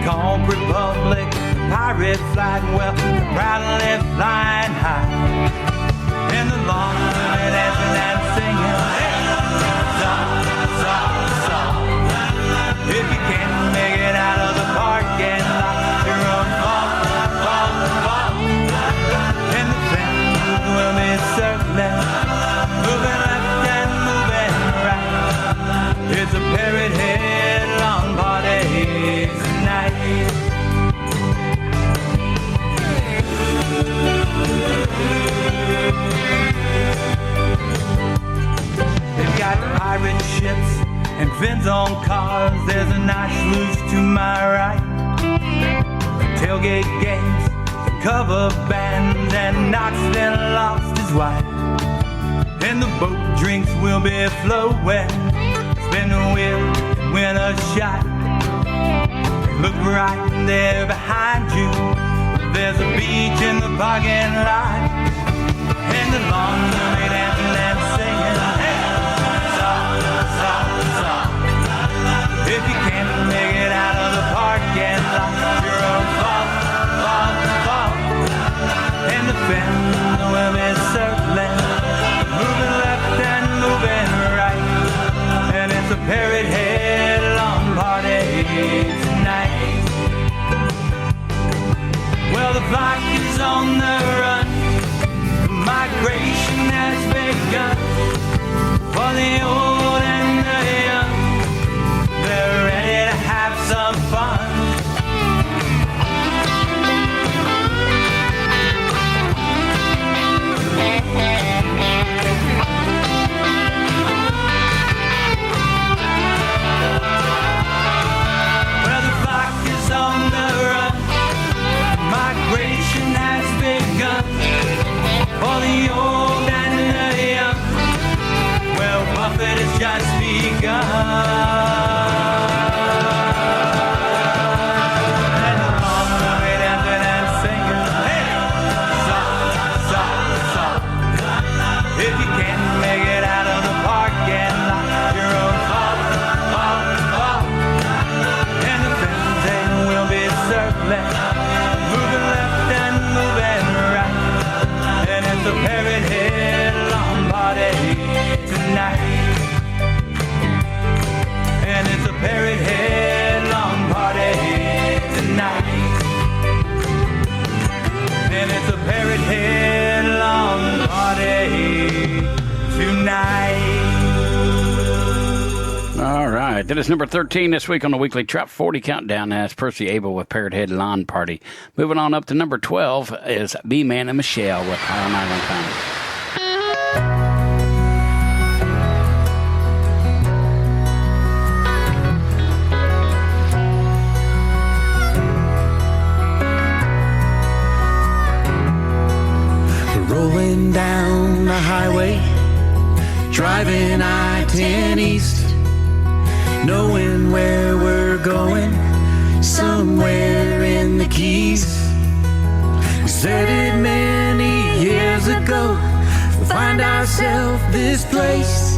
Conch Republic, pirate flag, well, proudly flying high. In the long night, dancing and singing. If you can't make it out of the parking lot, you're on fall. And the fans will be circling, moving left and moving right. It's a parrot head long party tonight. They've got pirate ships and fins on cars. There's a nice sluice to my right. Tailgate games, cover bands, and Knoxville lost his wife. And the boat drinks will be flowing. Spin the wheel, win a shot. Look right there behind you. There's a beach in the parking lot. And the long night dancing and singing. Hey, song. If you can't make it out of the parking lot, you're on fall. And the fans will be circling, moving left and moving right. And it's a parrot head long party left, moving left and moving right. And it's a Parrot Head Lombardi tonight. And it's a Parrot Head Lombardi tonight. And it's a Parrot Head Lombardi tonight. All right. That is number 13 this week on the weekly Trop 40 Countdown. That's Percy Abel with Parrot Head Lawn Party. Moving on up to number 12 is B-Man and Michelle with High on Island Time. Rolling down the highway, driving I-10 east, knowing where we're going, somewhere in the Keys. We said it many years ago, we'll find ourselves this place,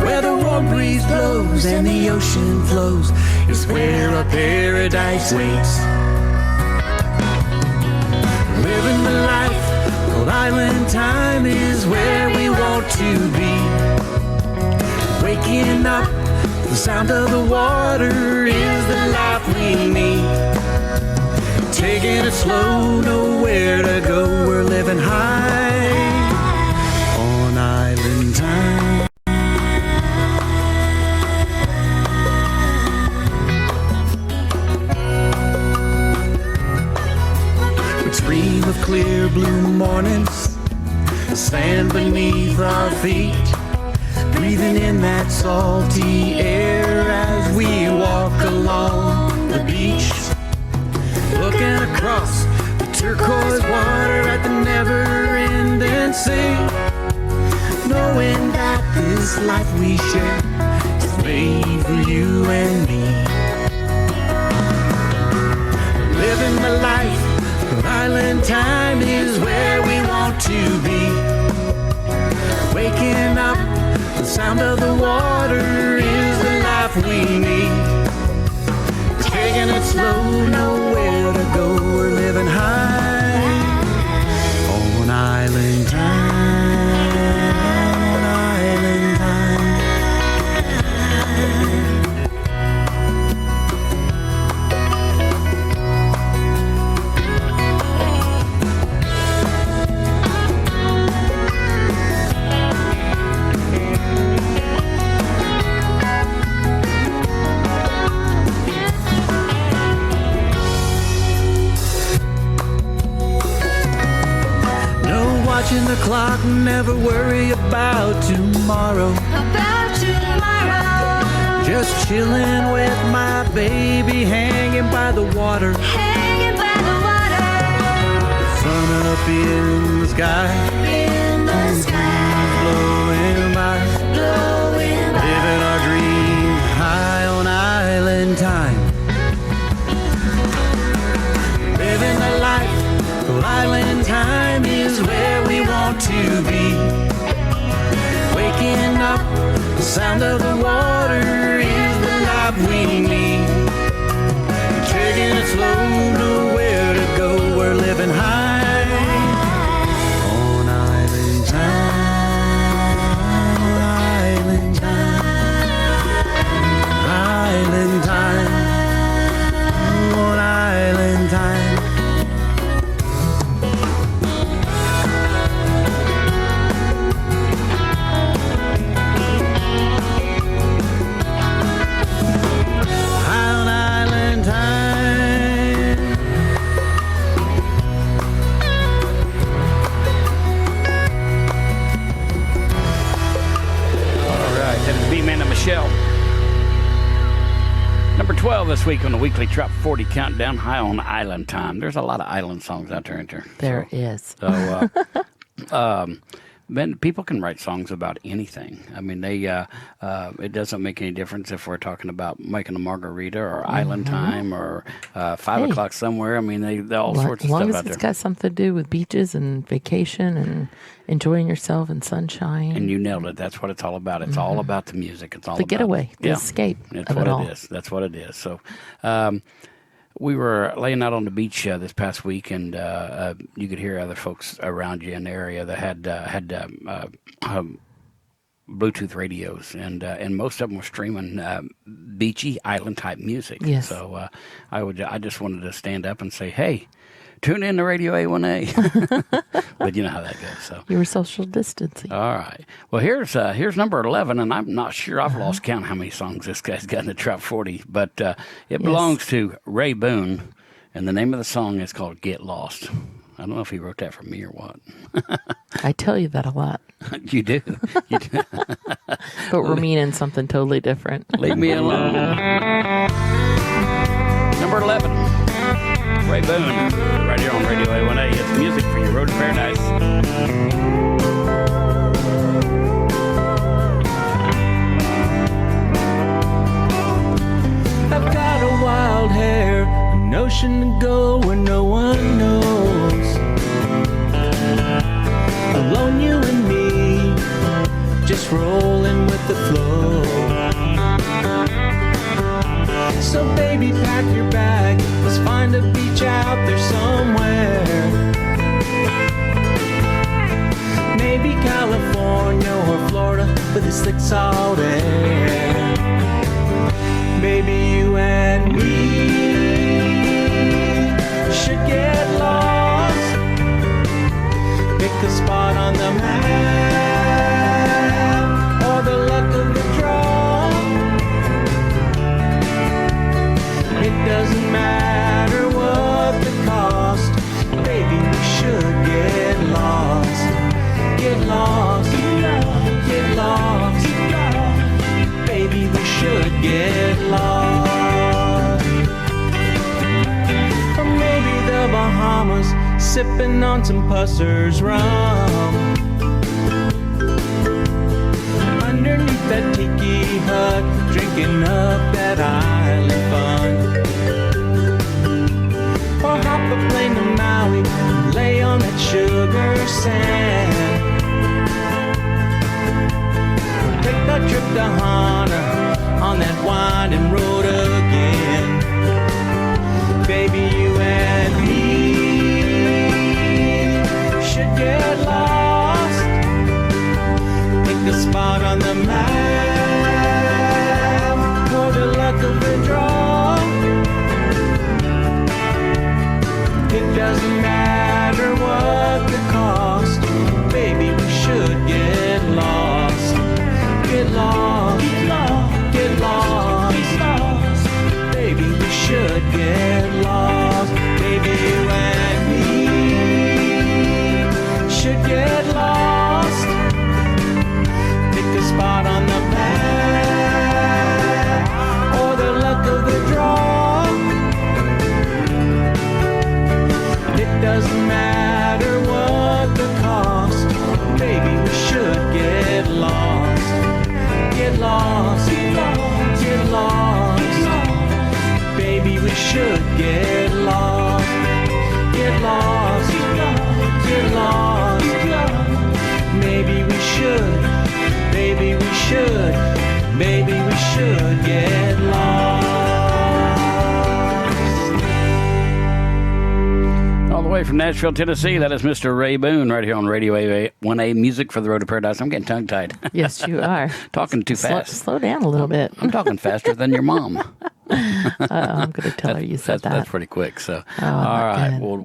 where the warm breeze blows and the ocean flows, is where our paradise waits. Living the life, Old Island time is where we want to be. Waking up, the sound of the water is the life we need. Taking it slow, nowhere to go, we're living high on island time. We dream of clear blue mornings, the sand beneath our feet, breathing in that salty air as we walk along the beach, looking across the turquoise water at the never-ending sea, knowing that this life we share is made for you and me. Living the life of island time is where we want to be. Waking up, the sound of the water is the life we need. Taking it slow, nowhere to go, we're living high on island time, on island time. Watching the clock, never worry about tomorrow. About tomorrow. Just chilling with my baby, hanging by the water. Hanging by the water. Sun up in the sky. In the sky. Blowing by. Blowing by. Living our dream high on island time. Living the life of island time is where we want to be. Waking up, the sound of the water is the life we need. Taking it slow, nowhere to go, we're living high on island time, on island time, island time, on island time. Michelle. Number 12 this week on the weekly Trop 40 Countdown, High on Island Time. There's a lot of island songs out there, isn't there? There is. So, man, people can write songs about anything. I mean, it doesn't make any difference if we're talking about making a margarita or island time or 5 o'clock somewhere. I mean, they all sorts of stuff out there. As long as it's got something to do with beaches and vacation and enjoying yourself in sunshine. And you nailed it. That's what it's all about. It's all about the music. It's all the about getaway, the escape That's of what it all. it is. That's what it is. So, we were laying out on the beach this past week, and you could hear other folks around you in the area that had Bluetooth radios, and most of them were streaming beachy island type music. Yes. So I just wanted to stand up and say, hey, tune in to Radio A1A. But you know how that goes. So you were social distancing. All right. Well, here's number 11, and I'm not sure. I've lost count how many songs this guy's got in the Trop 40, but it belongs to Ray Boone, and the name of the song is called Get Lost. I don't know if he wrote that for me or what. I tell you that a lot. You do. You do. But we're meaning something totally different. Leave me alone. Number 11, Ray Boone, right here on Radio A1A. It's music for your Road to Paradise. I've got a wild hair, a notion to go where no one knows. Alone, you and me, just rolling with the flow. So baby, pack your bag, let's find a beach out there somewhere. Maybe California or Florida with the slick salt air. Maybe you and me should get lost. Pick a spot on the map or the luck of the draw. It doesn't matter what the cost. Baby, we should get lost. Get lost. Get lost. Baby, we should get lost. Or maybe the Bahamas, sipping on some Pusser's rum. Underneath that tiki hut, drinking up that island fun. Or hop a plane to Maui, lay on that sugar sand. Take a trip to Hana, on that winding road again. Baby, you and me should get lost. Pick a spot on the map for the luck of the draw. It doesn't matter what the cost. Baby, we should get lost. Get lost. Get lost. Baby, we should get lost. Baby, you and me should get lost. Pick a spot on the map or the luck of the draw. It doesn't matter what the cost. Baby, we should get lost. Get lost. Get lost. Baby, we should get lost. Get lost. Get lost. Maybe we should. Baby, we should. Baby, we should get lost. All the way from Nashville, Tennessee, that is Mr. Ray Boone right here on Radio A1A, music for the Road to Paradise. I'm getting tongue-tied. Yes, you are. Talking too fast. Slow down a little bit. I'm talking faster than your mom. I'm going to tell her you said that. That's pretty quick. So, Oh, all right. good. Well,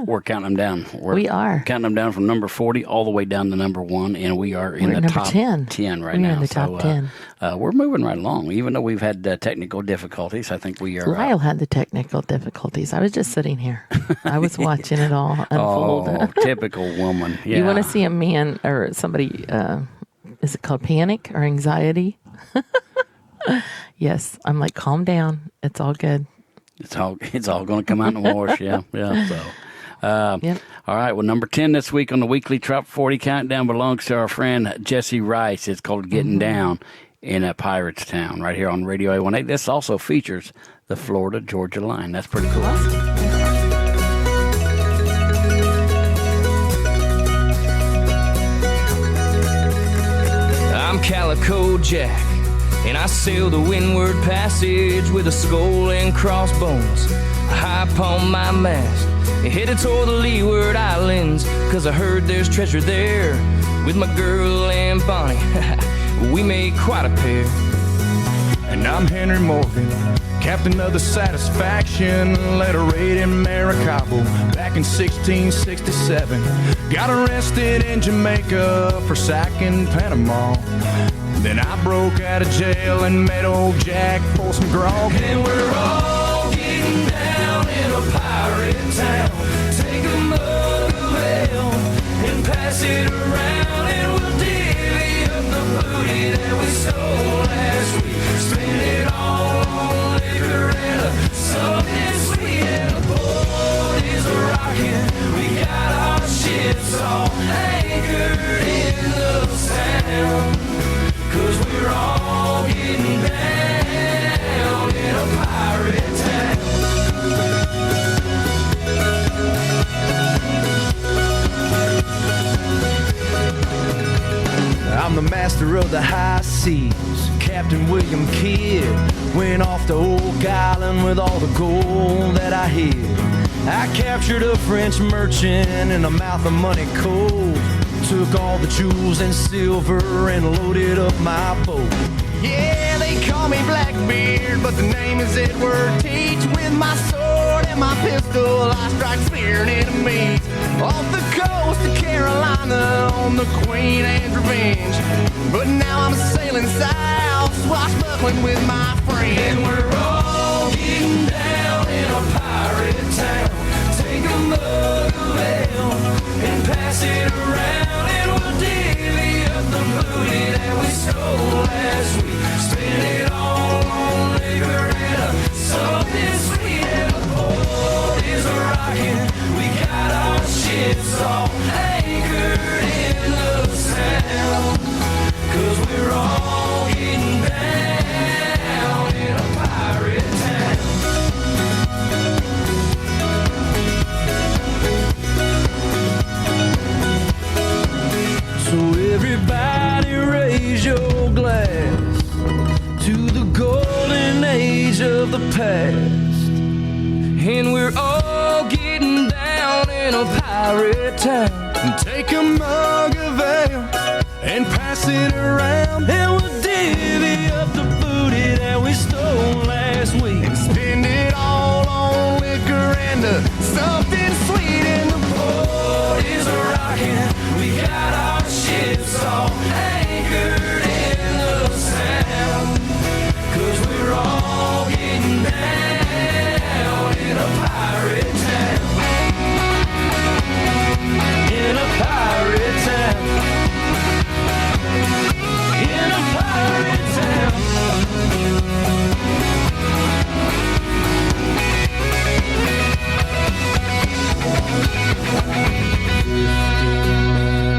we're counting them down. We are. Counting them down from number 40 all the way down to number 1, and we are in We're the number top 10. 10 right We're now. in the top 10. We're moving right along. Even though we've had technical difficulties, I think we are. Lyle had the technical difficulties. I was just sitting here. I was watching it all unfold. Oh, typical woman. Yeah. You want to see a man or somebody, is it called panic or anxiety? Yes. I'm like, calm down. It's all good. It's all going to come out in the wash. Yeah. So, Yep. all right. Well, number 10 this week on the weekly Trop 40 countdown belongs to our friend Jesse Rice. It's called Getting Down in a Pirate's Town right here on Radio A1A. This also features the Florida-Georgia line. That's pretty cool. I'm Calico Jack, And I sailed the windward passage with a skull and crossbones high upon my mast, headed toward the leeward islands, 'cause I heard there's treasure there. With my girl and Bonnie, we made quite a pair. And I'm Henry Morgan, captain of the Satisfaction, led a raid in Maracaibo back in 1667. Got arrested in Jamaica for sacking Panama. Then I broke out of jail and met old Jack for some grog. And we're all getting down in a pirate town. Take a mug of ale and pass it around, and we'll divvy up the booty that we stole last week. Spend it all on liquor and something sweet, and the boat is rocking. We got our ships all anchored in the sound, 'cause we're all getting down in a pirate town. I'm the master of the high seas, Captain William Kidd. Went off to Oak Island with all the gold that I hid. I captured a French merchant in the mouth of Money Cove. Took all the jewels and silver and loaded up my boat. Yeah, they call me Blackbeard, but the name is Edward Teach. With my sword and my pistol, I strike fear and enemies. Off the coast of Carolina on the Queen Anne's Revenge. But now I'm sailing south, swashbuckling with my friends. And we're all getting down in a pirate town. Take a mug of ale and pass it around, and we'll divvy up the booty that we stole last week. Spend it all on liquor and something sweet, and the boat is rocking. We got our ships all anchored in the sound, 'cause we're all getting down in a pirate town. So everybody raise your glass to the golden age of the past. And we're all getting down in a pirate town. Take a mug of ale and pass it around, and we'll divvy up the booty that we stole last week. And spend it all on liquor and something sweet, and the boat is rocking. We got our ships all anchored in the sound, 'cause we're all getting down in a pirate town. In a pirate town. In a pirate town.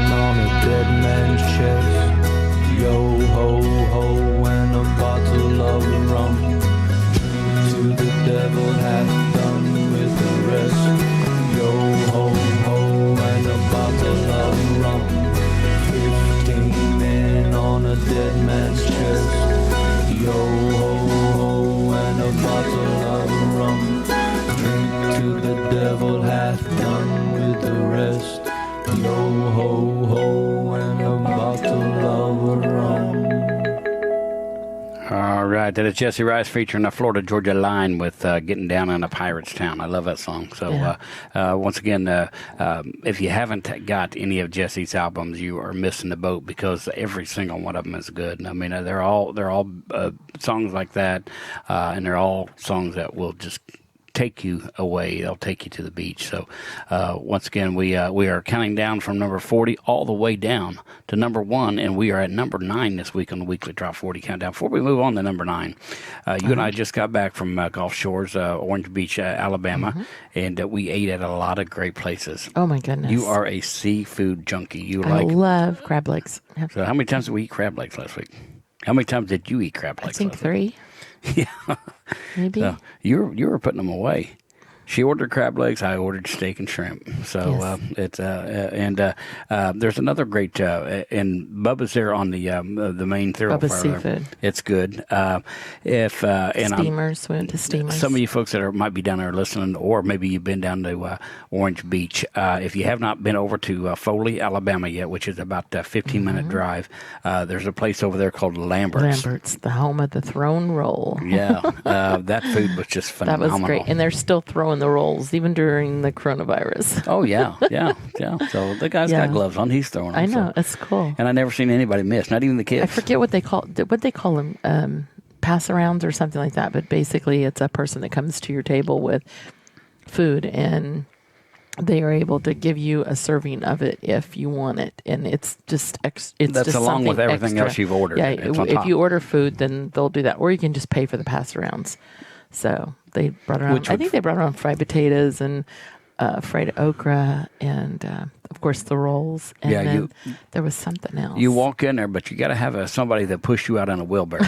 On a dead man's chest, yo ho ho, and a bottle of rum. To the devil hath done with the rest. Yo ho ho, and a bottle of rum. 15 men on a dead man's chest. Yo ho ho, and a bottle of rum. Drink to the devil hath done with the rest. Yo ho ho, and a bottle of rum. All right, that is Jesse Rice featuring the Florida Georgia line with Getting Down in a Pirate's Town. I love that song. So once again, if you haven't got any of Jesse's albums, you are missing the boat, because every single one of them is good. I mean, they're all songs like that, and they're all songs that will just take you away. They'll take you to the beach. So once again, we are counting down from number 40 all the way down to number 1, and we are at number 9 this week on the weekly Drop 40 countdown. Before we move on to number 9, you and I just got back from Gulf Shores, Orange Beach, Alabama, and we ate at a lot of great places. Oh my goodness! You are a seafood junkie. I love crab legs. So how many times did we eat crab legs last week? How many times did you eat crab legs? I think 3. Yeah, maybe. So you were putting them away. She ordered crab legs. I ordered steak and shrimp. So it's there's another great and Bubba's there on the main thoroughfare. Bubba's Seafood. It's good. Steamers. We went to Steamers. Some of you folks that might be down there listening, or maybe you've been down to Orange Beach. If you have not been over to Foley, Alabama yet, which is about a 15-minute drive, there's a place over there called Lambert's. Lambert's, the home of the thrown roll. Yeah, that food was just phenomenal. That was great, and they're still throwing the rolls even during the coronavirus. Oh yeah. So the guy's got gloves on; he's throwing them. I know, it's cool. And I never seen anybody miss, not even the kids. I forget what they call them, pass-arounds or something like that. But basically, it's a person that comes to your table with food, and they are able to give you a serving of it if you want it, and it's just that's just along with everything extra. else you've ordered. Yeah, it's on if top. you order food, then they'll do that, or you can just pay for the pass-arounds. So they brought around. I think they brought around fried potatoes and fried okra, and of course the rolls. And then there was something else. You walk in there, but you got to have somebody that push you out on a wheelbarrow.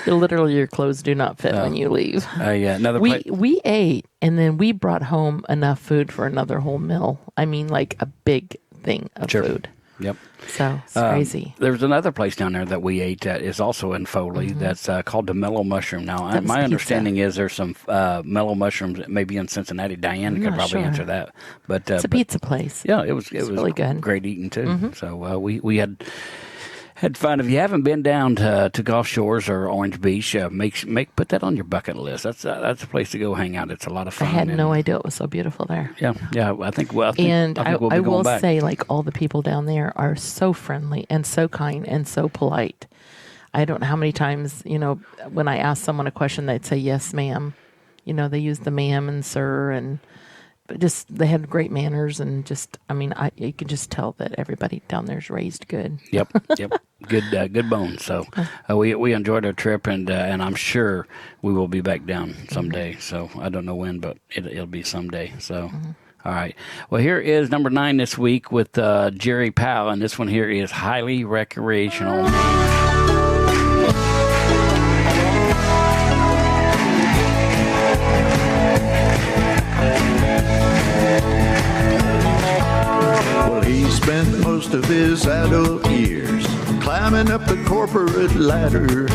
Literally, your clothes do not fit when you leave. We ate, and then we brought home enough food for another whole meal. I mean, like a big thing of food. Yep. So it's crazy. There's another place down there that we ate that is also in Foley that's called the Mellow Mushroom. Now, my understanding is there's some Mellow Mushrooms maybe in Cincinnati. Diane could probably answer that. But it's a pizza place. Yeah, it was really good. Great eating too. So we had fun. If you haven't been down to Gulf Shores or Orange Beach, put that on your bucket list. That's a place to go hang out. It's a lot of fun. I had no idea it was so beautiful there. Yeah. I think we'll I will back. say, like, all the people down there are so friendly and so kind and so polite. I don't know how many times, when I ask someone a question, they'd say, "Yes, ma'am." They use the ma'am and sir, and they had great manners, and you can just tell that everybody down there's raised good. Yep. Good bones. So we enjoyed our trip, and I'm sure we will be back down someday. So I don't know when, but it'll be someday. So. All right. Well, here is number 9 this week with Jerry Powell, and this one here is Highly Recreational. Well, he spent most of his adult years climbing up the corporate ladder.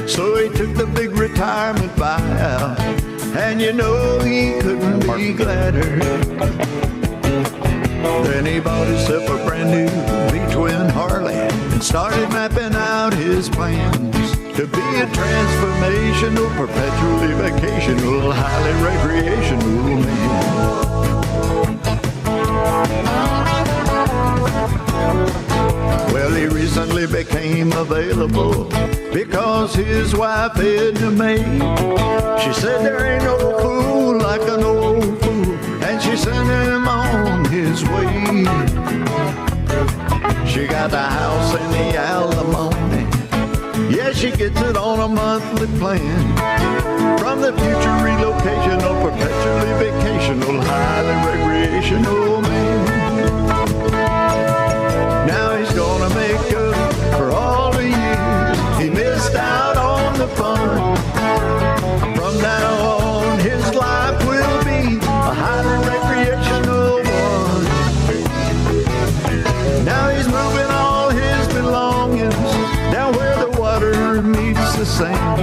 So he took the big retirement buyout, and he couldn't be gladder. Then he bought himself a brand new V-twin Harley and started mapping out his plans to be a transformational, perpetually vacational, highly recreational man. Well, he recently became available because his wife had a maid. She said there ain't no fool like an old fool, and she sent him on his way. She got the house in the alimony. Yeah, she gets it on a monthly plan. From the future relocational, perpetually vacational, highly recreational man. Now he's gonna make up for all the years he missed out on the fun. From now on, his life will be a highly recreational one. Now he's moving all his belongings down where the water meets the sand.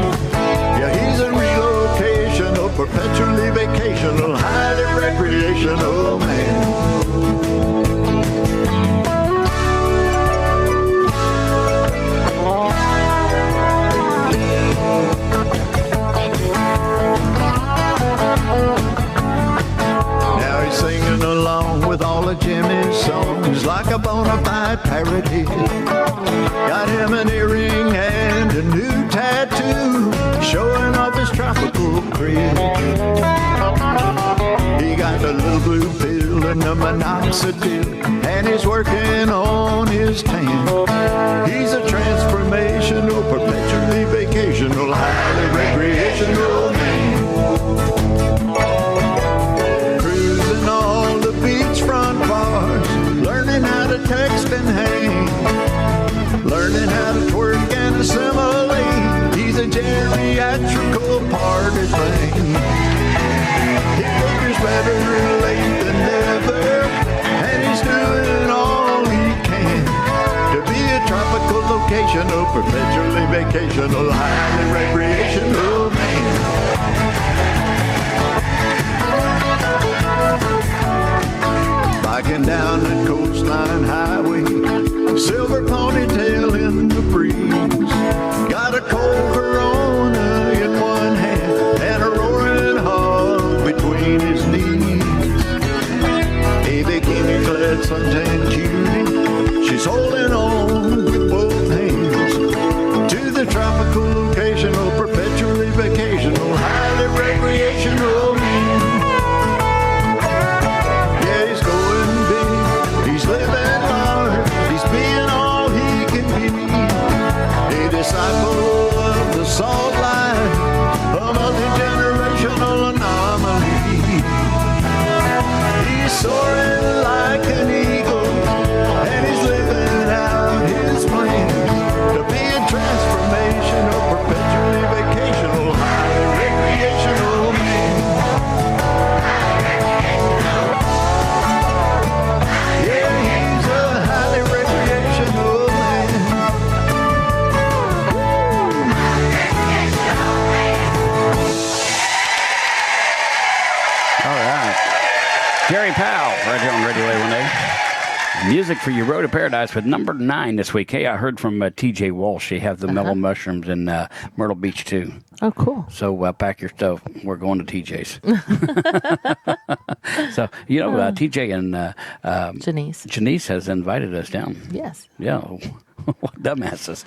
Yeah, he's a relocational, perpetually vacational, highly recreational man. Now he's singing along with all of Jimmy's songs like a bona fide parody. Got him an earring and a new tattoo, showing off his tropical grid. He got a little blue pill and a minoxidil, and he's working on his tan. He's a transformational, perpetually vacational, highly recreational man. Cruising all the beachfront bars, learning how to text and hang, learning how to twerk and assimilate. He's a geriatrical party thing. perpetually vacational, highly recreational man. Biking down that coastline highway, silver ponytail in the breeze. Got a cold Corona in one hand and a roaring hog between his knees. A bikini-clad suntan cutie, she's holding on with both hands to the tropical, occasional, perpetually vacational, highly recreational man. Yeah, he's going big, he's living large, he's being all he can be. A disciple of the salt life, a multi-generational anomaly. He's soaring like an eagle, and he's living out his plan to be a transformational, perpetually vacational, highly recreational man. Yeah, he's a highly recreational man. All right. Jerry Powell, right here on Radio A1A. Music for your Road to Paradise with number 9 this week. Hey, I heard from TJ Walsh. They have the mellow mushrooms in Myrtle Beach, too. Oh, cool. So pack your stuff. We're going to TJ's. So, TJ and Janice has invited us down. Yes. Yeah. What dumbasses.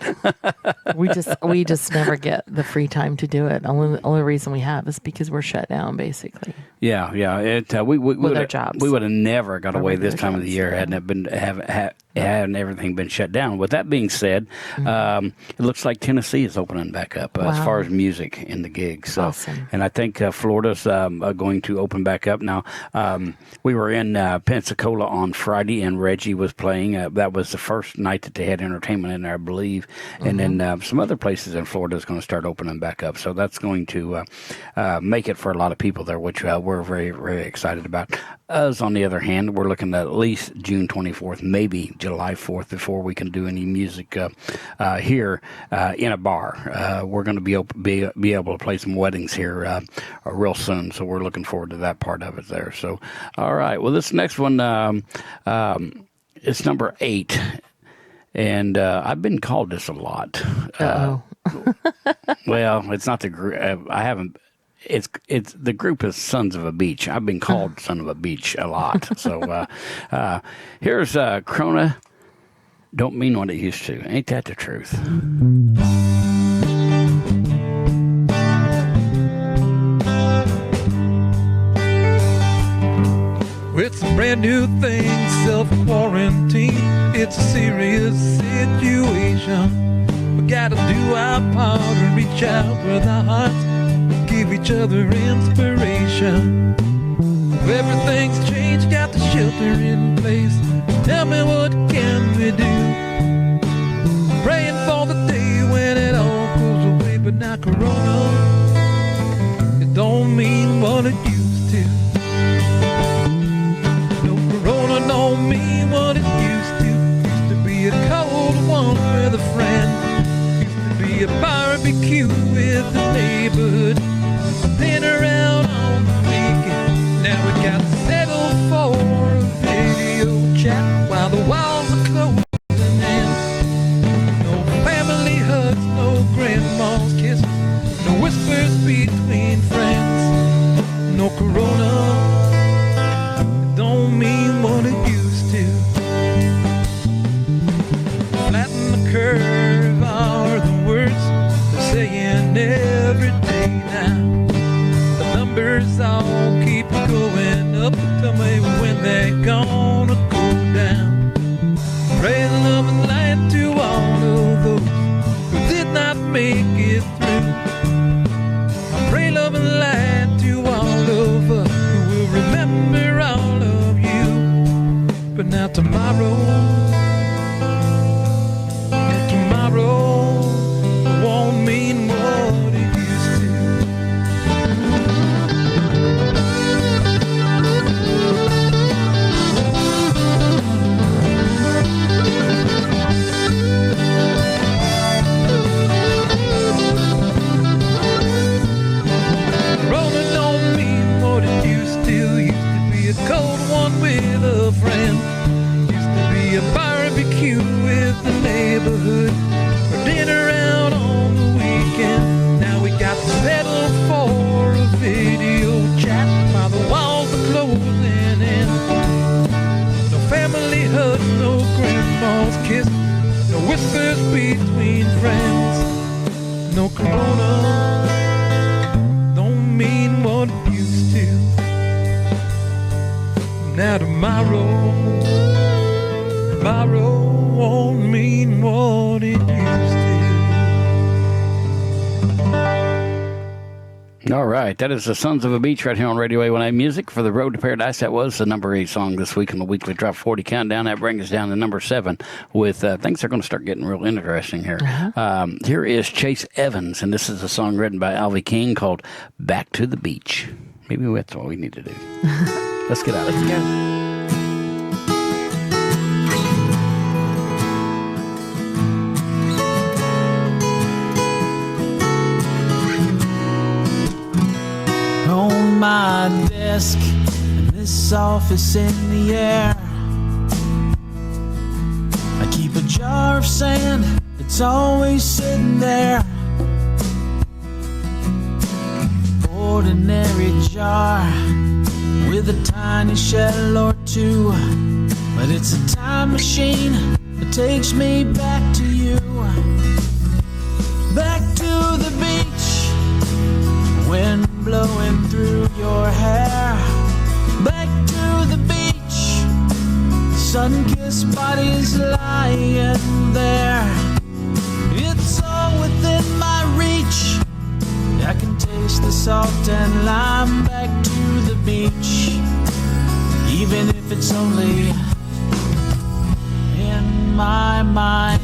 we just never get the free time to do it. Only reason we have is because we're shut down, basically. Yeah. We with our jobs. We would have never got away this time of the year hadn't it been hadn't everything been shut down. With that being said, it looks like Tennessee is opening back up as far as music in the gigs. So, awesome. And I think Florida's going to open back up now. We were in Pensacola on Friday, and Reggie was playing. That was the first night that they had entertainment in there, I believe. And then some other places in Florida is going to start opening back up. So that's going to make it for a lot of people there, which we're very, very excited about. Us, on the other hand, we're looking at least June 24th, maybe July 4th, before we can do any music here in a bar. We're going to be able to play some weddings here real soon, so we're looking forward to that part of it there. So, all right. Well, this next one, it's number 8. And I've been called this a lot. Well, it's not the group. I haven't. It's the group is Sons of a Beach. I've been called Son of a Beach a lot. So here's Krona. Don't mean what it used to. Ain't that the truth? It's a brand new thing, self-quarantine. It's a serious situation. We gotta do our part and reach out with our hearts, give each other inspiration. Everything's changed, got the shelter in place. Tell me, what can we do? Praying for the day when it all goes away, but now Corona, it don't mean what it used to. Corona don't mean what it used to. Used to be a cold one with a friend. Used to be a barbecue with the neighborhood. Dinner out on the weekend. Now we got to settle for a video chat while the walls are closing in. No family hugs, no grandma's kiss, no whispers between friends. No Corona don't mean what it used to. Flatten the curve are the words they're saying every day now. The numbers all keep going up. Tell me when they're gonna go down. Pray love and light to all of those who did not make it through. I pray love and light to all of us who will remember all of you. But now tomorrow won't mean what it used to. Now tomorrow won't mean what it used to. All right, that is the Sons of a Beach right here on Radio A1A Music for the Road to Paradise. That was the number 8 song this week on the weekly Drop 40 Countdown. That brings us down to number 7 with things are going to start getting real interesting here. Here is Chase Evans, and this is a song written by Alvy King called Back to the Beach. Maybe that's all we need to do. Let's get out of here. Let's go. On my desk in this office in the air, I keep a jar of sand, it's always sitting there. Ordinary jar with a tiny shell or two, but it's a time machine that takes me back to you. Back to the beach, wind blowing through your hair. Back to the beach, sun-kissed bodies lying there. It's all within my reach, I can taste the salt and lime. Back to the beach, even if it's only in my mind.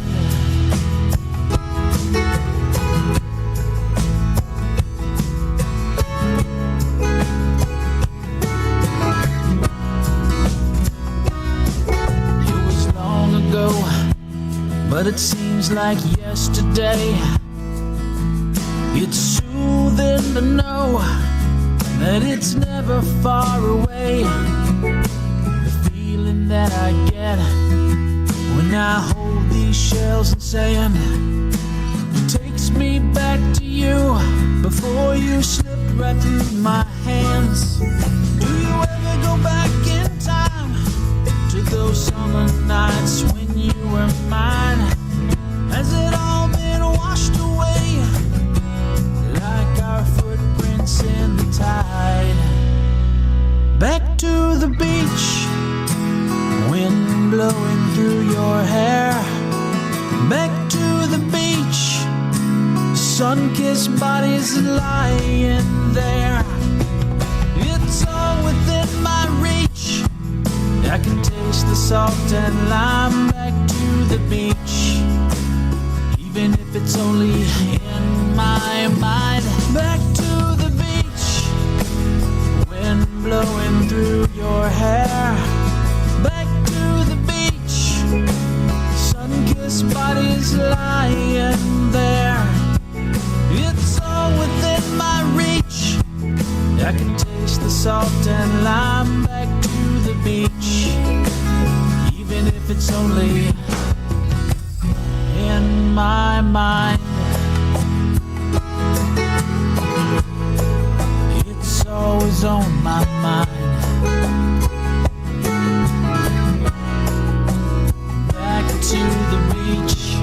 But it seems like yesterday. It's soothing to know that it's never far away. The feeling that I get when I hold these shells in sand takes me back to you before you slipped right through my hands. Do you ever go back in time to those summer nights when you were mine? Has it all been washed away like our footprints in the tide? Back to the beach, wind blowing through your hair. Back to the beach, sun-kissed bodies lying there. It's all within my reach, I can taste the salt and lime. Back to the beach, even if it's only in my mind. Back to the beach, wind blowing through your hair. Back to the beach, sun-kissed bodies lying there. It's all within my reach, I can taste the salt and lime. Back to the beach, even if it's only in my mind. It's always on my mind. Back to the beach.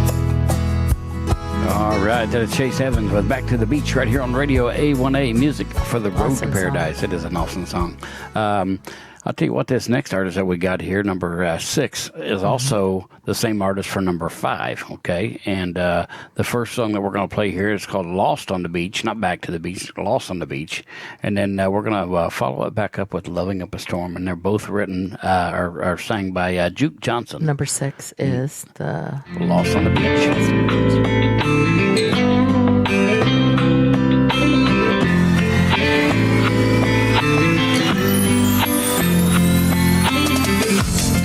All right, that is Chase Evans with Back to the Beach right here on Radio A1A Music for the Road to Paradise. It is an awesome song. I'll tell you what, this next artist that we got here, number 6, is also the same artist for number 5, okay? And the first song that we're going to play here is called Lost on the Beach, not Back to the Beach, Lost on the Beach. And then we're going to follow it back up with Loving Up a Storm, and they're both written or sang by Juke Johnson. Number 6 is the Lost on the Beach.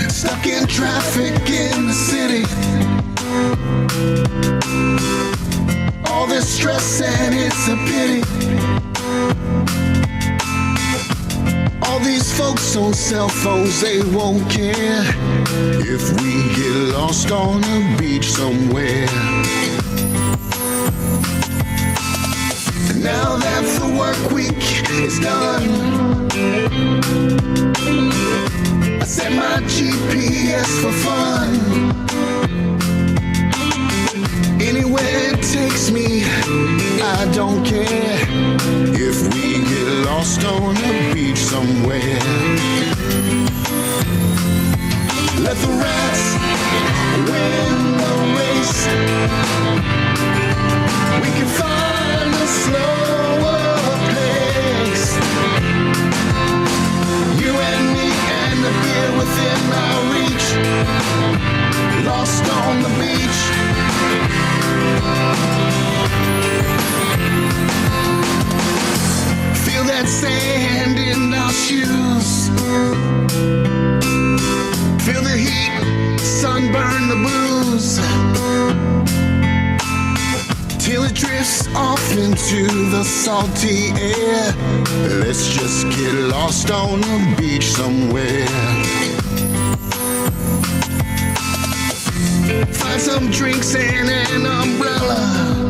Stuck in traffic in the city, all this stress and it's a pity. All these folks on cell phones, they won't care if we get lost on a beach somewhere. And now that the work week is done, I set my GPS for fun. Anywhere it takes me, I don't care if we get lost on a beach somewhere. Let the rats win the race. We can find a slower pace. You and me and the beer within our reach. Lost on the beach. Feel that sand in our shoes. Feel the heat, sunburn the booze. Till it drifts off into the salty air. Let's just get lost on the beach somewhere. Find some drinks and an umbrella.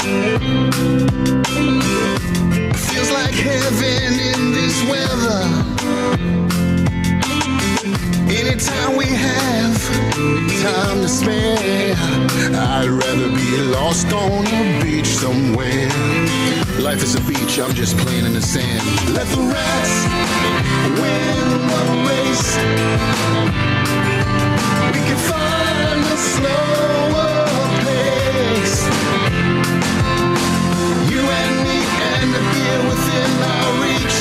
Feels like heaven in this weather. Anytime we have time to spare, I'd rather be lost on a beach somewhere. Life is a beach, I'm just playing in the sand. Let the rats win the race. We can find a slower pace. You and me and the beer within our reach.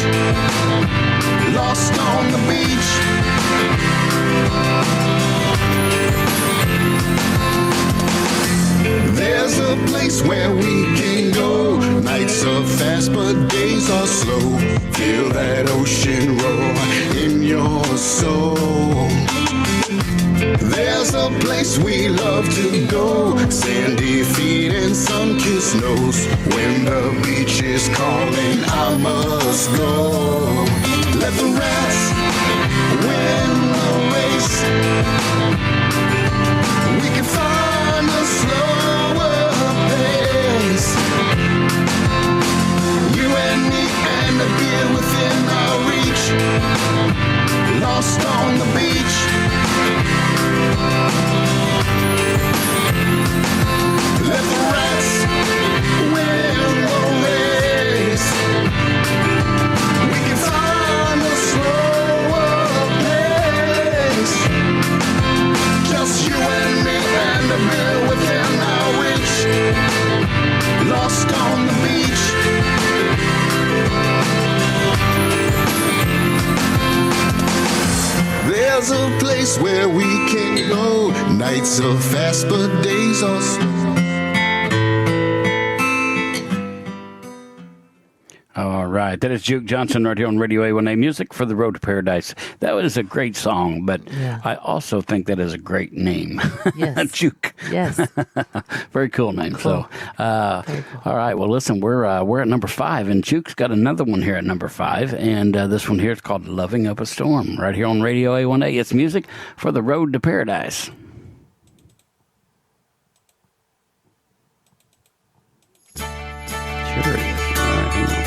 Lost on the beach. There's a place where we can go. Nights are fast but days are slow. Feel that ocean roar in your soul. There's a place we love to go. Sandy feet and sun-kissed nose. When the beach is calling, I must go. Let the rats win the race. We can find a slower pace. You and me and the beer within our reach. Lost on the beach. Let the rats win the race. We can find a slower pace. Just you and me and the beer within our reach. Lost on the beach. There's a place where we can go. Nights are fast but days are slow. All right, that is Juke Johnson right here on Radio A1A Music for the Road to Paradise. That was a great song, but I also think that is a great name. Yes. Juke. Yes. Very cool name. Cool. So, all right. Well, listen, we're at number 5, and Juke's got another one here at number 5, and this one here is called "Loving Up a Storm." Right here on Radio A1A. It's music for the Road to Paradise. Sure is. All right, hang on.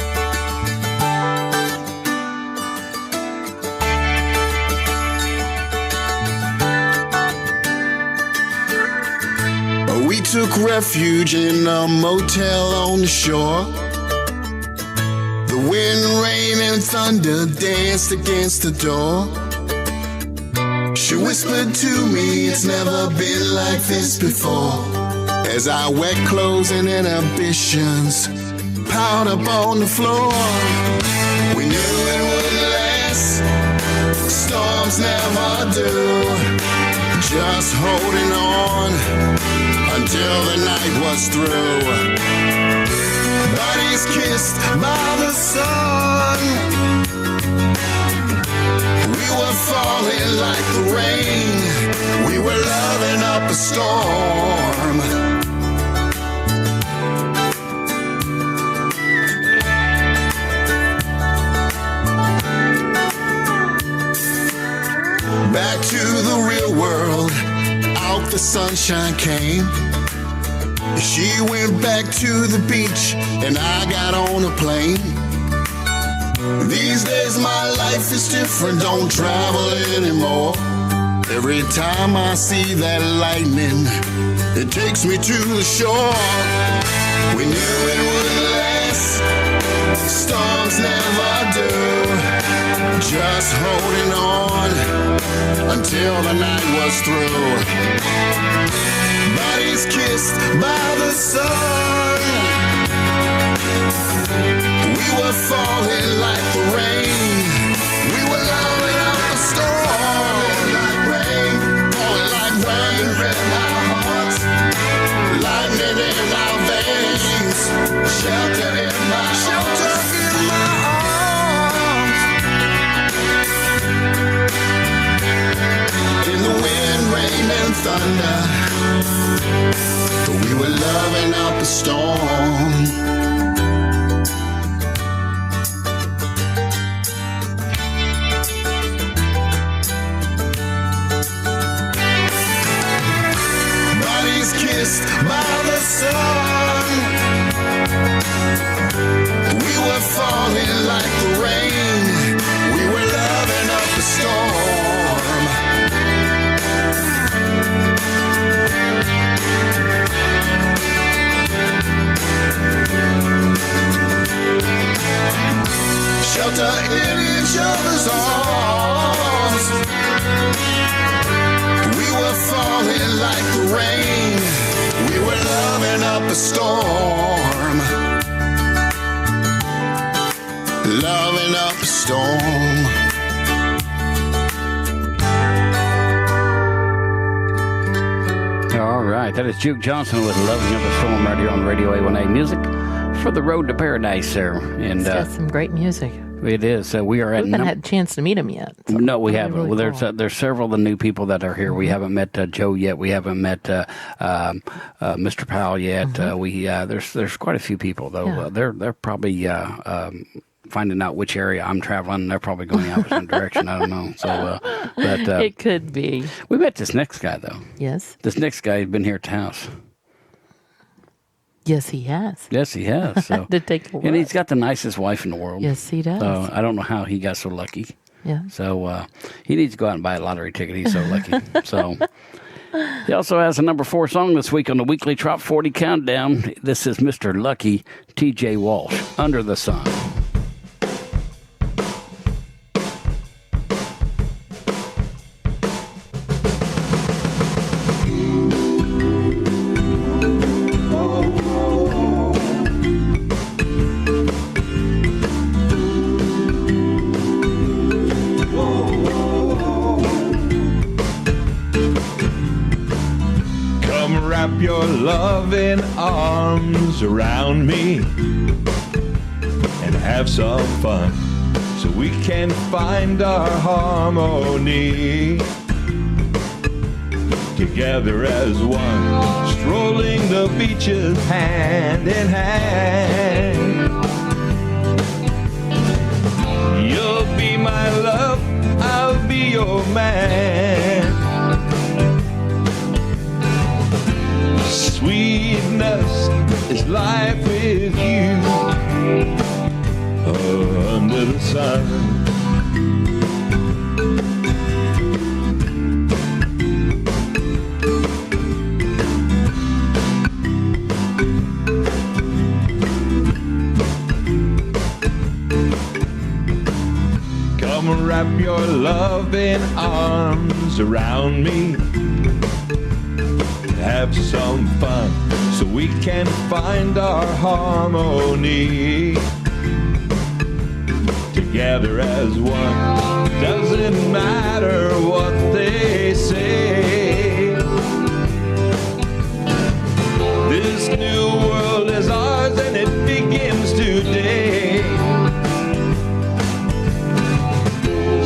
We took refuge in a motel on the shore. The wind, rain, and thunder danced against the door. She whispered to me, it's never been like this before. As our wet clothes and inhibitions piled up on the floor. We knew it wouldn't last, storms never do. Just holding on until the night was through. Bodies kissed by the sun. We were falling like the rain. We were loving up a storm. Back to the real world, out the sunshine came. She went back to the beach and I got on a plane. These days my life is different, don't travel anymore. Every time I see that lightning, it takes me to the shore. We knew it wouldn't last, storms never do. Just holding on until the night was through. Bodies kissed by the sun. We were falling like the rain. We were loving up the storm. Like rain, falling like rain. In our hearts, lightning in our veins. Shelter in my arms. In the wind, rain, and thunder, we were loving up a storm. Bodies kissed by the sun. We were falling like the rain. We were loving up a storm. Shelter in each other's arms. We were falling like the rain. We were loving up a storm. Loving up a storm. All right, that is Duke Johnson with Loving Up a Storm right here on Radio A1A Music for the Road to Paradise there. And It's got some great music. it is. We are at We haven't had a chance to meet him yet. So no, we that'll be haven't. really Well, cool. there's several of the new people that are here. We haven't met Joe yet. We haven't met Mr. Powell yet. There's quite a few people though. Yeah. They're probably finding out which area I'm traveling. They're probably going the opposite direction. I don't know. So, but it could be. we met this next guy though. Yes. This next guy has been here at the house. Yes, he has. Yes, he has. So. To take a look. And he's got the nicest wife in the world. Yes, he does. So I don't know how he got so lucky. Yeah. So he needs to go out and buy a lottery ticket. He's so lucky. So he also has a number 4 song this week on the weekly Trop 40 countdown. This is Mr. Lucky, T.J. Walsh, Under the Sun. Come wrap your loving arms around me and have some fun so we can find our harmony. Together as one, strolling the beaches hand in hand. You'll be my love, I'll be your man. Sweetness is life with you under the sun. Come wrap your loving arms around me. Have some fun so we can find our harmony. Together as one, doesn't matter what they say. This new world is ours and it begins today.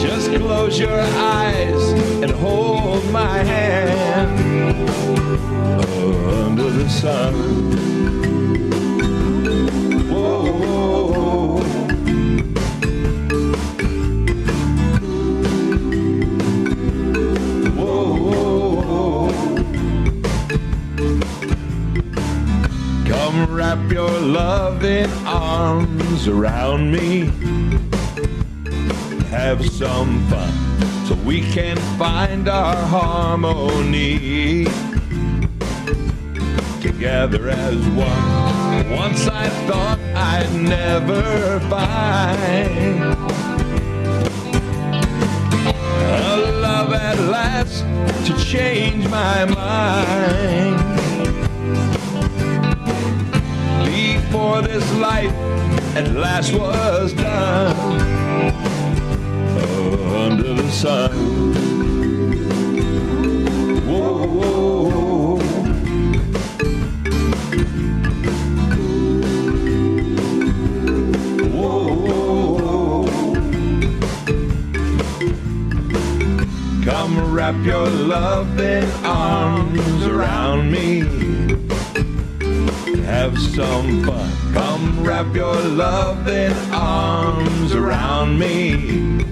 Just close your eyes and hold my hand. Under the sun. Whoa, whoa, whoa. Whoa. Come wrap your loving arms around me. Have some fun so we can find our harmony. Together as one. Once I thought I'd never find a love change my mind. Before this life at last was done, under the sun. Whoa, whoa. Whoa. Come wrap your loving arms around me. Have some fun. Come wrap your loving arms around me.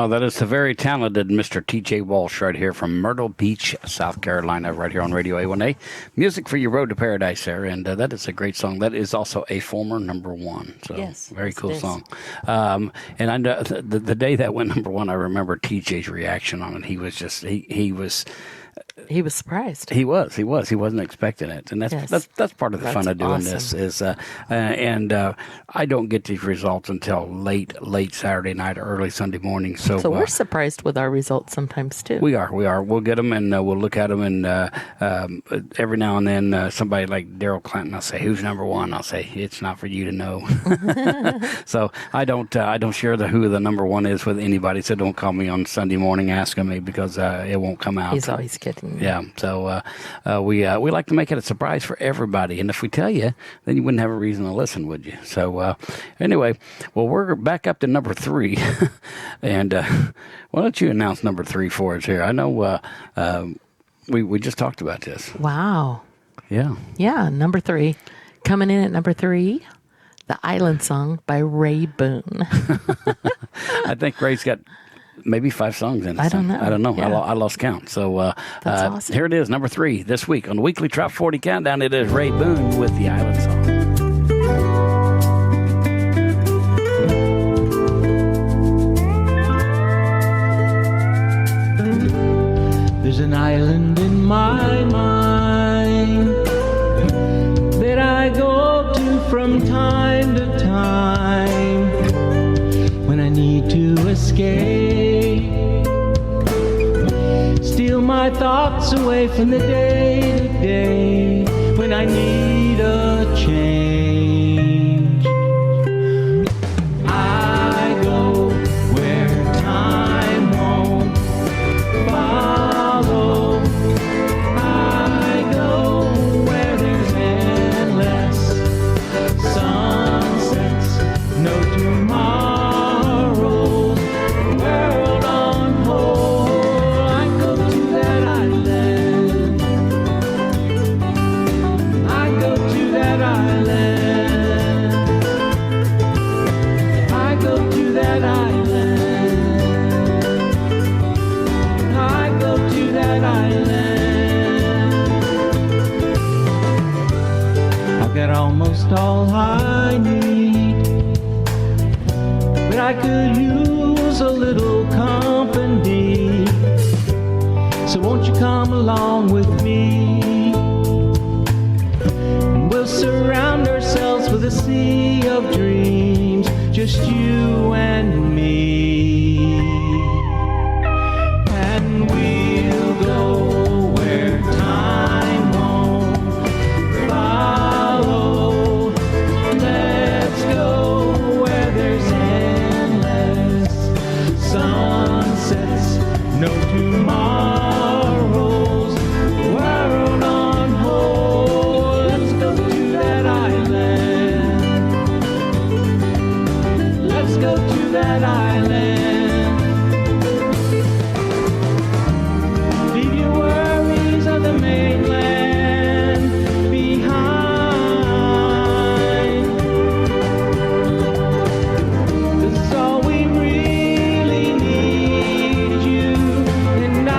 That is the very talented Mr. T.J. Walsh right here from Myrtle Beach, South Carolina, right here on Radio A1A. Music for your road to paradise there, and that is a great song. That is also a former number one. So yes, very cool it song. And I know the day that went number one, I remember T.J.'s reaction on it. He was just he was. He was surprised. He was. He wasn't expecting it, and that's part of the fun of doing awesome. this. Is I don't get these results until late Saturday night or early Sunday morning. So we're surprised with our results sometimes too. We are. We'll get them and we'll look at them, and every now and then somebody like Daryl Clinton, I'll say, "Who's number one?" I'll say, "It's not for you to know." So I don't share who the number one is with anybody. So don't call me on Sunday morning asking me, because it won't come out. He's always kidding. Yeah, so we like to make it a surprise for everybody, and if we tell you, then you wouldn't have a reason to listen, would you? So anyway, well, we're back up to number 3, and why don't you announce number 3 for us here? I know we just talked about this. Wow. Yeah, number 3. Coming in at number 3, The Island Song by Ray Boone. I think Ray's got maybe 5 songs in it. I don't know. Yeah. I lost count. So that's awesome. Here it is, number 3 this week on the weekly Trop 40 Countdown. It is Ray Boone with The Island Song. There's an island in my mind that I go to from time to time when I need to escape. Steal my thoughts away from the day-to-day when I need a change. I go where time won't follow. I go where there's endless sunsets, no tomorrows, the world on hold. I go to that island. I go to that island. I go to that island. I go to that island. I'll get almost all I need, but I could use a little company. So won't you come along with me? And we'll surround ourselves with a sea of dreams, just you and me. And we'll go where time won't follow. Let's go where there's endless sunsets, no tomorrows, world on hold. Let's go to that island. Let's go to that island. Leave your worries of the mainland behind. This is all we really need, you and I.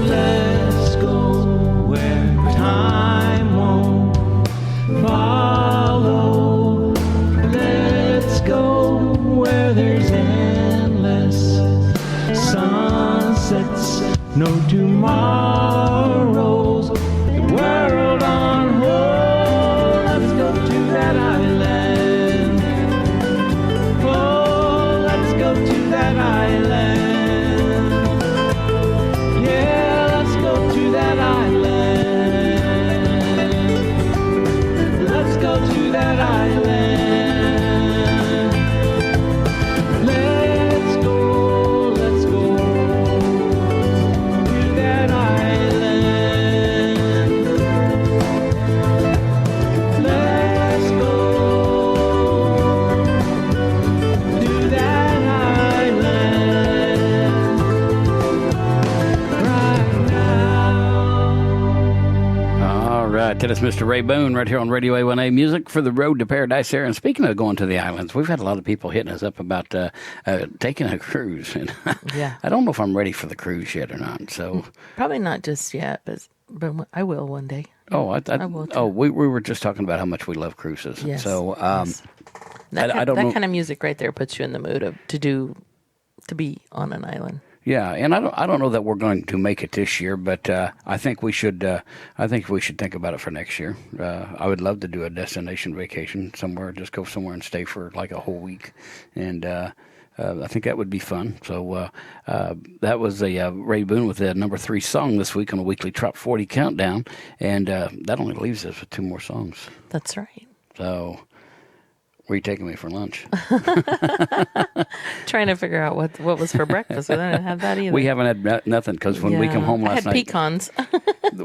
Let's go where time won't follow. Let's go where there's endless sunsets, no tomorrows, the world on hold. Let's go to that island. that island. Let's go to that island. Let's go to that island right now. All right, that is Mr. Ray Boone right here on Radio A1A Music for the Road to Paradise there. And speaking of going to the islands, we've had a lot of people hitting us up about taking a cruise. And Yeah. I don't know if I'm ready for the cruise yet or not. So Probably not just yet, but I will one day. I will too. oh, we were just talking about how much we love cruises. Yes, So yes. That I don't know. kind of music right there puts you in the mood to be on an island. Yeah, and I don't know that we're going to make it this year, but I think we should. I think we should think about it for next year. I would love to do a destination vacation somewhere, just go somewhere and stay for like a whole week, and I think that would be fun. So that was a Ray Boone with the number 3 song this week on a weekly Trop 40 countdown, and that only leaves us with 2 more songs. That's right. So. Where are you taking me for lunch? Trying to figure out what was for breakfast. I didn't have that either. We haven't had nothing because when we come home last I had night, pecans.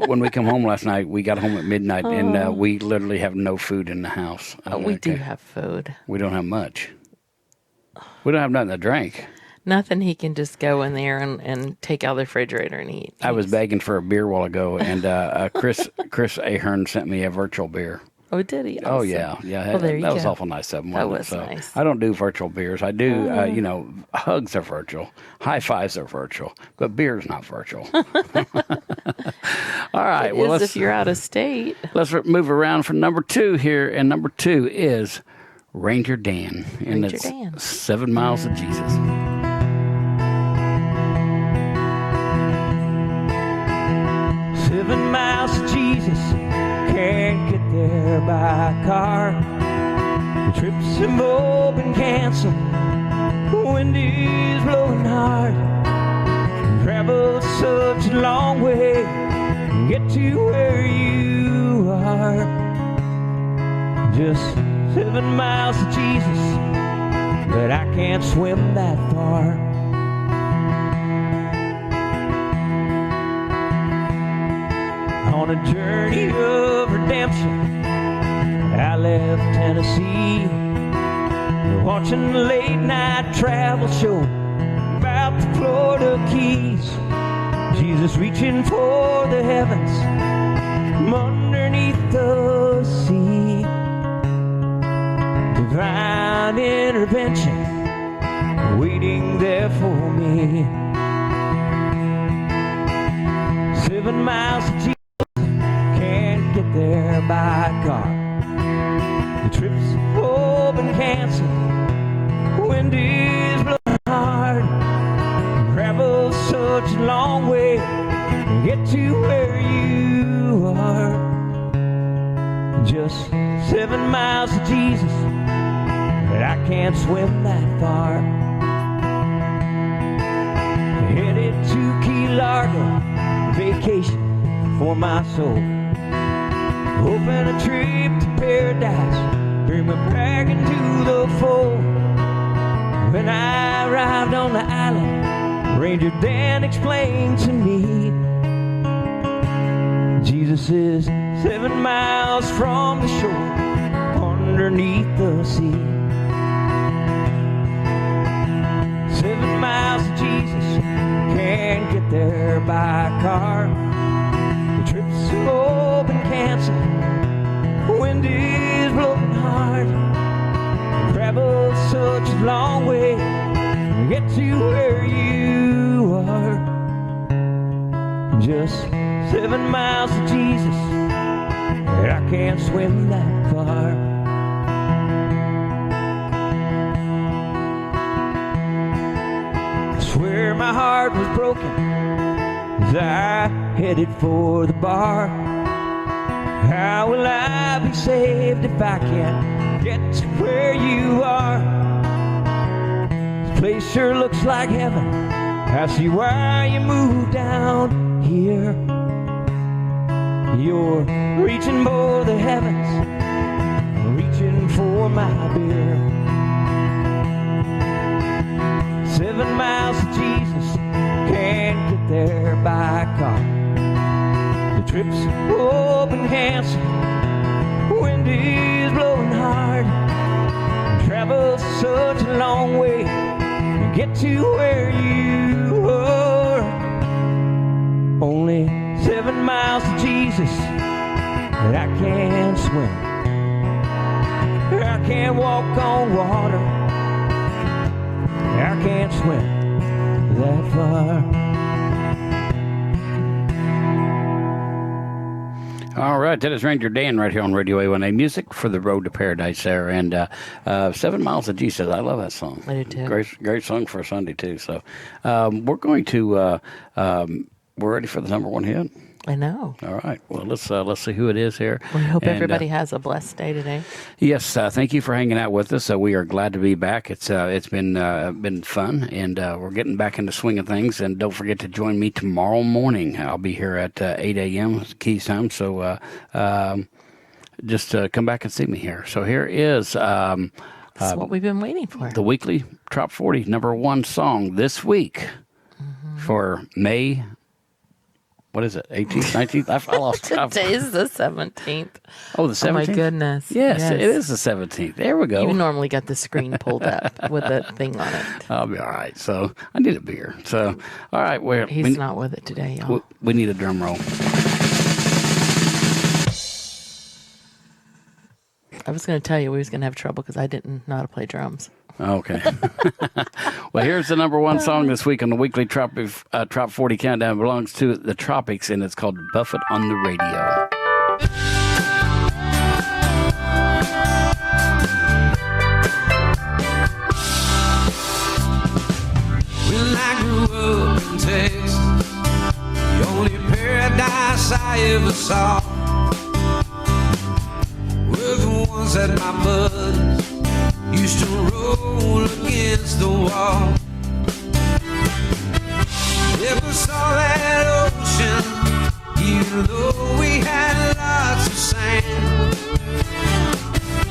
when we come home last night, we got home at midnight and we literally have no food in the house. We do have food. We don't have much. We don't have nothing to drink. Nothing he can just go in there and take out of the refrigerator and eat. I was begging for a beer a while ago, and Chris Ahern sent me a virtual beer. Oh, did he? Oh, Awesome. yeah. Well, there you that was go. awful nice of him. That wasn't was it? nice. I don't do virtual beers. I do, hugs are virtual. High fives are virtual. But beer's not virtual. All right. It Well, is if you're out of state. Let's move around for number 2 here. And number 2 is Ranger Dan. And Ranger it's Dan. 7 Miles of Jesus. 7 miles to Jesus, can't get there by car. The trips have all been canceled, the wind is blowing hard. Traveled such a long way to get to where you are. Just 7 miles to Jesus, but I can't swim that far. On a journey of redemption, I left Tennessee, watching the late night travel show about the Florida Keys. Jesus reaching for the heavens from underneath the sea. Divine intervention waiting there for me. 7 miles to Jesus, get there by car. The trips have all been canceled, the wind is blowing hard. Travel such a long way to get to where you are. Just 7 miles to Jesus, but I can't swim that far. Headed to Key Largo, vacation for my soul. Hoping a trip to paradise, bring me back into the fold. When I arrived on the island, Ranger Dan explained to me, Jesus is 7 miles from the shore, underneath the sea. 7 miles to Jesus, can't get there by car. The trips have all been canceled, the wind is blowing hard. Traveled such a long way to get to where you are. Just 7 miles to Jesus, but I can't swim that far. I swear my heart was broken as I headed for the bar. How will I be saved if I can't get to where you are? This place sure looks like heaven. I see why you moved down here. You're reaching for the heavens, reaching traveled such a long way to get to where you are. Only 7 miles to Jesus, but I can't swim. I can't walk on water. I can't swim that far. All right, that is Ranger Dan right here on Radio A1A Music for the Road to Paradise there. And 7 Miles of Jesus, I love that song. I do too. Great song for a Sunday too. So we're going to, we're ready for the number one hit. I know. All right. Well, let's see who it is here. We hope And, everybody has a blessed day today. Yes, thank you for hanging out with us. We are glad to be back. It's been fun, and we're getting back into swing of things. And don't forget to join me tomorrow morning. I'll be here at 8 a.m. Keys time. So just come back and see me here. So here is That's what we've been waiting for. the weekly Trop 40 number one song this week for May. What is it? 18th, 19th? I lost track. Today is the 17th. Oh, the 17th? Oh, my goodness. Yes, it is the 17th. There we go. You normally got the screen pulled up with the thing on it. I'll be all right. So I need a beer. So, all right. He's not with it today, y'all. We need a drum roll. I was going to tell you we was going to have trouble because I didn't know how to play drums. Okay. Well, here's the number one song this week on the weekly Trop 40 Countdown. It belongs to the Tropics, and it's called Buffett on the Radio. When I grew up in Texas, the only paradise I ever saw were the ones that my buddies used to roll against the wall. Never saw that ocean, even though we had lots of sand.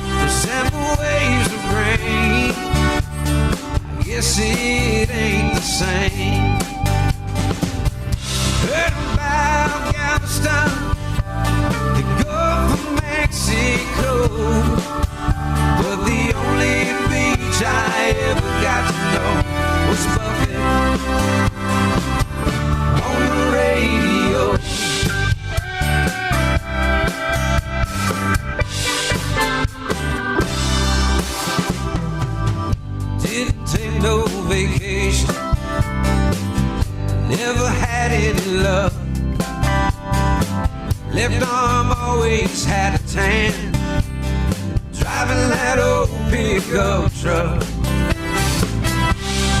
The sample waves of grain, I guess it ain't the same. Heard about Galveston, the Gulf of Mexico, but the only beach I ever got to know was Buffett on the radio. Didn't take no vacation, never had any love. Left arm always had a tan, driving that old pickup truck.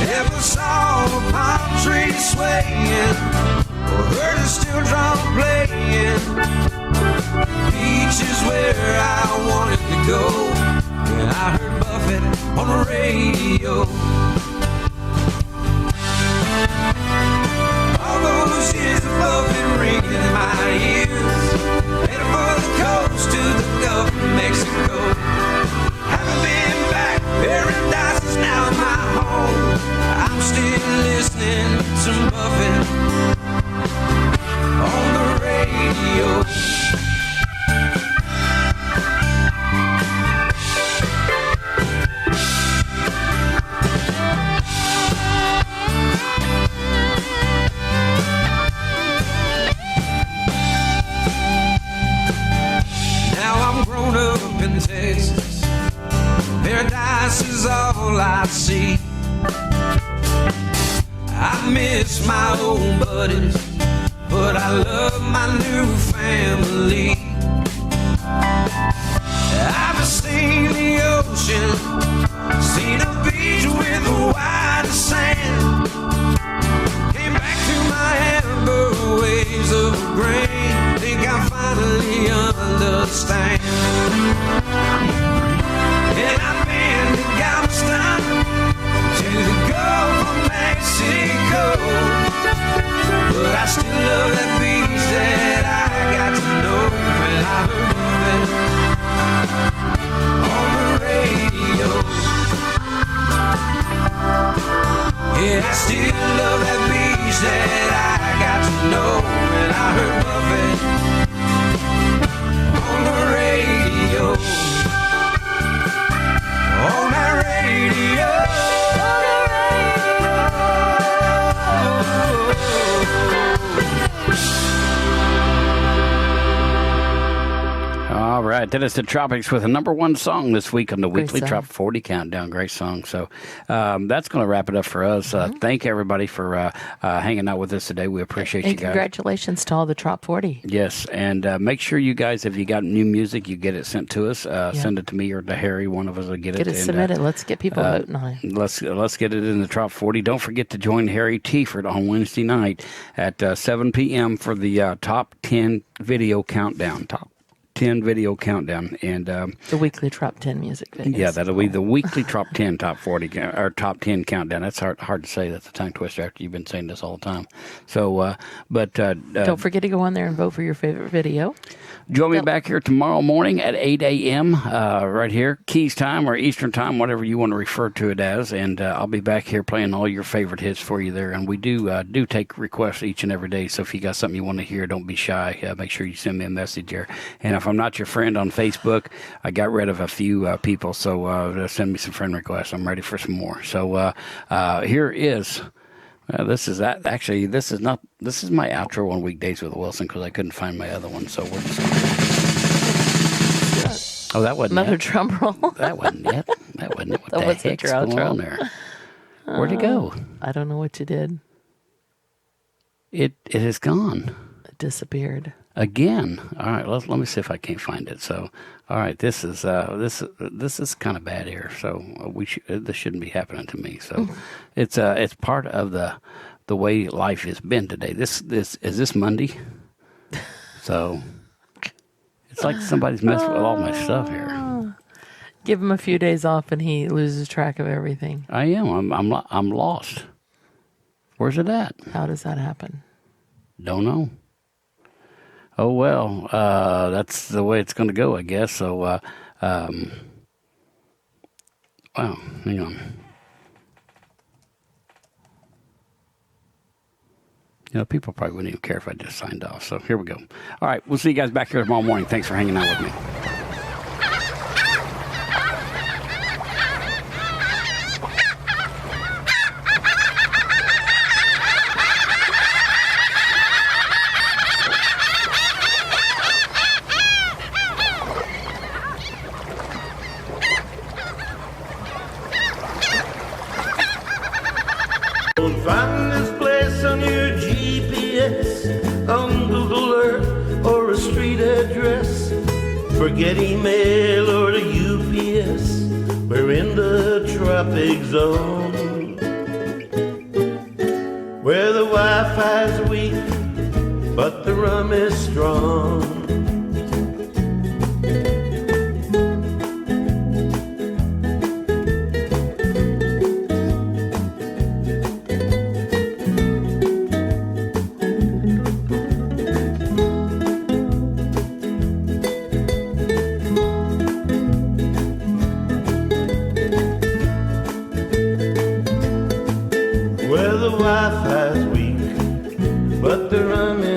Never saw a palm tree swaying or heard a steel drum playing. Beach is where I wanted to go when I heard Buffett on the radio. All those years of Buffett ringing in my ears, headed for the coast to the Gulf of Mexico. Haven't been back, paradise is now my home. I'm still listening to Buffett on the radio. In Texas, paradise is all I see. I miss my old buddies, but I love my new family. I've seen the ocean, seen a beach with the whitest sand. Came back to my amber waves of grain. Think I finally understand. And I've been to Galveston, to the Gulf of Mexico, but I still love that beach that I got to know when I heard Buffett on the radio. Yeah, I still love that beach that I got to know when I heard Buffett on the radio. On that radio. That is the Tropics with a #1 song this week on the Great weekly song. Trop 40 Countdown. Great song. So that's going to wrap it up for us. Thank everybody for hanging out with us today. We appreciate you And guys. congratulations to all the Trop 40. Yes, and make sure you guys, if you got new music, you get it sent to us. Send it to me or to Harry. One of us will get it. Get it submitted. Let's get people voting on it. Let's get it in the Trop 40. Don't forget to join Harry Tiford on Wednesday night at 7 p.m. for the Top 10 video countdown. Top 10 video countdown. And the weekly Trop 10 music videos. yeah, that'll be the weekly Trop 10, Top 40, or Top 10 countdown. That's hard to say. That's a tongue twister after you've been saying this all the time. So, don't forget to go on there and vote for your favorite video. Join me back here tomorrow morning at 8 a.m. Right here, Keys time or Eastern time, whatever you want to refer to it as. And I'll be back here playing all your favorite hits for you there. And we do take requests each and every day. So if you got something you want to hear, don't be shy. Make sure you send me a message there. And if I'm not your friend on Facebook, I got rid of a few people. So send me some friend requests. I'm ready for some more. So here is... this is my outro on Weekdays with Wilson because I couldn't find my other one, so we're just. Oh, that wasn't another it. drum roll. That wasn't it. That wasn't it. What That the wasn't heck's your going outro. on there? Where'd it go? I don't know what you did. It has gone. It disappeared. Again. All right, let me see if I can't find it. So, all right, this is kind of bad here. So this shouldn't be happening to me. So it's part of the way life has been today. This is this Monday. So it's like somebody's messed with all my stuff here. Give him a few days off and he loses track of everything. I am. I'm lost. Where's it at? How does that happen? Don't know. Oh, well, that's the way it's going to go, I guess. So, wow, hang on. You know, people probably wouldn't even care if I just signed off. So here we go. All right, we'll see you guys back here tomorrow morning. Thanks for hanging out with me. Find this place on your GPS, on Google Earth, or a street address. Forget email or the UPS. We're in the tropic zone, where the Wi-Fi's weak, but the rum is strong. Where the Wi-Fi's weak, but the rum is